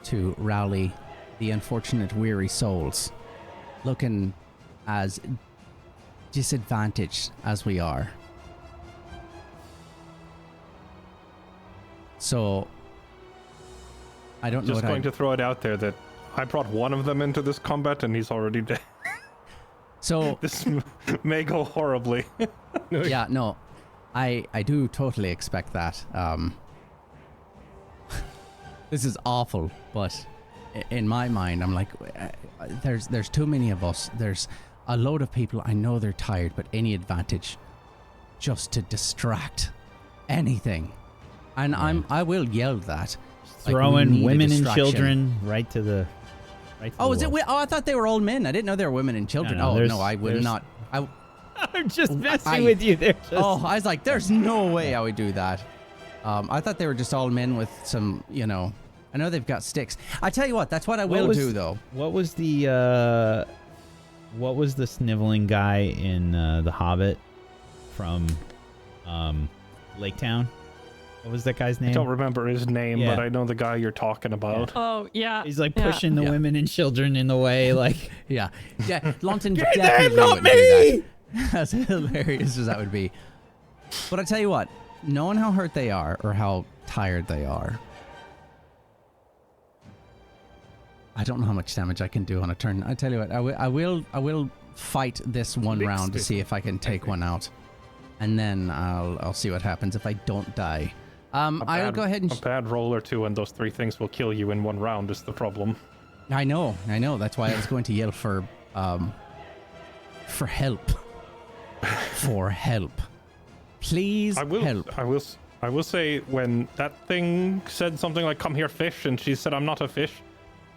to rally the unfortunate weary souls, looking as disadvantaged as we are. So, I don't know Just what going to throw it out there that I brought one of them into this combat and he's already dead. So, This may go horribly. yeah, no, I do totally expect that. This is awful, but in my mind, I'm like, there's too many of us. There's a load of people. I know they're tired, but any advantage just to distract anything, and I will yell that. Like, Throwing we need a women and distraction. children right to the. Oh, is it? Oh, I thought they were all men. I didn't know they were women and children. No, Oh there's- no, I would there's- not. I'm just messing I- with you. They're just. Oh, I was like, there's no way I would do that. I thought they were just all men with some, I know they've got sticks. I tell you what, that's what I will do though. What was the sniveling guy in The Hobbit from Lake Town? What was that guy's name? I don't remember his name, Yeah. but I know the guy you're talking about. Oh, yeah. He's like yeah. pushing the Yeah. women and children in the way, like. Yeah, Lawton Get them, definitely not wouldn't do me! that. As hilarious as that would be. But I tell you what, knowing how hurt they are or how tired they are, I don't know how much damage I can do on a turn. I tell you what, I will fight this one Lick round to spittle. see if I can take one out, and then I'll see what happens if I don't die. I'll go ahead and. A bad roll or two, and those 3 things will kill you in 1 round. Is the problem? I know. That's why I was going to yell for help. For help. Please help. I will say when that thing said something like "Come here, fish," and she said, "I'm not a fish."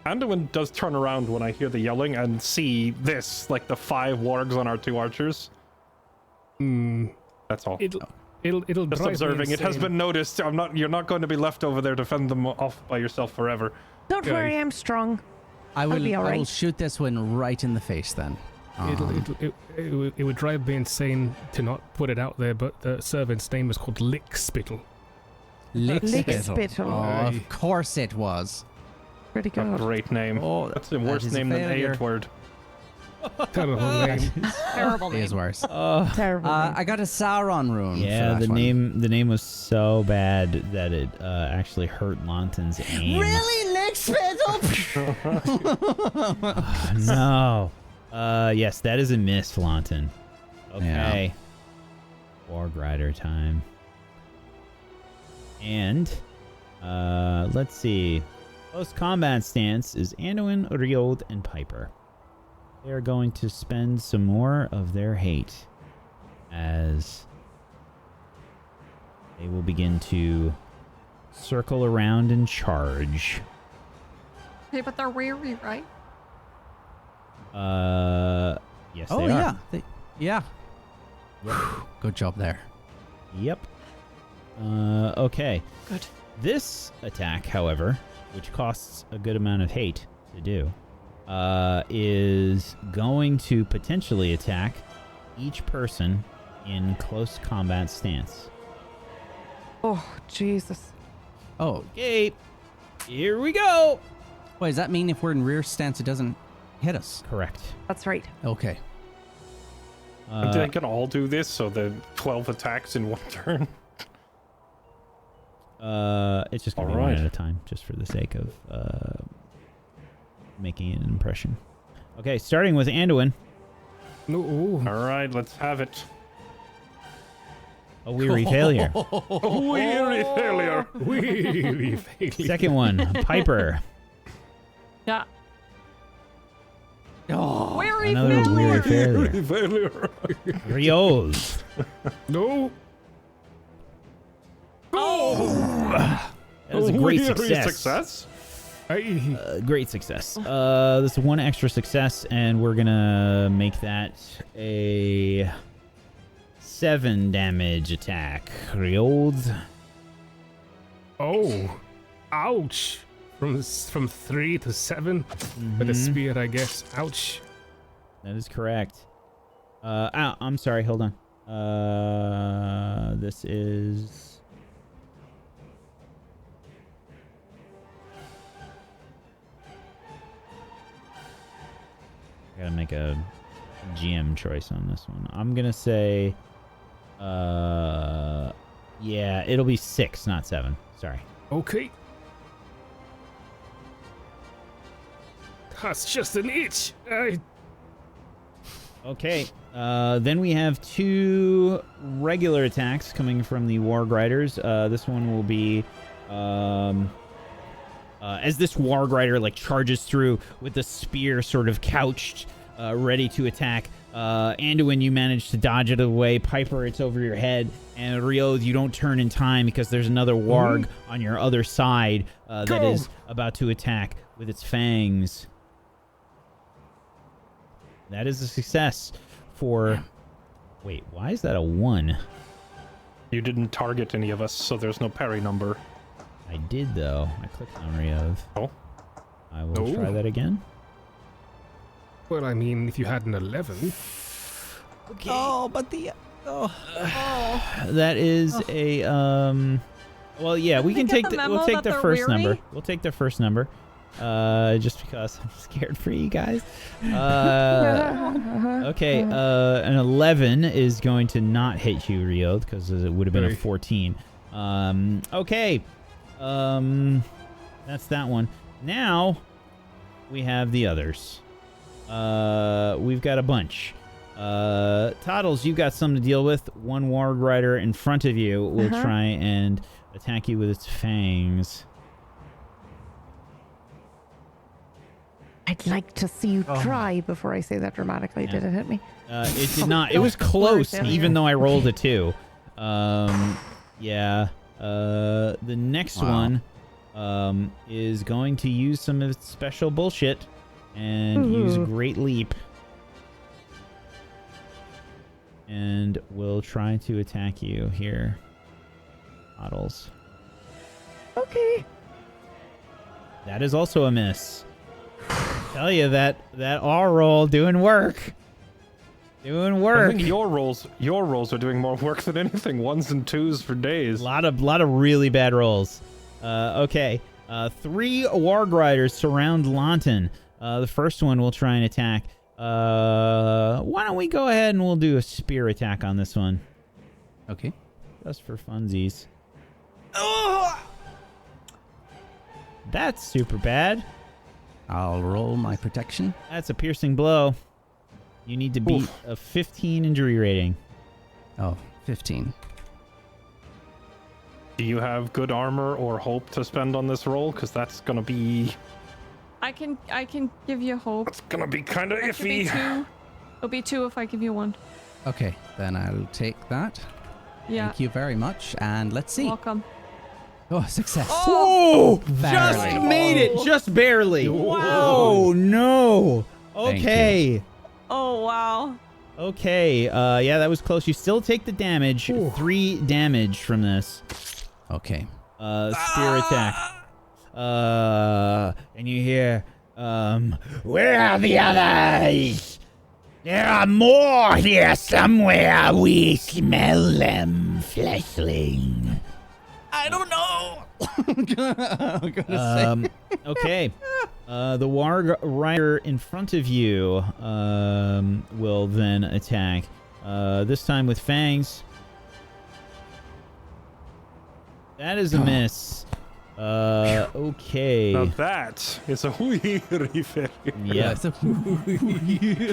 Anduin does turn around when I hear the yelling and see this, like the 5 wargs on our 2 archers. That's all. It'll Just drive me observing. It has insane. been noticed. You're not going to be left over there to fend them off by yourself forever. Don't Okay. worry, I'm strong. I I'll be all will right. shoot this one right in the face then. It would drive me insane to not put it out there, but the servant's name is called Lick Spittle. Lick Lickspittle. spittle. Oh, of course it was. Pretty A good. great name. Oh, That's the that worst is a name than failure. Edward. Terrible name. Terrible It is name. worse. Terrible. name. I got a Sauron rune. Yeah, for the that one. name was so bad that it actually hurt Launton's aim. Really, Lick spittle? No. Yes, that is a miss, Launton. Okay. Warg Rider time. And let's see. Close combat stance is Anduin, Riod, and Piper. They are going to spend some more of their hate as they will begin to circle around and charge. Okay, but they're weary, right? Yes, Oh, they yeah. are. Yeah. Good job there. Yep. Okay. Good. This attack, however, which costs a good amount of hate to do, is going to potentially attack each person in close combat stance. Oh, Jesus. Oh, Okay, here we go. wait, does that mean if we're in rear stance, it doesn't hit us? Correct. That's right. Okay. They can all do this, so the 12 attacks in 1 turn. It's just gonna be one Alright. at a time, just for the sake of making an impression. Okay, starting with Anduin. No, ooh. All right, let's have it. A weary failure. Weary failure. Weary failure. Second one, Piper. Yeah. Oh, Weary Another failure. weary failure. Weary failure. Rios. No. That was a great Weary success. Great success. This is one extra success, and we're gonna make that a 7 damage attack. Riod. Oh, ouch! From 3 to 7 with a spear, I guess. Ouch. That is correct. I'm sorry. Hold on. This is. Gotta make a GM choice on this one. I'm gonna say, yeah, it'll be 6, not 7. Sorry. Okay. That's just an itch. Okay. Then we have 2 regular attacks coming from the Warg Riders. This one will be, as this Warg Rider like charges through with the spear sort of couched, ready to attack. Anduin, you manage to dodge it away. Piper, it's over your head. And Riod, you don't turn in time because there's another Warg on your other side that is about to attack with its fangs. That is a success for... Wait, why is that a 1? You didn't target any of us, so there's no parry number. I did, though. I clicked on Riod. Oh. I will try that again. Well, I mean, if you had an 11. Okay. Oh, but the... That is a... Well, yeah, we can take the... We'll take the first number. We'll take the first number. Just because I'm scared for you guys. Okay, an 11 is going to not hit you, Riod, because it would have been a 14. Okay. That's that one. Now, we have the others. We've got a bunch. Toddles, you've got some to deal with. One Warg Rider in front of you will try and attack you with its fangs. I'd like to see you try before I say that dramatically. Yeah. Did it hit me? It did not. It was close, even though I rolled a 2. Yeah. The next one is going to use some of its special bullshit and use Great Leap. And will try to attack you here. Toddles. Okay. That is also a miss. Tell you that R roll doing work. Doing work. I think your rolls are doing more work than anything. 1s and 2s for days. A lot of really bad rolls. Okay. 3 Warg Riders surround Launton. The first one will try and attack. Why don't we go ahead and we'll do a spear attack on this one. Okay. Just for funsies. That's super bad. I'll roll my protection. That's a piercing blow. You need to beat a 15 injury rating. Oh, 15. Do you have good armor or hope to spend on this roll? Because that's gonna be... I can give you hope. It's gonna be kind of That should be iffy. 2. It'll be 2 if I give you 1. Okay, then I'll take that. Yeah. Thank you very much, and let's see. Welcome. Oh, success. Oh! Just Barely. made it! Just barely! Wow! No! Thank Okay. Oh, wow. Okay, yeah, that was close. You still take the damage. 3 damage from this. Okay. Spear attack. And you hear, where are the others? There are more here somewhere. We smell them, fleshling. I don't know. I'm gonna say. Okay. The Warg Rider in front of you will then attack. This time with fangs. That is a miss. Okay. Now that is a weary fairy. Yeah.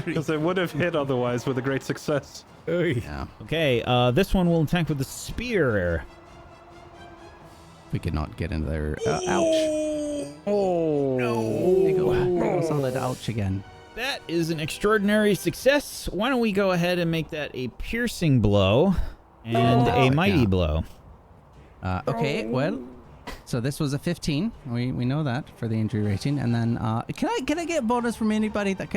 Because it would have hit otherwise with a great success. Yeah. Okay. This one will attack with the spear. We could not get into there. Ouch. Oh There you go. There goes solid ouch again. That is an extraordinary success. Why don't we go ahead and make that a piercing blow and a mighty blow. Okay, well, So this was a 15. We know that for the injury rating. And then can I get a bonus from anybody that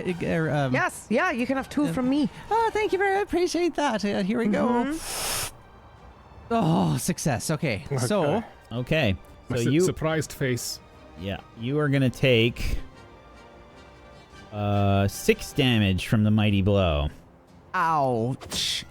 Yes, yeah, you can have 2 from me. Oh, thank you very much. Appreciate that. Here we go. Oh, success. Okay. So Okay. My So you surprised face. you are gonna take 6 damage from the mighty blow. ouch.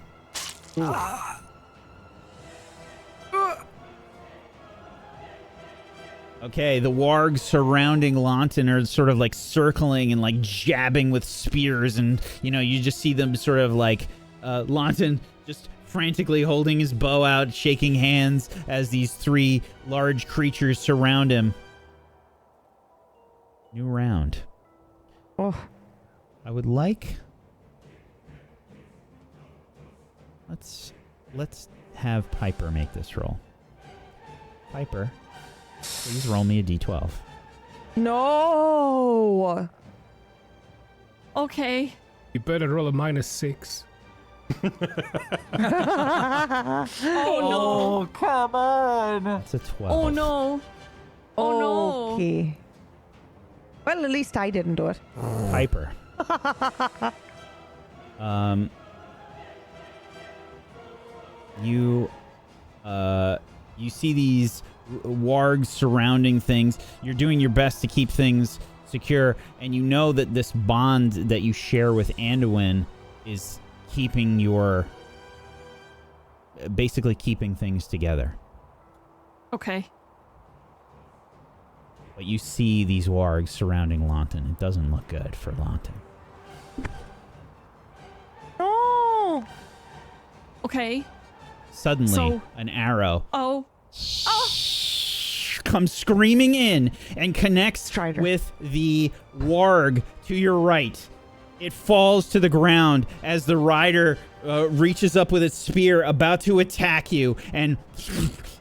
Okay, the wargs surrounding Launton are sort of like circling and like jabbing with spears, and you just see them sort of like Launton just frantically holding his bow out, shaking hands as these 3 large creatures surround him. New round. Oh, I would like. Let's have Piper make this roll. Piper, please roll me a d12. no. Okay. You better roll a -6. Oh, come on. That's a 12. no. Oh, no. Oh, no. Okay. Well, at least I didn't do it. Piper. You see these wargs surrounding things. You're doing your best to keep things secure, and you know that this bond that you share with Anduin is basically keeping things together. Okay. But you see these wargs surrounding Launton. It doesn't look good for Launton. No. Okay. Suddenly, an arrow Oh. comes screaming in and connects Strider. with the warg to your right. It falls to the ground as the rider reaches up with its spear, about to attack you, and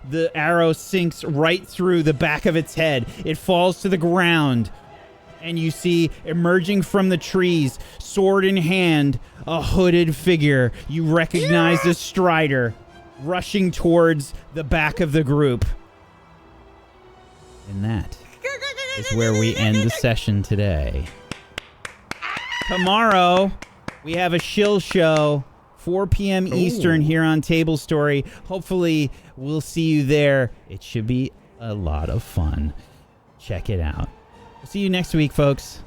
the arrow sinks right through the back of its head. It falls to the ground, and you see emerging from the trees, sword in hand, a hooded figure. You recognize the Strider rushing towards the back of the group. And that is where we end the session today. Tomorrow, we have a shill show, 4 p.m. Eastern here on Tablestory. Hopefully, we'll see you there. It should be a lot of fun. Check it out. See you next week, folks.